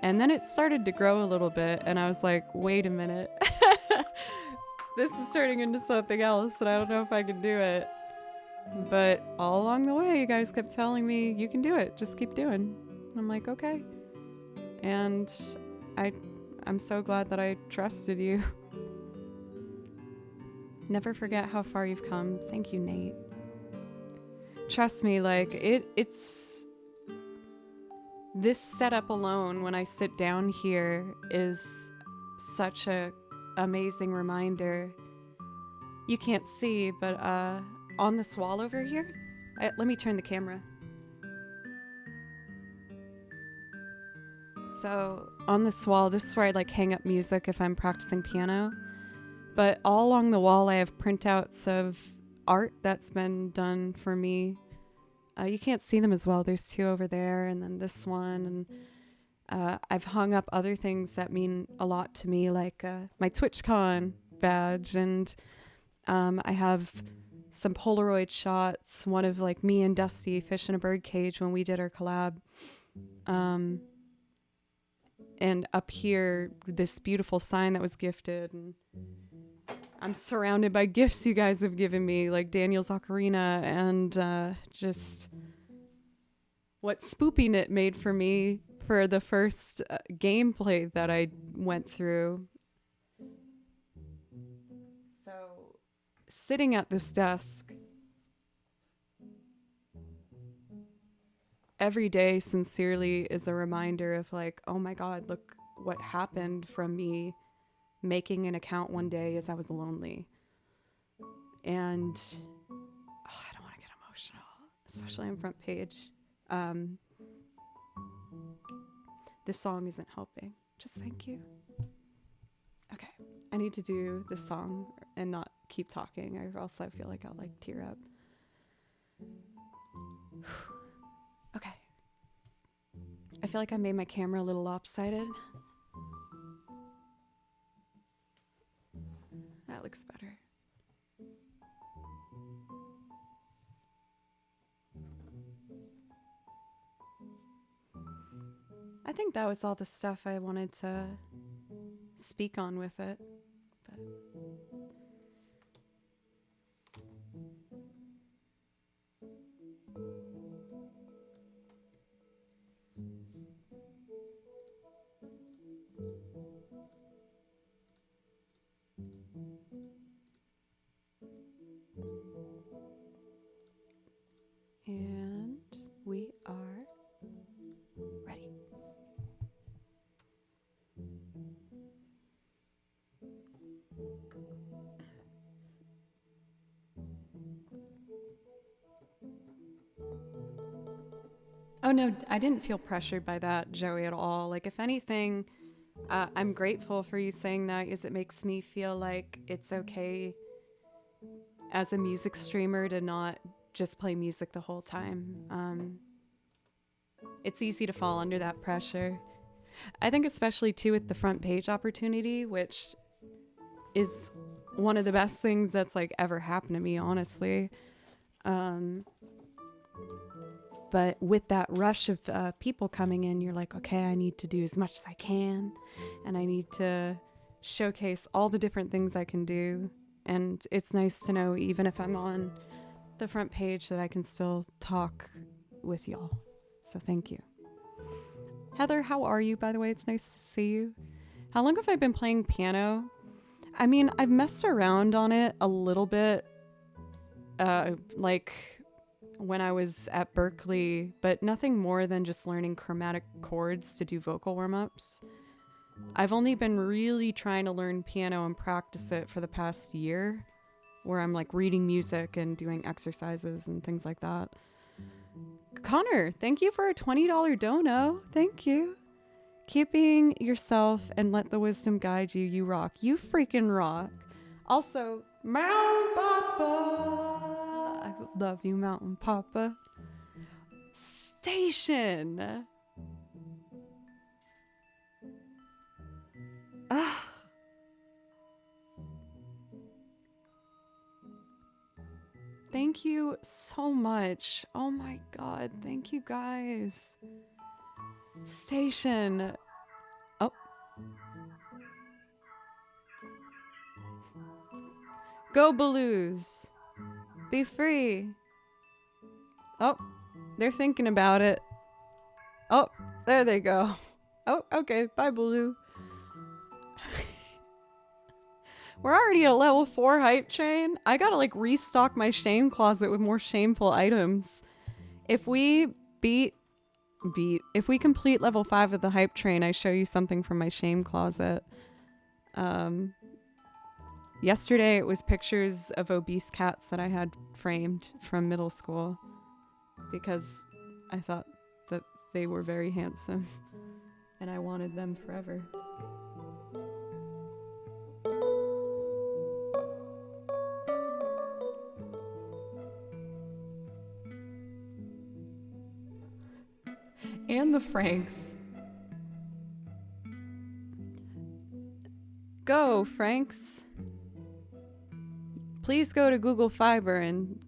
And then it started to grow a little bit, and I was like, wait a minute. This is turning into something else, and I don't know if I can do it. But all along the way, you guys kept telling me, you can do it. Just keep doing. I'm like, okay. And I'm so glad that I trusted you. Never forget how far you've come. Thank you, Nate. Trust me, like, it's... This setup alone, when I sit down here, is such a amazing reminder. You can't see, but on this wall over here, let me turn the camera. So on this wall, this is where I like hang up music if I'm practicing piano. But all along the wall, I have printouts of art that's been done for me. You can't see them as well. There's two over there, and then this one. And I've hung up other things that mean a lot to me, like my TwitchCon badge, and I have some Polaroid shots. One of like me and Dusty fish in a bird cage when we did our collab. And up here, this beautiful sign that was gifted. And I'm surrounded by gifts you guys have given me, like Daniel's Ocarina and just what Spoopy Knit made for me for the first gameplay that I went through. So, sitting at this desk every day sincerely is a reminder of like, oh my God, look what happened from me making an account one day as I was lonely. And I don't want to get emotional, especially on front page. This song isn't helping. Just thank you. Okay, I need to do this song and not keep talking, or else I feel like I'll like tear up. Okay. I feel like I made my camera a little lopsided. That looks better. I think that was all the stuff I wanted to speak on with it. But and we are ready. Oh no, I didn't feel pressured by that, Joey, at all. Like, if anything, I'm grateful for you saying that, because it makes me feel like it's okay as a music streamer to not just play music the whole time. It's easy to fall under that pressure. I think especially too with the front page opportunity, which is one of the best things that's like ever happened to me, honestly. But with that rush of people coming in, you're like, okay, I need to do as much as I can, and I need to showcase all the different things I can do. And it's nice to know, even if I'm on the front page, that I can still talk with y'all. So thank you. Heather, how are you, by the way? It's nice to see you. How long have I been playing piano? I mean, I've messed around on it a little bit, like when I was at Berkeley, but nothing more than just learning chromatic chords to do vocal warm-ups. I've only been really trying to learn piano and practice it for the past year, where I'm like reading music and doing exercises and things like that. Connor, thank you for a $20 dono. Thank you. Keep being yourself and let the wisdom guide you. You rock. You freaking rock. Also, Mountain Papa. I love you, Mountain Papa. Station. Ah. Thank you so much. Oh my God. Thank you guys. Station. Go Blues. Be free. Oh, they're thinking about it. Oh, there they go. Oh, okay. Bye, Baloo. We're already at a level 4 hype train. I gotta like restock my shame closet with more shameful items. If we if we complete level 5 of the hype train, I show you something from my shame closet. Yesterday it was pictures of obese cats that I had framed from middle school because I thought that they were very handsome and I wanted them forever. And the Franks. Go, Franks. Please go to Google Fiber and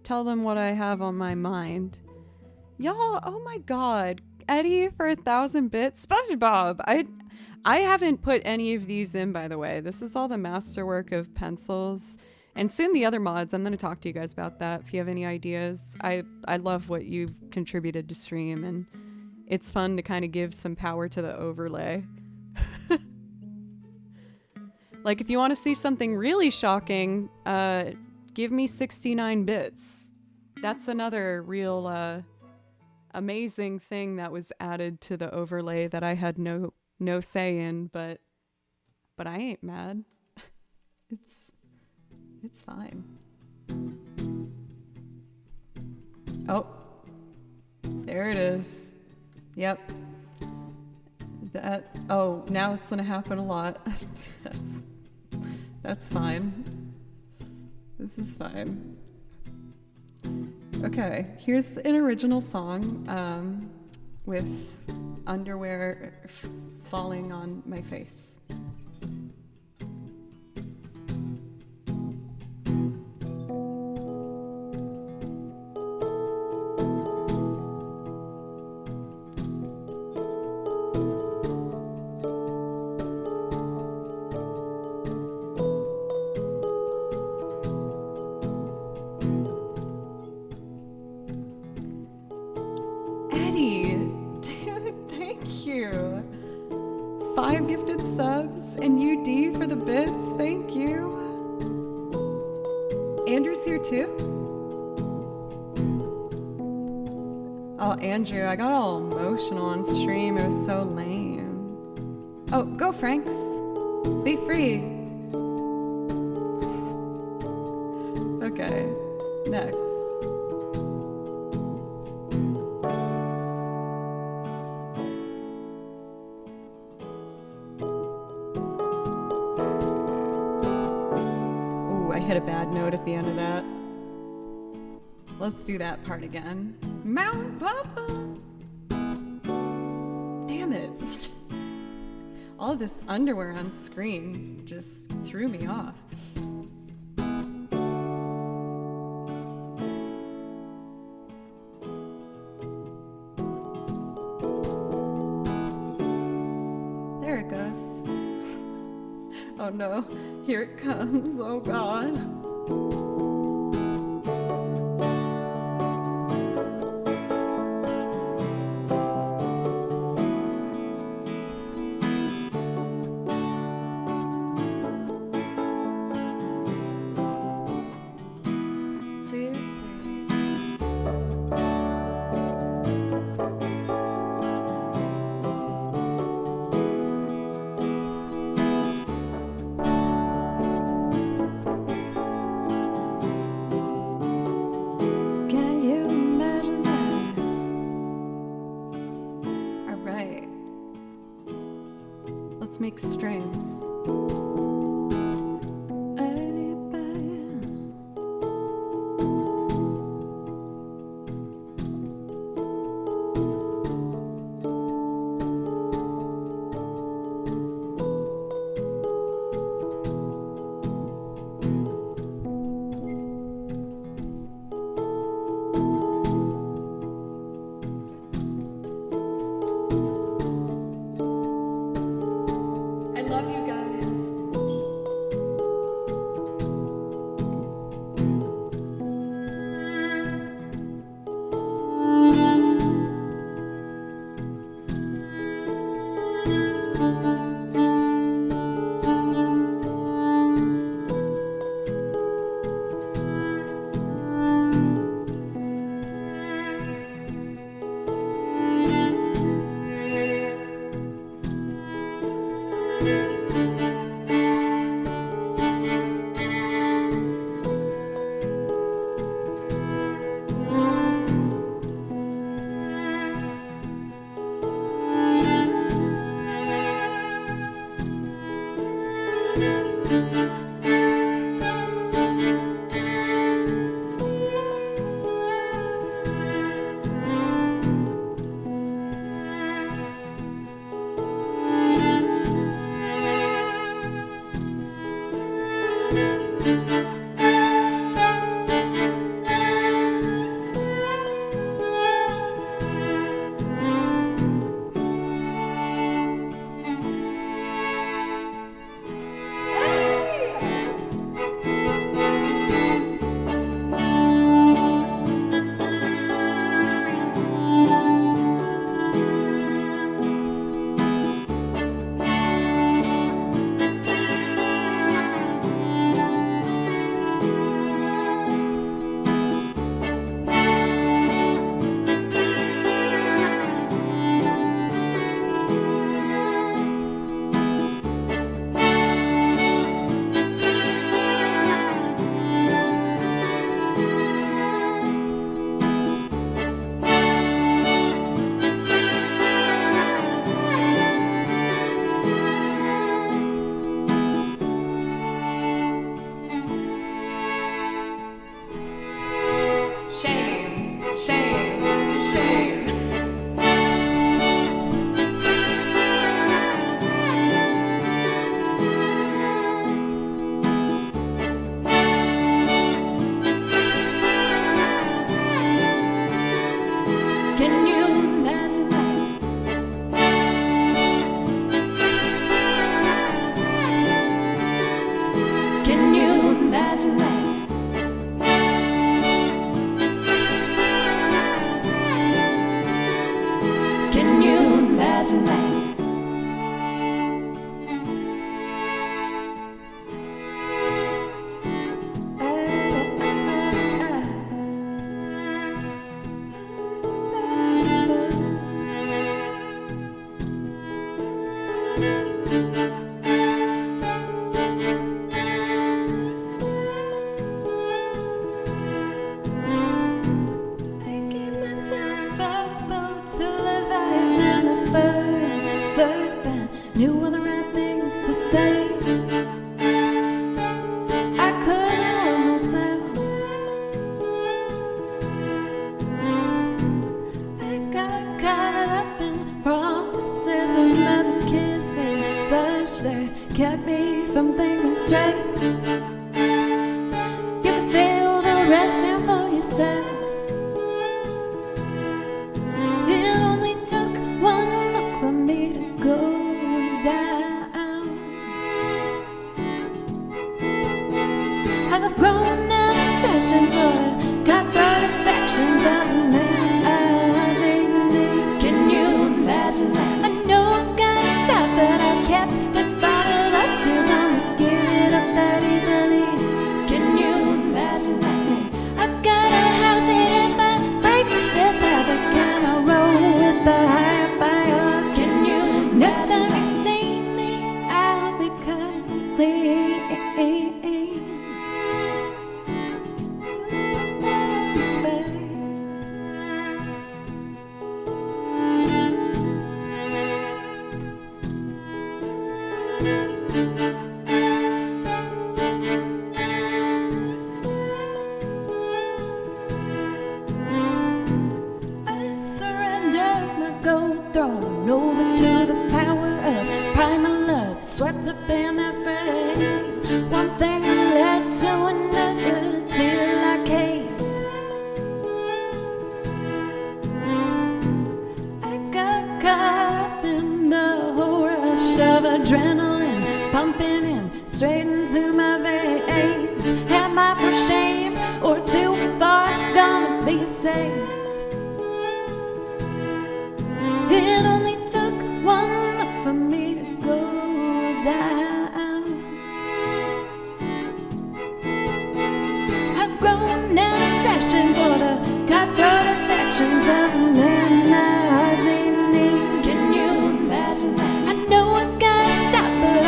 tell them what I have on my mind. Y'all, oh my god. Eddie for 1,000 bits. SpongeBob. I haven't put any of these in, by the way. This is all the masterwork of pencils. And soon the other mods. I'm going to talk to you guys about that if you have any ideas. I love what you've contributed to stream, and it's fun to kind of give some power to the overlay. Like, if you want to see something really shocking, give me 69 bits. That's another real amazing thing that was added to the overlay that I had no say in, but I ain't mad. It's fine. Oh, there it is. Yep. Oh, now it's gonna happen a lot. That's fine. This is fine. Okay, here's an original song with underwear falling on my face. Andrew, I got all emotional on stream. It was so lame. Oh, go Franks. Be free. Okay, next. Ooh, I hit a bad note at the end of that. Let's do that part again. Mount Papa! Damn it. All of this underwear on screen just threw me off. There it goes. Oh no, here it comes. Oh god. Make strings. Shame, shame, shame. Can you imagine that? Can you imagine that? Can you imagine that? I gave myself up to live right in the first serpent. Knew all the right things to say. I couldn't help myself. I got caught up in promises of never kissing, touch that kept me from thinking straight. You can feel the rest in for yourself. It only took one look for me to go down. I've grown an obsession for the cutthroat affections of a man I didn't need. Can you imagine that? I know I've got to stop, but I've kept this bottle up till I'm give it up that easily. Can you imagine that? I've got a habit if I break this habit, can I roll with the higher fire? Can you? Next time you see me, I'll be clean. I surrendered my gold throne over to the power of primal love, swept up in that fray. One thing led to another till I caved. I got caught up in the whole rush of adrenaline, pumping in straight into my veins. Am I for shame or too far gonna be saved? It only took one look for me to go down. I've grown an obsession for the cutthroat affections of men I hardly need. Can you imagine that? I know I've got to stop, but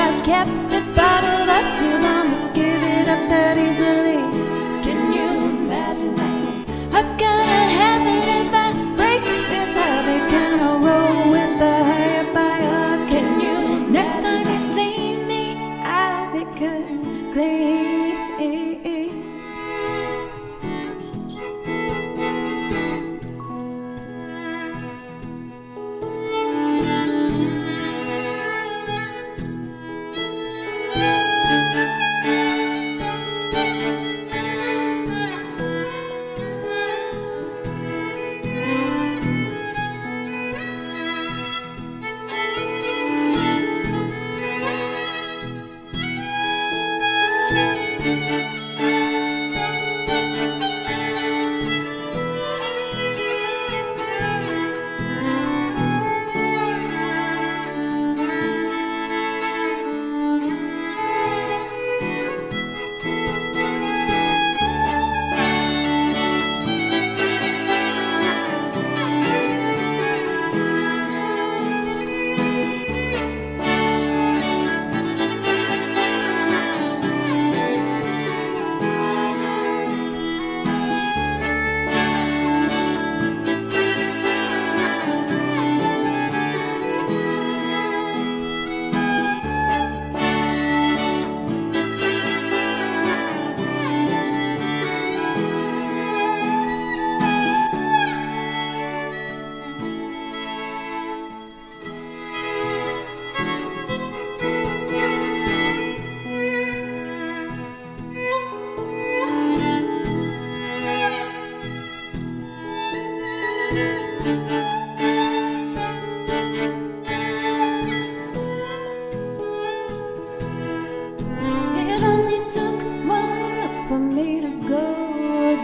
It only took one look for me to go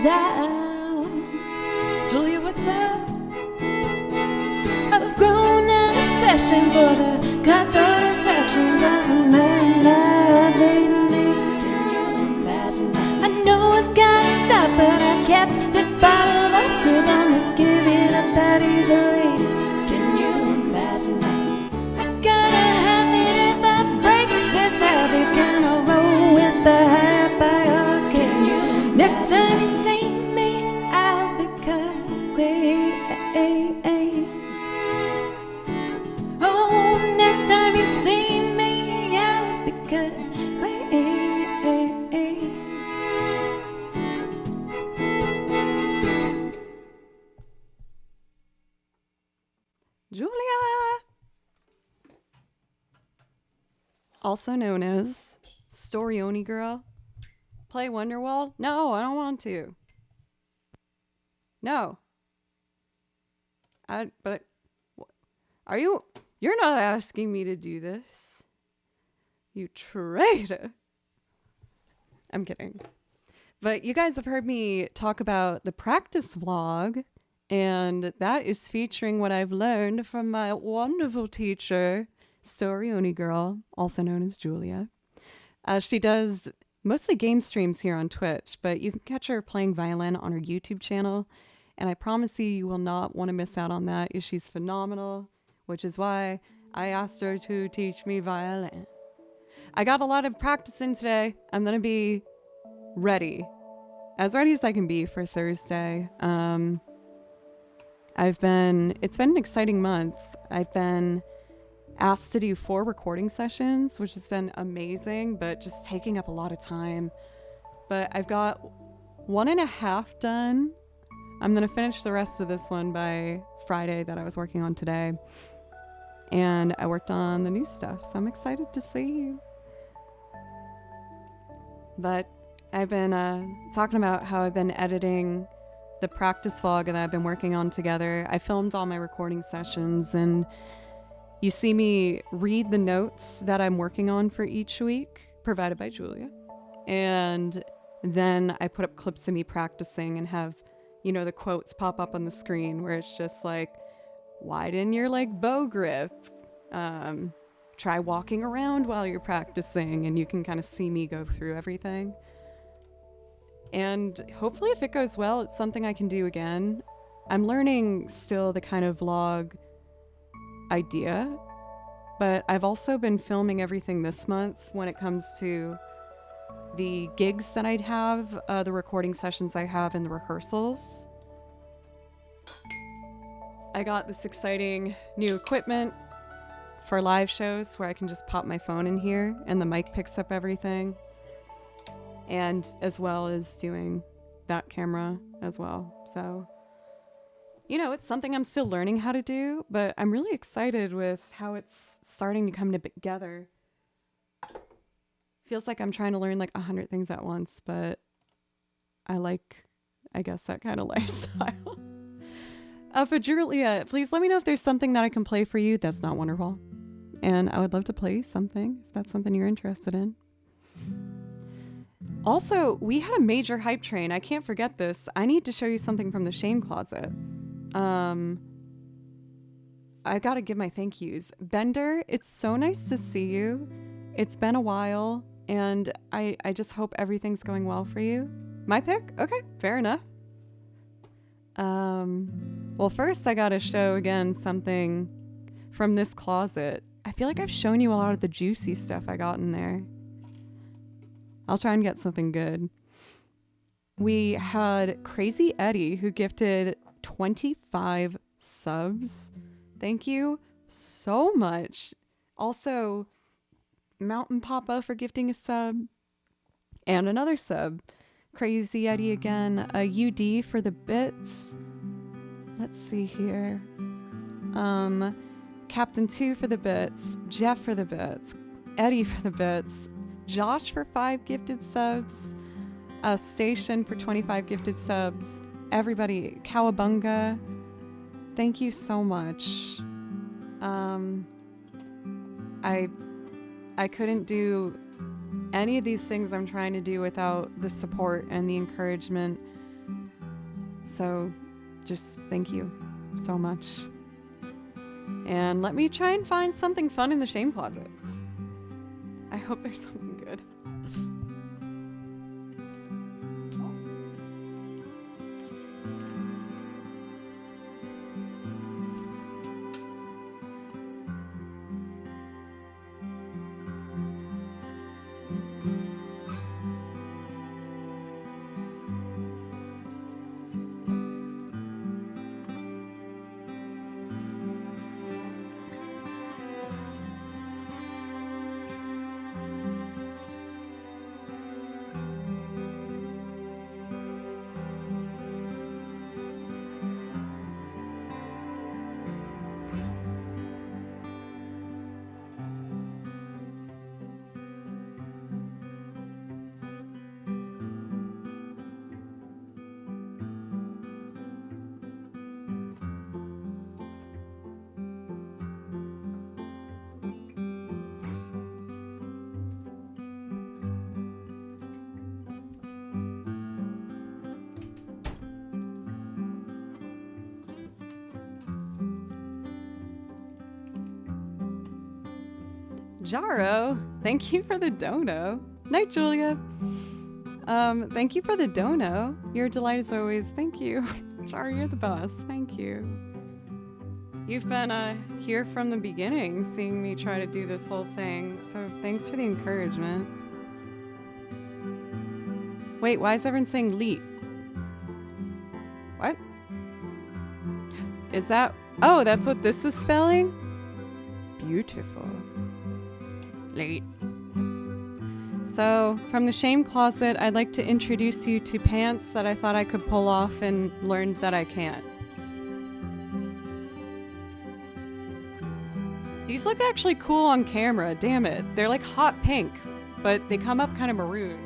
down. Julia, what's up? I've grown an obsession for the cutthroat affections of a man like me. Can you imagine that? I know I've gotta stop, but I've kept this bottle up too long to give it up that easily. Can you imagine that? I gotta have it if I break this habit. Can I roll with the hierarchy? Next time you see me, I'll be clean. Oh, next time you see me, I'll be clean. Julia! Also known as Storioni Girl. Play Wonderwall? No, I don't want to. No. But are you? You're not asking me to do this. You traitor. I'm kidding. But you guys have heard me talk about the practice vlog, and that is featuring what I've learned from my wonderful teacher, Storioni Girl, also known as Julia. She does mostly game streams here on Twitch, but you can catch her playing violin on her YouTube channel. And I promise you, you will not want to miss out on that. She's phenomenal, which is why I asked her to teach me violin. I got a lot of practice in today. I'm going to be ready as I can be for Thursday. It's been an exciting month. I've been asked to do 4 recording sessions, which has been amazing, but just taking up a lot of time. But I've got 1.5 done. I'm going to finish the rest of this one by Friday that I was working on today. And I worked on the new stuff, so I'm excited to see you. But I've been talking about how I've been editing the practice vlog that I've been working on together. I filmed all my recording sessions, and you see me read the notes that I'm working on for each week, provided by Julia. And then I put up clips of me practicing and have, the quotes pop up on the screen where it's just like, widen your bow grip. Try walking around while you're practicing, and you can kind of see me go through everything. And hopefully if it goes well, it's something I can do again. I'm learning still the kind of vlog idea, but I've also been filming everything this month when it comes to the gigs that I'd have, the recording sessions I have, and the rehearsals. I got this exciting new equipment for live shows where I can just pop my phone in here and the mic picks up everything. and as well as doing that camera as well. So, you know, it's something I'm still learning how to do, but I'm really excited with how it's starting to come together. Feels like I'm trying to learn like 100 things at once, but I guess, that kind of lifestyle. For Julia, please let me know if there's something that I can play for you that's not wonderful. And I would love to play you something if that's something you're interested in. Also, we had a major hype train. I can't forget this. I need to show you something from the shame closet. I gotta give my thank yous. Bender, it's so nice to see you. It's been a while, and I just hope everything's going well for you. My pick? Okay, fair enough. Well, first I gotta show again something from this closet. I feel like I've shown you a lot of the juicy stuff I got in there. I'll try and get something good. We had Crazy Eddie, who gifted 25 subs. Thank you so much. Also, Mountain Papa for gifting a sub. And another sub. Crazy Eddie again. A UD for the bits. Let's see here. Captain 2 for the bits. Jeff for the bits. Eddie for the bits. Josh for 5 gifted subs. Station for 25 gifted subs. Everybody. Cowabunga. Thank you so much. I couldn't do any of these things I'm trying to do without the support and the encouragement. So just thank you so much. And let me try and find something fun in the shame closet. I hope there's something good. Jaro, thank you for the dono. Night, Julia. Thank you for the dono. Your delight as always. Thank you. Jaro, you're the best. Thank you. You've been here from the beginning, seeing me try to do this whole thing, so thanks for the encouragement. Wait, why is everyone saying leet? What? Is that... Oh, that's what this is spelling? Beautiful. Late. So, from the shame closet, I'd like to introduce you to pants that I thought I could pull off and learned that I can't. These look actually cool on camera, damn it. They're like hot pink, but they come up kind of maroon.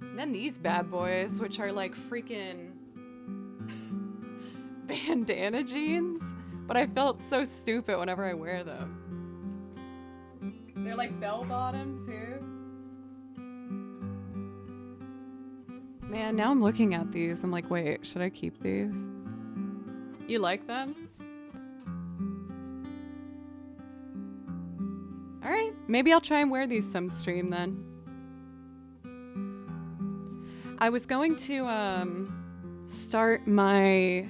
And then these bad boys, which are like freaking bandana jeans, but I felt so stupid whenever I wear them. They're like bell-bottom too. Man, now I'm looking at these. I'm like, wait, should I keep these? You like them? All right, maybe I'll try and wear these some stream then. I was going to start my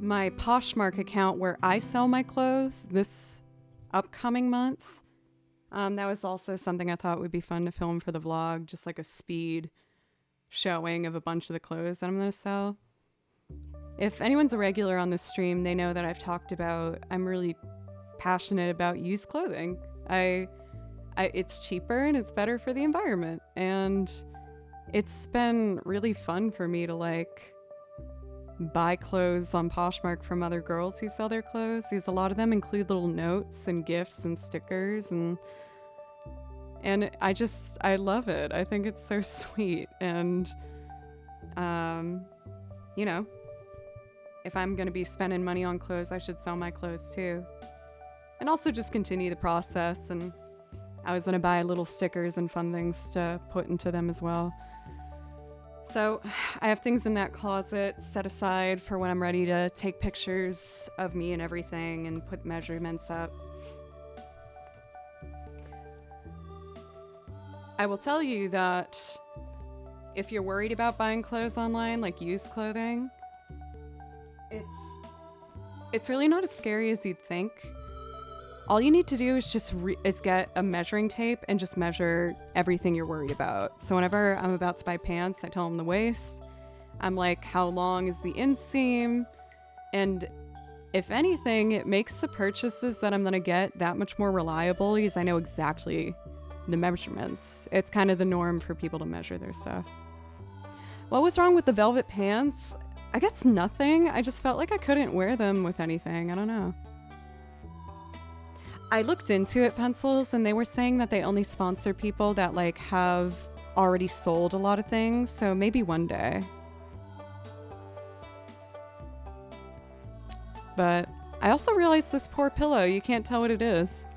Poshmark account where I sell my clothes this upcoming month. That was also something I thought would be fun to film for the vlog, just like a speed showing of a bunch of the clothes that I'm going to sell. If anyone's a regular on this stream, they know that I've talked about I'm really passionate about used clothing. It's cheaper and it's better for the environment, and it's been really fun for me to like buy clothes on Poshmark from other girls who sell their clothes, because a lot of them include little notes and gifts and stickers, and I love it. I think it's so sweet. And you know, if I'm gonna be spending money on clothes, I should sell my clothes too, and also just continue the process. And I was gonna buy little stickers and fun things to put into them as well. So I have things in that closet set aside for when I'm ready to take pictures of me and everything and put measurements up. I will tell you that if you're worried about buying clothes online, like used clothing, it's really not as scary as you'd think. All you need to do is just get a measuring tape and just measure everything you're worried about. So whenever I'm about to buy pants, I tell them the waist. I'm like, how long is the inseam? And if anything, it makes the purchases that I'm gonna get that much more reliable, because I know exactly the measurements. It's kind of the norm for people to measure their stuff. What was wrong with the velvet pants? I guess nothing. I just felt like I couldn't wear them with anything. I don't know. I looked into it, Pencils, and they were saying that they only sponsor people that like have already sold a lot of things, so maybe one day. But I also realized this poor pillow, you can't tell what it is.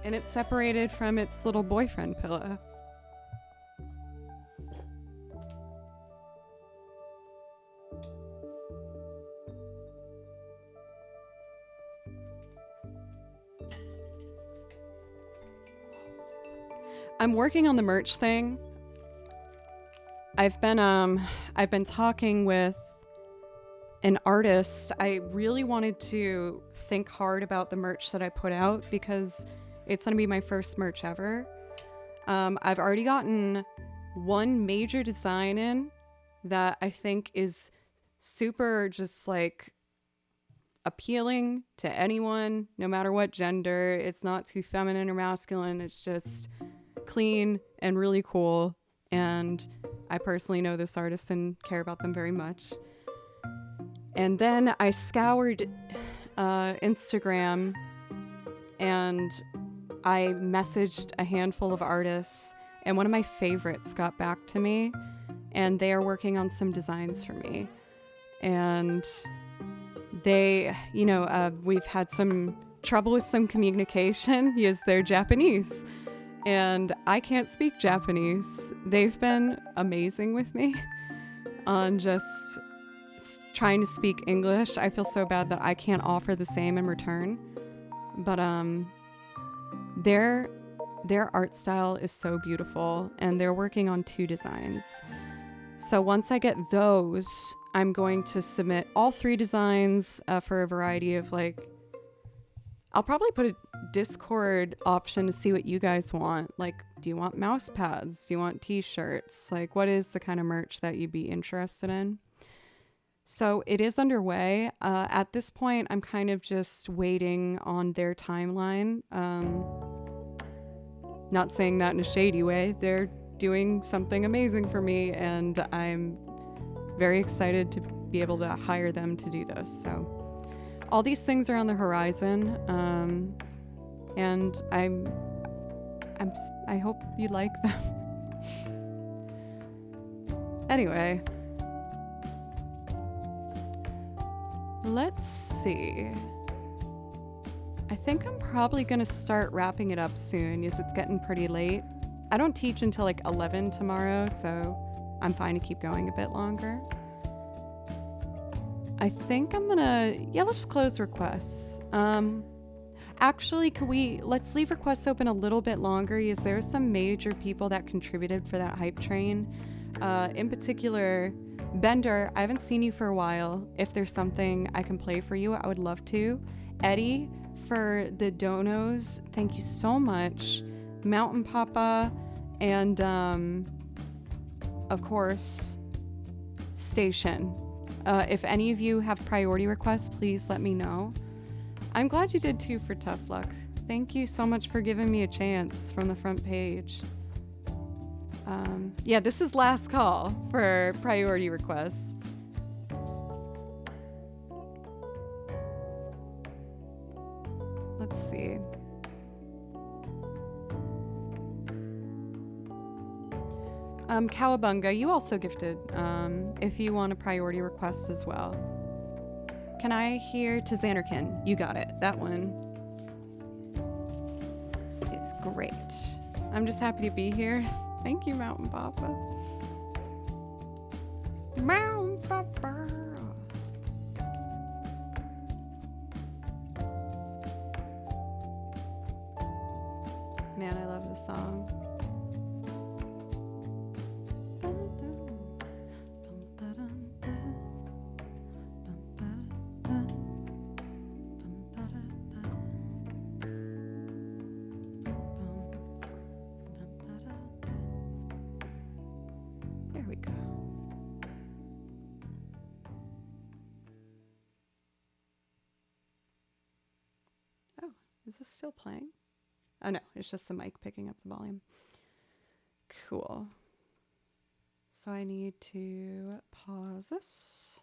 And it's separated from its little boyfriend pillow. I'm working on the merch thing. I've been talking with an artist. I really wanted to think hard about the merch that I put out, because it's gonna be my first merch ever. I've already gotten one major design in that I think is super just like appealing to anyone, no matter what gender. It's not too feminine or masculine. It's just clean and really cool, and I personally know this artist and care about them very much. And then I scoured Instagram, and I messaged a handful of artists, and one of my favorites got back to me, and they are working on some designs for me. And they, we've had some trouble with some communication because they're Japanese. And I can't speak Japanese. They've been amazing with me on just trying to speak English. I feel so bad that I can't offer the same in return. But their art style is so beautiful, and they're working on 2 designs. So once I get those, I'm going to submit all 3 designs for a variety of I'll probably put a Discord option to see what you guys want. Like, do you want mouse pads? Do you want t-shirts? Like, what is the kind of merch that you'd be interested in? So it is underway. At this point, I'm kind of just waiting on their timeline. Not saying that in a shady way. They're doing something amazing for me, and I'm very excited to be able to hire them to do this. So all these things are on the horizon, and I hope you like them. Anyway, let's see. I think I'm probably gonna start wrapping it up soon, because it's getting pretty late. I don't teach until 11 tomorrow, so I'm fine to keep going a bit longer. I think I'm gonna, let's close requests. Actually, let's leave requests open a little bit longer, because there are some major people that contributed for that hype train. In particular, Bender, I haven't seen you for a while. If there's something I can play for you, I would love to. Eddie, for the donos, thank you so much. Mountain Papa, and of course, station. If any of you have priority requests, please let me know. I'm glad you did too for Tough Luck. Thank you so much for giving me a chance from the front page. Yeah, this is last call for priority requests. Let's see. Cowabunga, you also gifted, if you want a priority request as well. Can I hear to Xanarkin? You got it. That one is great. I'm just happy to be here. Thank you, Mountain Papa. Mountain Papa. Man, I love this song. There we go. Oh, is this still playing? Oh no, it's just the mic picking up the volume. Cool. So I need to pause this.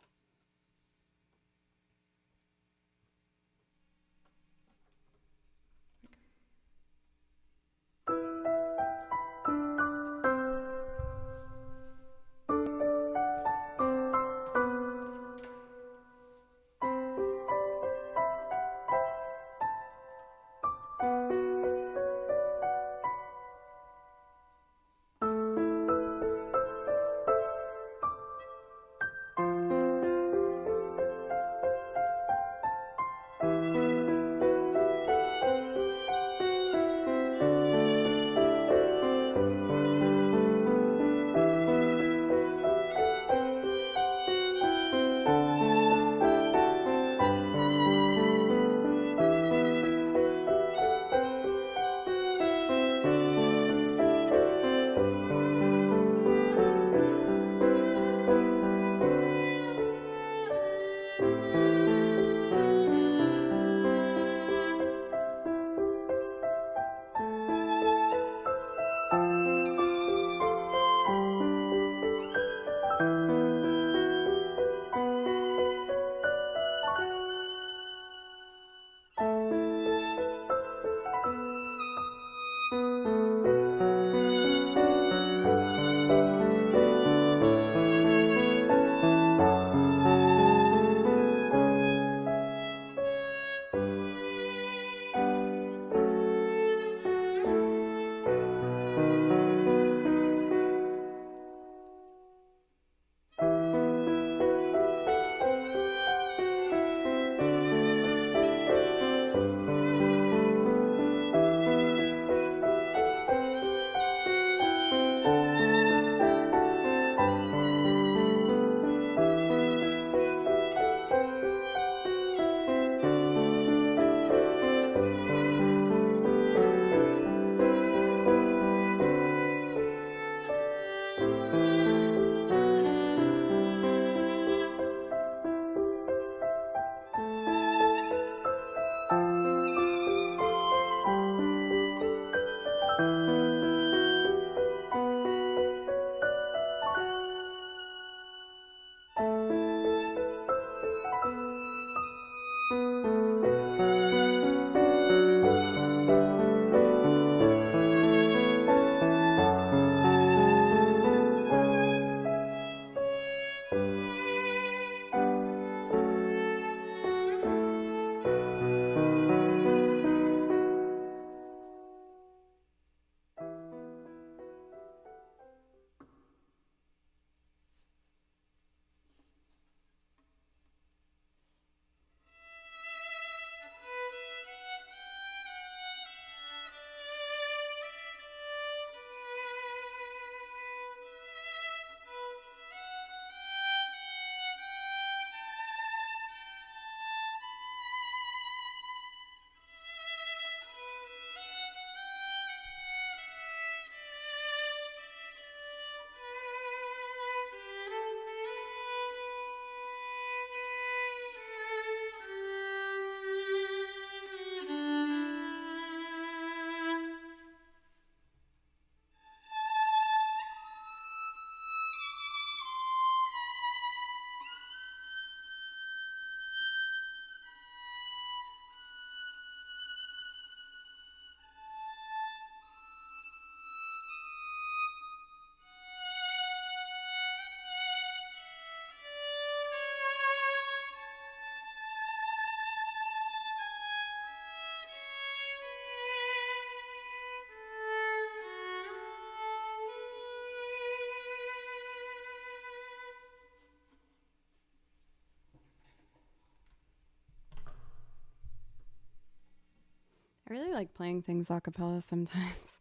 really like playing things a cappella sometimes.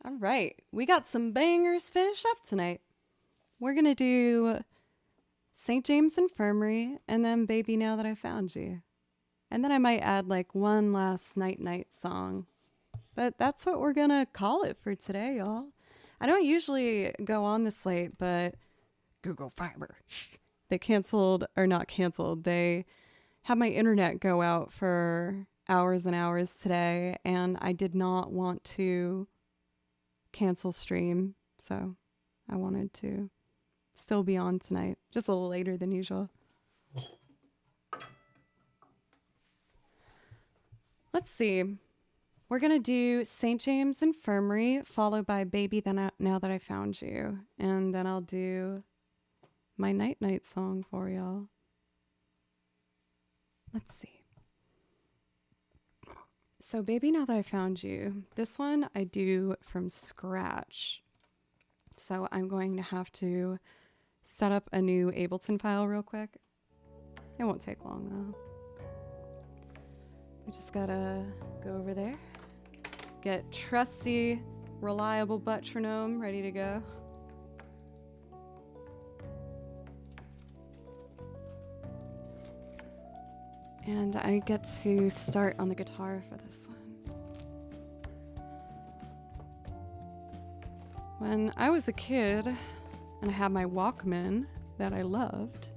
All right, we got some bangers finished up tonight. We're going to do St. James Infirmary and then Baby Now That I Found You. And then I might add like one last night song. But that's what we're going to call it for today, y'all. I don't usually go on this late, but Google Fiber. They they had my internet go out for hours and hours today, and I did not want to cancel stream, so I wanted to still be on tonight, just a little later than usual. Let's see. We're going to do St. James Infirmary, followed by Baby Now That I Found You, and then I'll do my night song for y'all. Let's see. So Baby Now That I Found You, this one I do from scratch. So I'm going to have to set up a new Ableton file real quick. It won't take long though. We just gotta go over there, get trusty, reliable metronome ready to go. And I get to start on the guitar for this one. When I was a kid and I had my Walkman that I loved,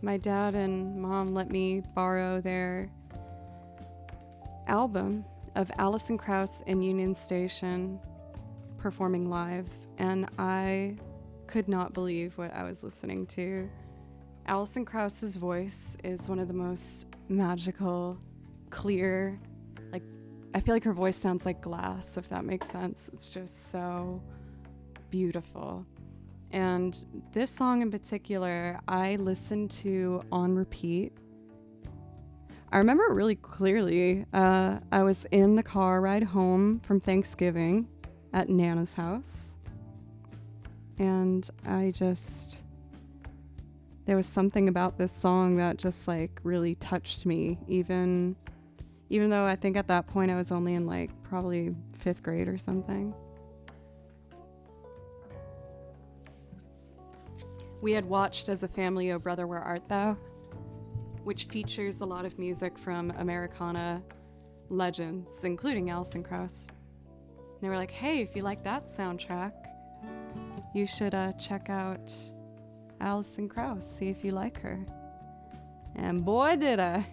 my dad and mom let me borrow their album of Alison Krauss and Union Station performing live, and I could not believe what I was listening to. Alison Krauss's voice is one of the most magical, clear, like, I feel like her voice sounds like glass, if that makes sense. It's just so beautiful. And this song in particular, I listened to on repeat. I remember it really clearly. I was in the car ride home from Thanksgiving at Nana's house, and there was something about this song that just like really touched me, even though I think at that point I was only in like probably 5th grade or something. We had watched as a family Oh Brother Where Art Thou, which features a lot of music from Americana legends, including Alison Krauss. They were like, hey, if you like that soundtrack, you should check out Alison Krauss, see if you like her. And boy, did I.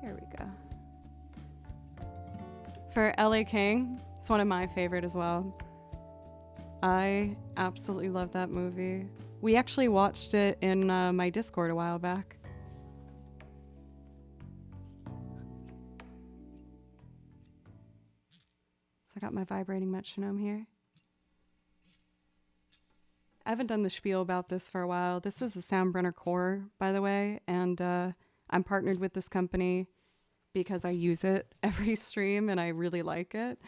Here we go. For LA King, it's one of my favorite as well. I absolutely love that movie. We actually watched it in my Discord a while back. So I got my vibrating metronome here. I haven't done the spiel about this for a while. This is a Soundbrenner Core, by the way, and I'm partnered with this company because I use it every stream and I really like it.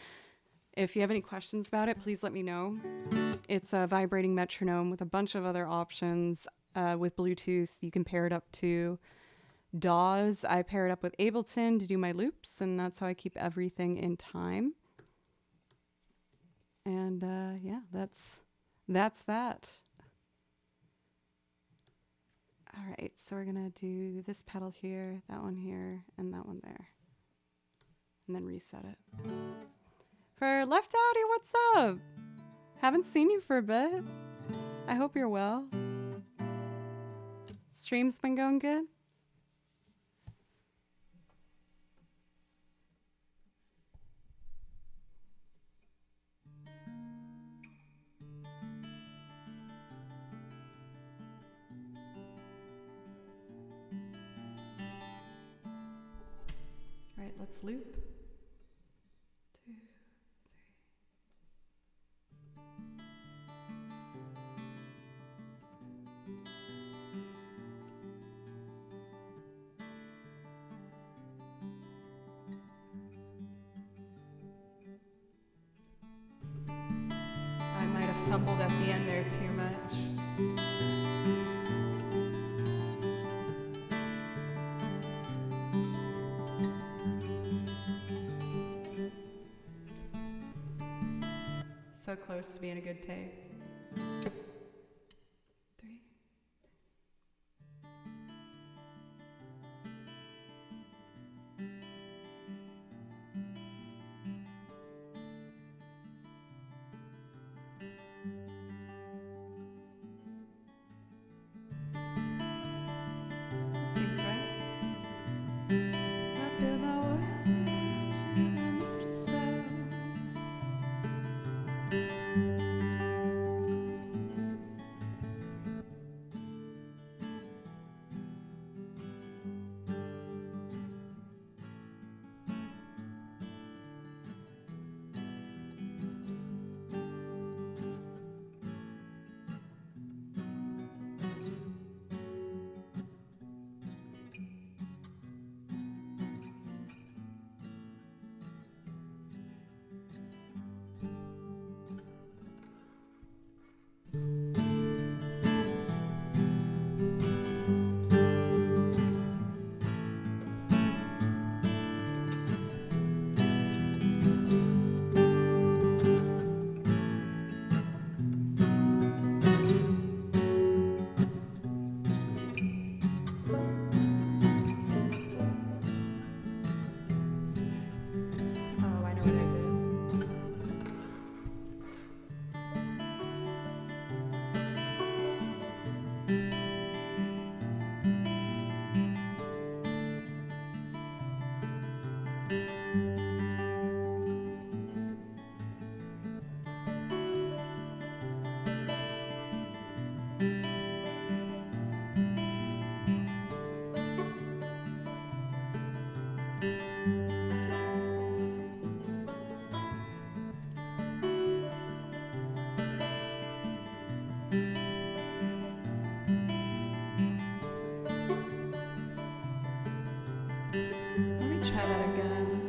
If you have any questions about it, please let me know. It's a vibrating metronome with a bunch of other options. With Bluetooth, you can pair it up to DAWs. I pair it up with Ableton to do my loops, and that's how I keep everything in time. And yeah, that's that. All right, so we're gonna do this pedal here, that one here, and that one there. And then reset it. For Left Outie, what's up? Haven't seen you for a bit. I hope you're well. Stream's been going good? All right, let's loop. 2, 3. I might have fumbled at the end there too much. So close to being a good take. 3. That seems right. I build my world around you and you just so. Oh, I know what I did. Let me try that again.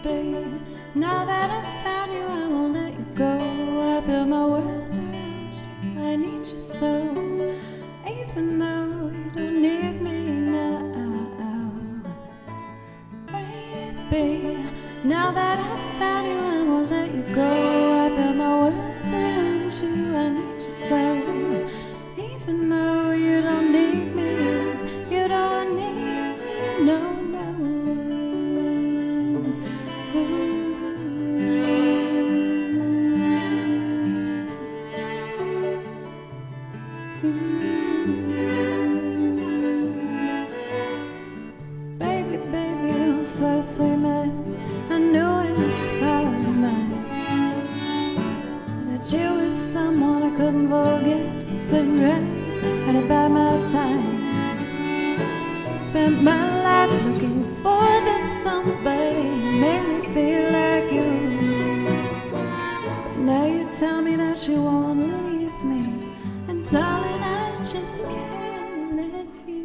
babe. Now that I've found you, I won't let you go. I built my world around you. I need you so, even though you don't need me now, baby. Now that I've found you, I won't let you go. I built my world around you. I need you so, even though you don't need me. You don't need me, no, no. Baby, baby, when first we met, I knew in the side of my mind that you were someone I couldn't forget. Sitting right at about my time, spent my life looking for that somebody who made me feel like you. But now you tell me that you wanna leave me, and darling, I just can't let you.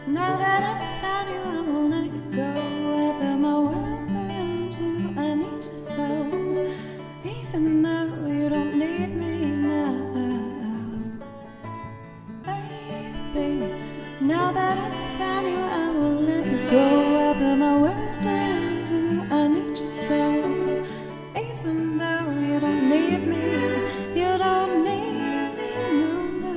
Now that I've found you, I won't let you go. I built my world around you. I need you so, even though you don't need me now, baby. Now that I've found you, I won't let you go. I built my world around you. I need you so, even though you don't need me. You don't need me, no, no.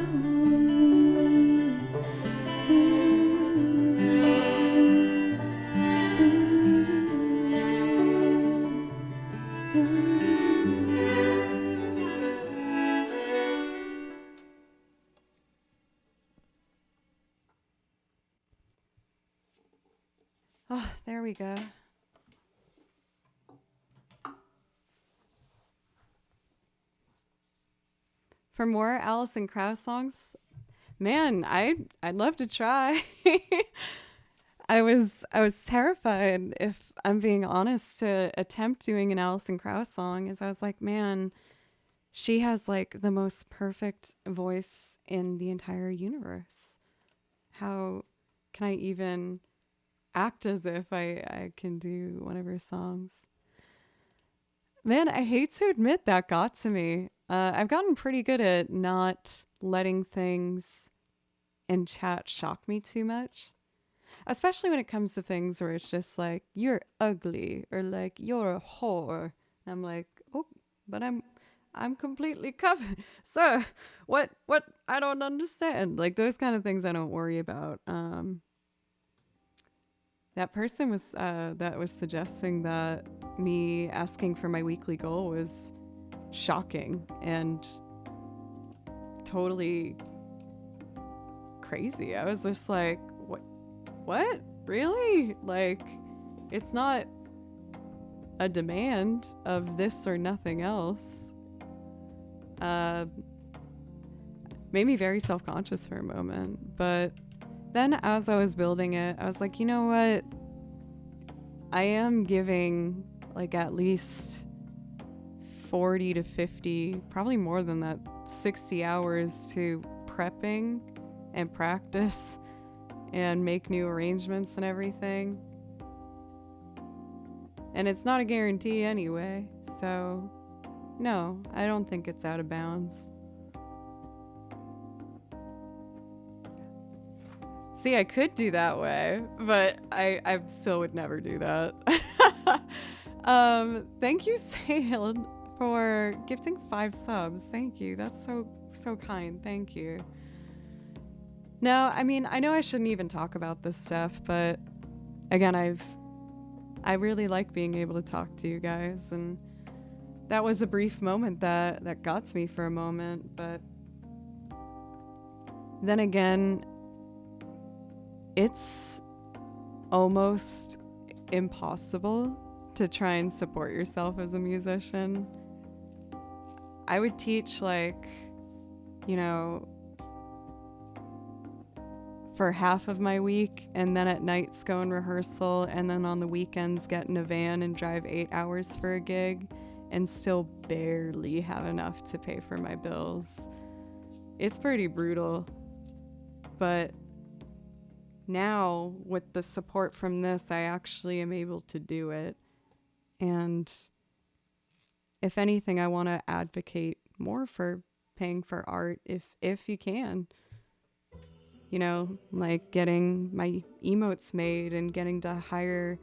Oh, there we go. For more Alison Krauss songs, man, I'd love to try. I was terrified, if I'm being honest, to attempt doing an Alison Krauss song, as I was like, man, she has like the most perfect voice in the entire universe. How can I even act as if I can do one of her songs? Man, I hate to admit that got to me. I've gotten pretty good at not letting things in chat shock me too much. Especially when it comes to things where it's just like, you're ugly, or like, you're a whore. And I'm like, oh, but I'm completely covered. So what I don't understand. Like those kind of things I don't worry about. That person was that was suggesting that me asking for my weekly goal was shocking and totally crazy. I was just like, what? Really? Like, it's not a demand of this or nothing else made me very self-conscious for a moment. But then as I was building it, I was like, you know what? I am giving like at least 40 to 50, probably more than that, 60 hours to prepping and practice and make new arrangements and everything. And it's not a guarantee anyway, so no, I don't think it's out of bounds. See, I could do that way, but I still would never do that. Thank you, Sale, for gifting 5 subs. Thank you. That's so kind. Thank you. No, I mean, I know I shouldn't even talk about this stuff, but again, I really like being able to talk to you guys, and that was a brief moment that got to me for a moment, but then again, it's almost impossible to try and support yourself as a musician. I would teach like, you know, for half of my week, and then at nights go in rehearsal, and then on the weekends get in a van and drive 8 hours for a gig and still barely have enough to pay for my bills. It's pretty brutal. But now with the support from this, I actually am able to do it. And if anything, I want to advocate more for paying for art if you can. You know, like getting my emotes made and getting to hire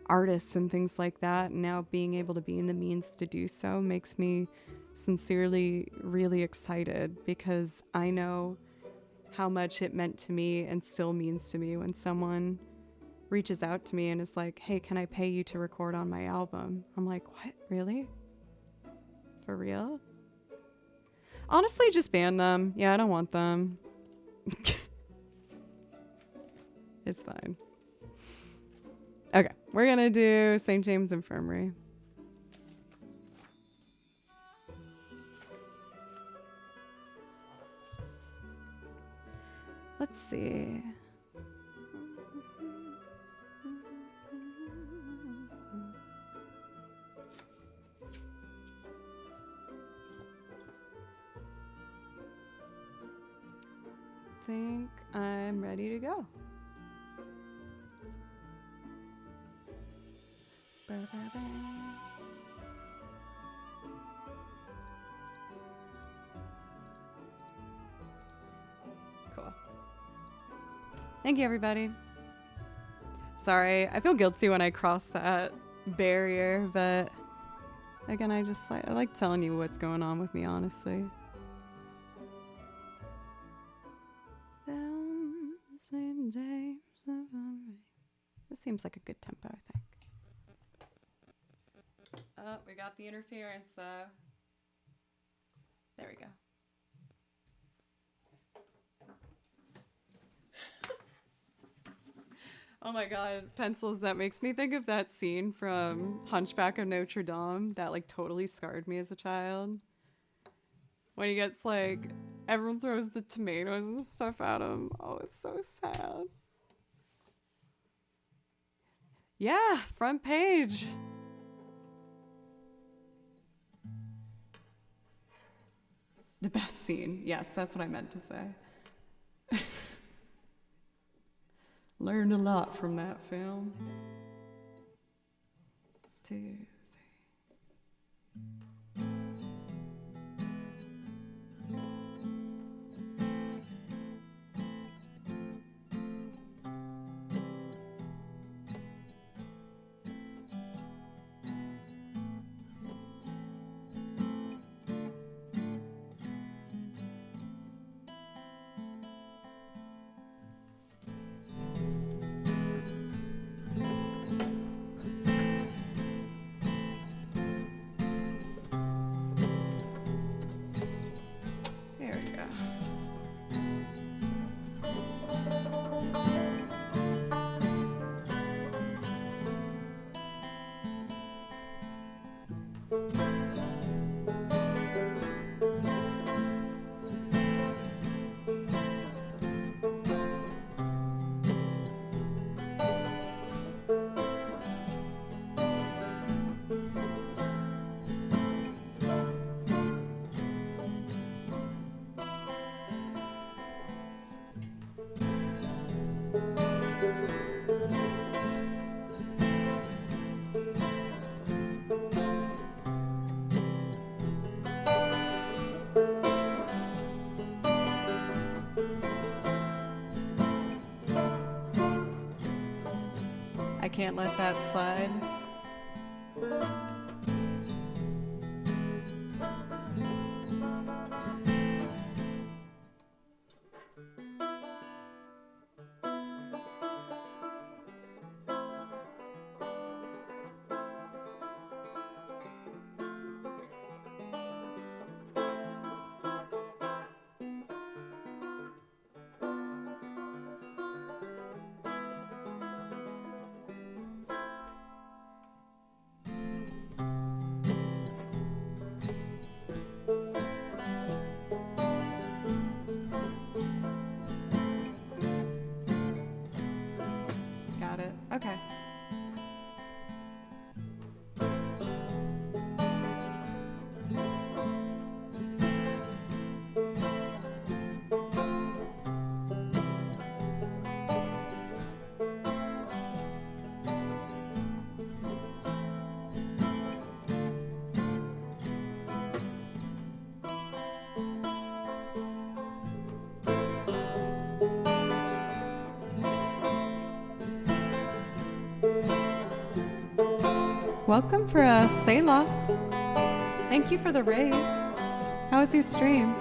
artists and things like that. And now being able to be in the means to do so makes me sincerely really excited, because I know how much it meant to me and still means to me when someone reaches out to me and is like, hey, can I pay you to record on my album? I'm like, what? Really? For real? Honestly, just ban them. Yeah, I don't want them. It's fine. Okay, we're gonna do St. James Infirmary. Let's see. Think I'm ready to go. Cool. Thank you, everybody. Sorry, I feel guilty when I cross that barrier, but again, I like telling you what's going on with me, honestly. Down St. James. This seems like a good tempo, I think. Oh, we got the interference, there we go. Oh my god, pencils, that makes me think of that scene from Hunchback of Notre Dame that like totally scarred me as a child. When he gets like, everyone throws the tomatoes and stuff at him. Oh, it's so sad. Yeah, front page. The best scene. Yes, that's what I meant to say. Learned a lot from that film. 2, 3. can't let that slide. Got it. Okay. Welcome for Say Loss. Thank you for the raid. How was your stream?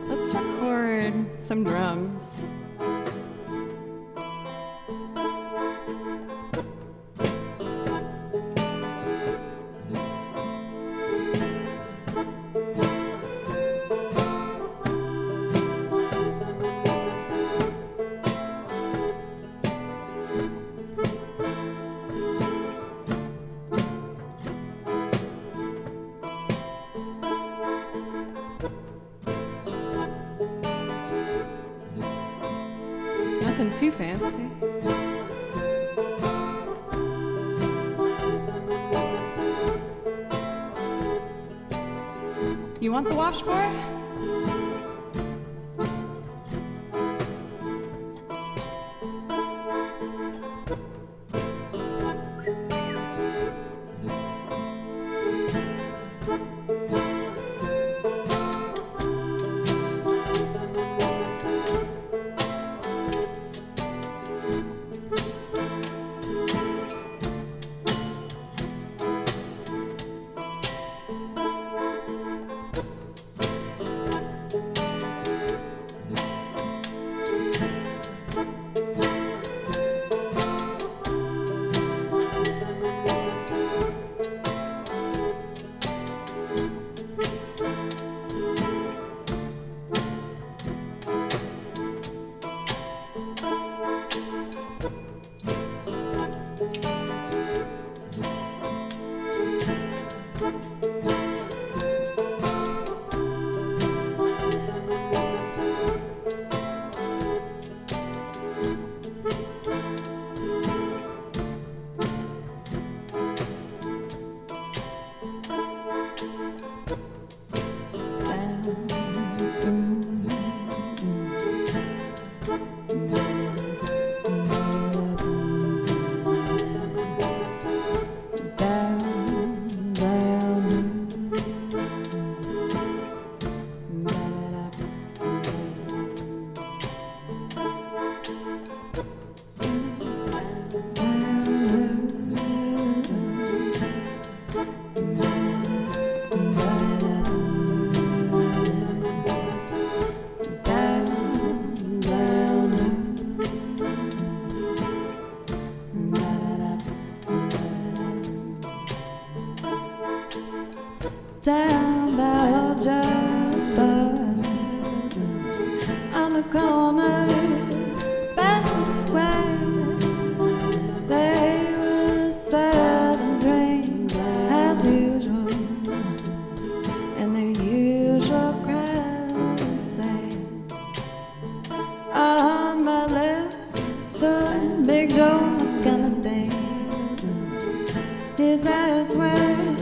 Let's record some drums. Nothing too fancy. You want the washboard? Down by old Jasper on the corner, back His eyes were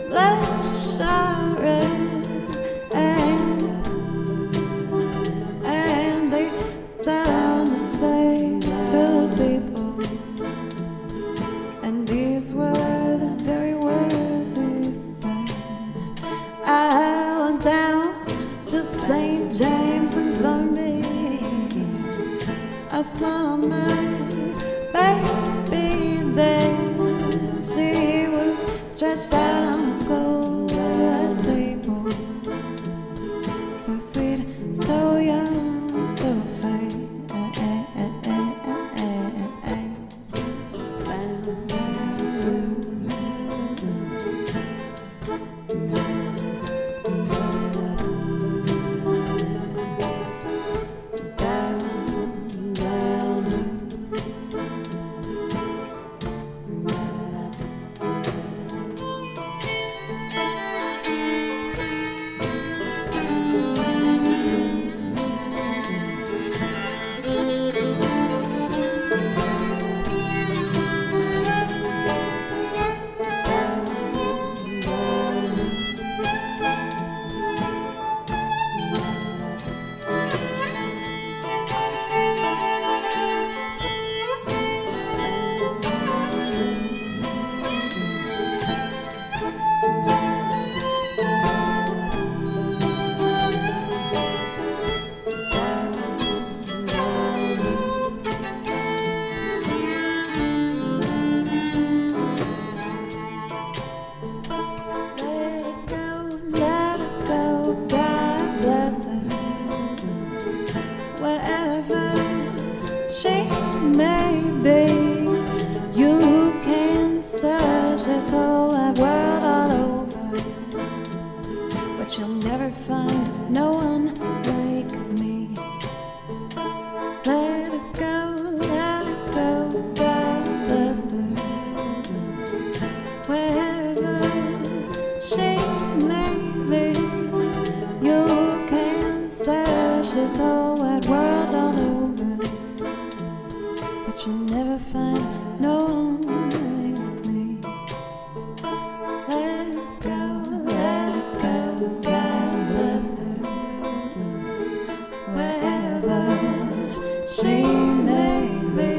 bloodshot red, and they down his face to people. And these were the very words he said. I went down to St. James and found me. I saw my baby there. She was stretched out on a gold table. So sweet, so young, so fair. You'll never find no one like me. Let it go, God bless her. Wherever she may be, you can search this whole wide world all over, but you'll never find no one like me. Let it go, God bless her. Wherever she may be,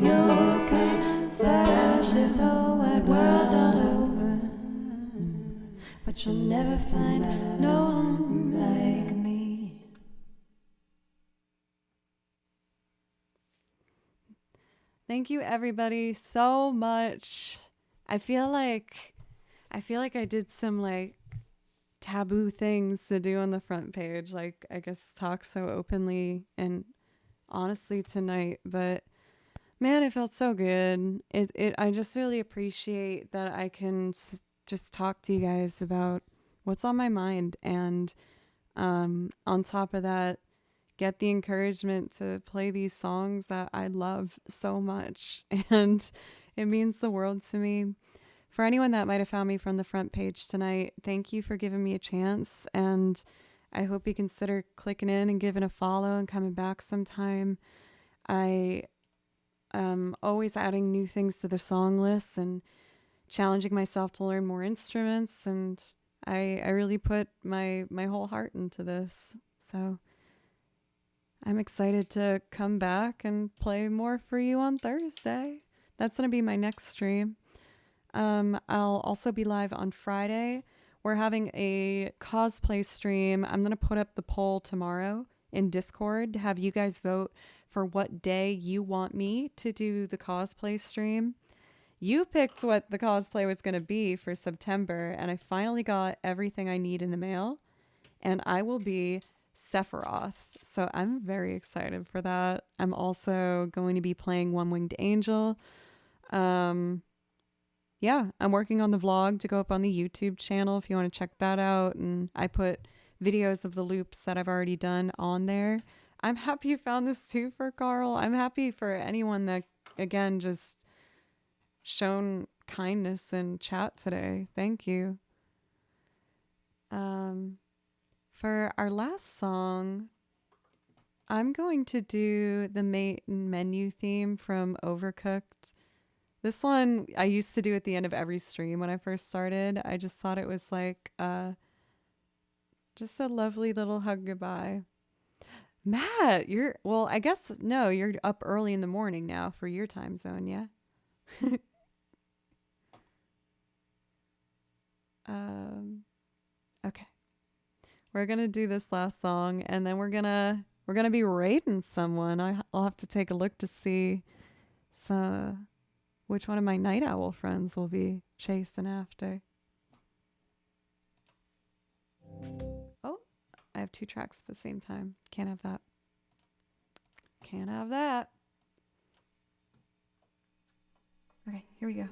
you can search this whole wide world all over, but you'll never find no one like me. Thank you everybody so much. I feel like I did some like taboo things to do on the front page, like I guess talk so openly and honestly tonight, but man, it felt so good. I just really appreciate that I can just talk to you guys about what's on my mind, and on top of that, get the encouragement to play these songs that I love so much, and it means the world to me. For anyone that might have found me from the front page tonight, thank you for giving me a chance, and I hope you consider clicking in and giving a follow and coming back sometime. I am always adding new things to the song list and challenging myself to learn more instruments, and I really put my whole heart into this. So I'm excited to come back and play more for you on Thursday. That's going to be my next stream. I'll also be live on Friday. We're having a cosplay stream. I'm going to put up the poll tomorrow in Discord to have you guys vote for what day you want me to do the cosplay stream. You picked what the cosplay was going to be for September, and I finally got everything I need in the mail, and I will be Sephiroth. So I'm very excited for that. I'm also going to be playing One Winged Angel. Yeah, I'm working on the vlog to go up on the YouTube channel if you want to check that out. And I put videos of the loops that I've already done on there. I'm happy you found this too for Carl. I'm happy for anyone that, again, just shown kindness in chat today. Thank you. For our last song, I'm going to do the main menu theme from Overcooked. This one I used to do at the end of every stream when I first started. I just thought it was like just a lovely little hug goodbye. Matt, well, I guess no, you're up early in the morning now for your time zone, yeah? Okay. We're going to do this last song and then we're going to be raiding someone. I'll have to take a look to see which one of my night owl friends will be chasing after. Oh, I have 2 tracks at the same time. Can't have that. Can't have that. Okay, here we go.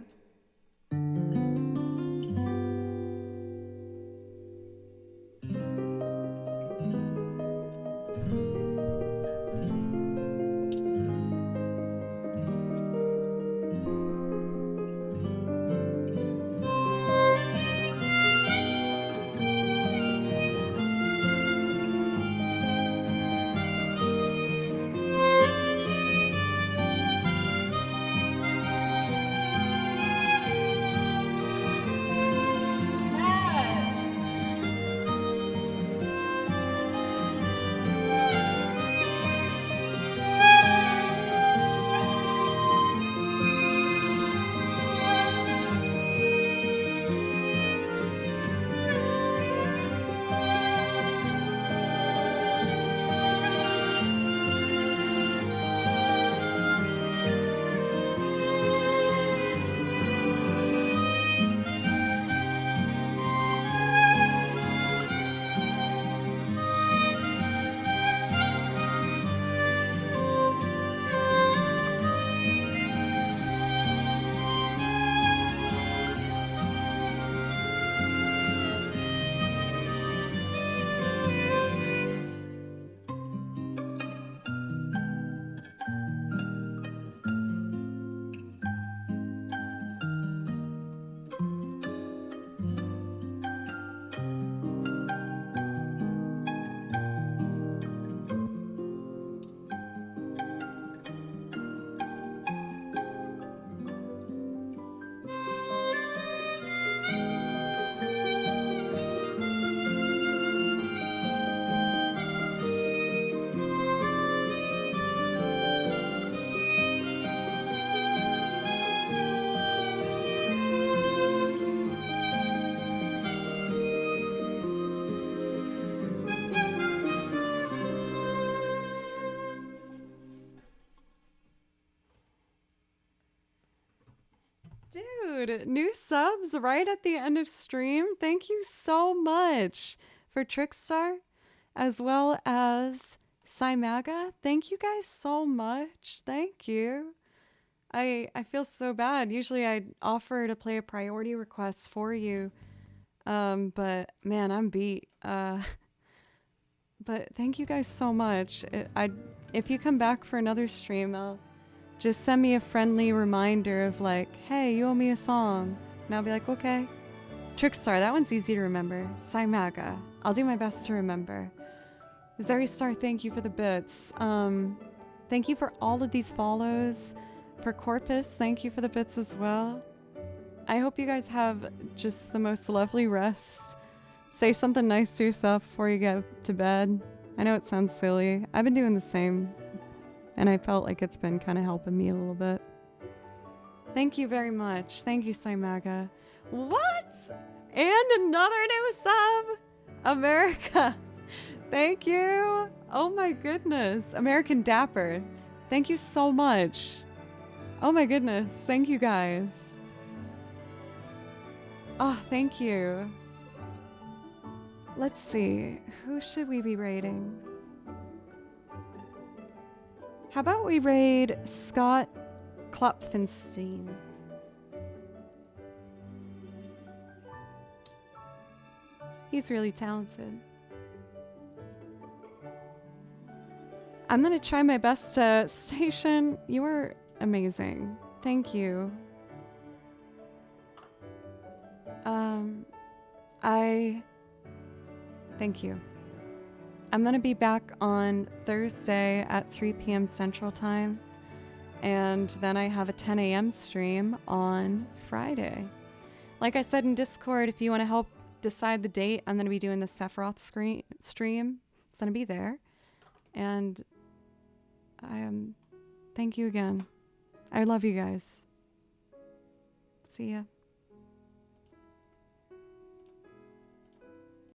Dude, new subs right at the end of stream. Thank you so much for Trickstar as well as Saimaga. Thank you guys so much. Thank you. I feel so bad. Usually I'd offer to play a priority request for you. But man, I'm beat. But thank you guys so much. If you come back for another stream, just send me a friendly reminder of like, hey, you owe me a song. And I'll be like, okay. Trickstar, that one's easy to remember. Saimaga, I'll do my best to remember. Zeristar, thank you for the bits. Thank you for all of these follows. For Corpus, thank you for the bits as well. I hope you guys have just the most lovely rest. Say something nice to yourself before you get to bed. I know it sounds silly. I've been doing the same. And I felt like it's been kind of helping me a little bit. Thank you very much. Thank you, Saimaga. What? And another new sub? America. Thank you. Oh my goodness. American Dapper. Thank you so much. Oh my goodness. Thank you guys. Oh, thank you. Let's see. Who should we be raiding? How about we raid Scott Klopfenstein? He's really talented. I'm gonna try my best to Station. You are amazing. Thank you. Thank you. I'm gonna be back on Thursday at 3 p.m. Central Time. And then I have a 10 a.m. stream on Friday. Like I said in Discord, if you want to help decide the date, I'm going to be doing the Sephiroth stream. It's going to be there. And thank you again. I love you guys. See ya.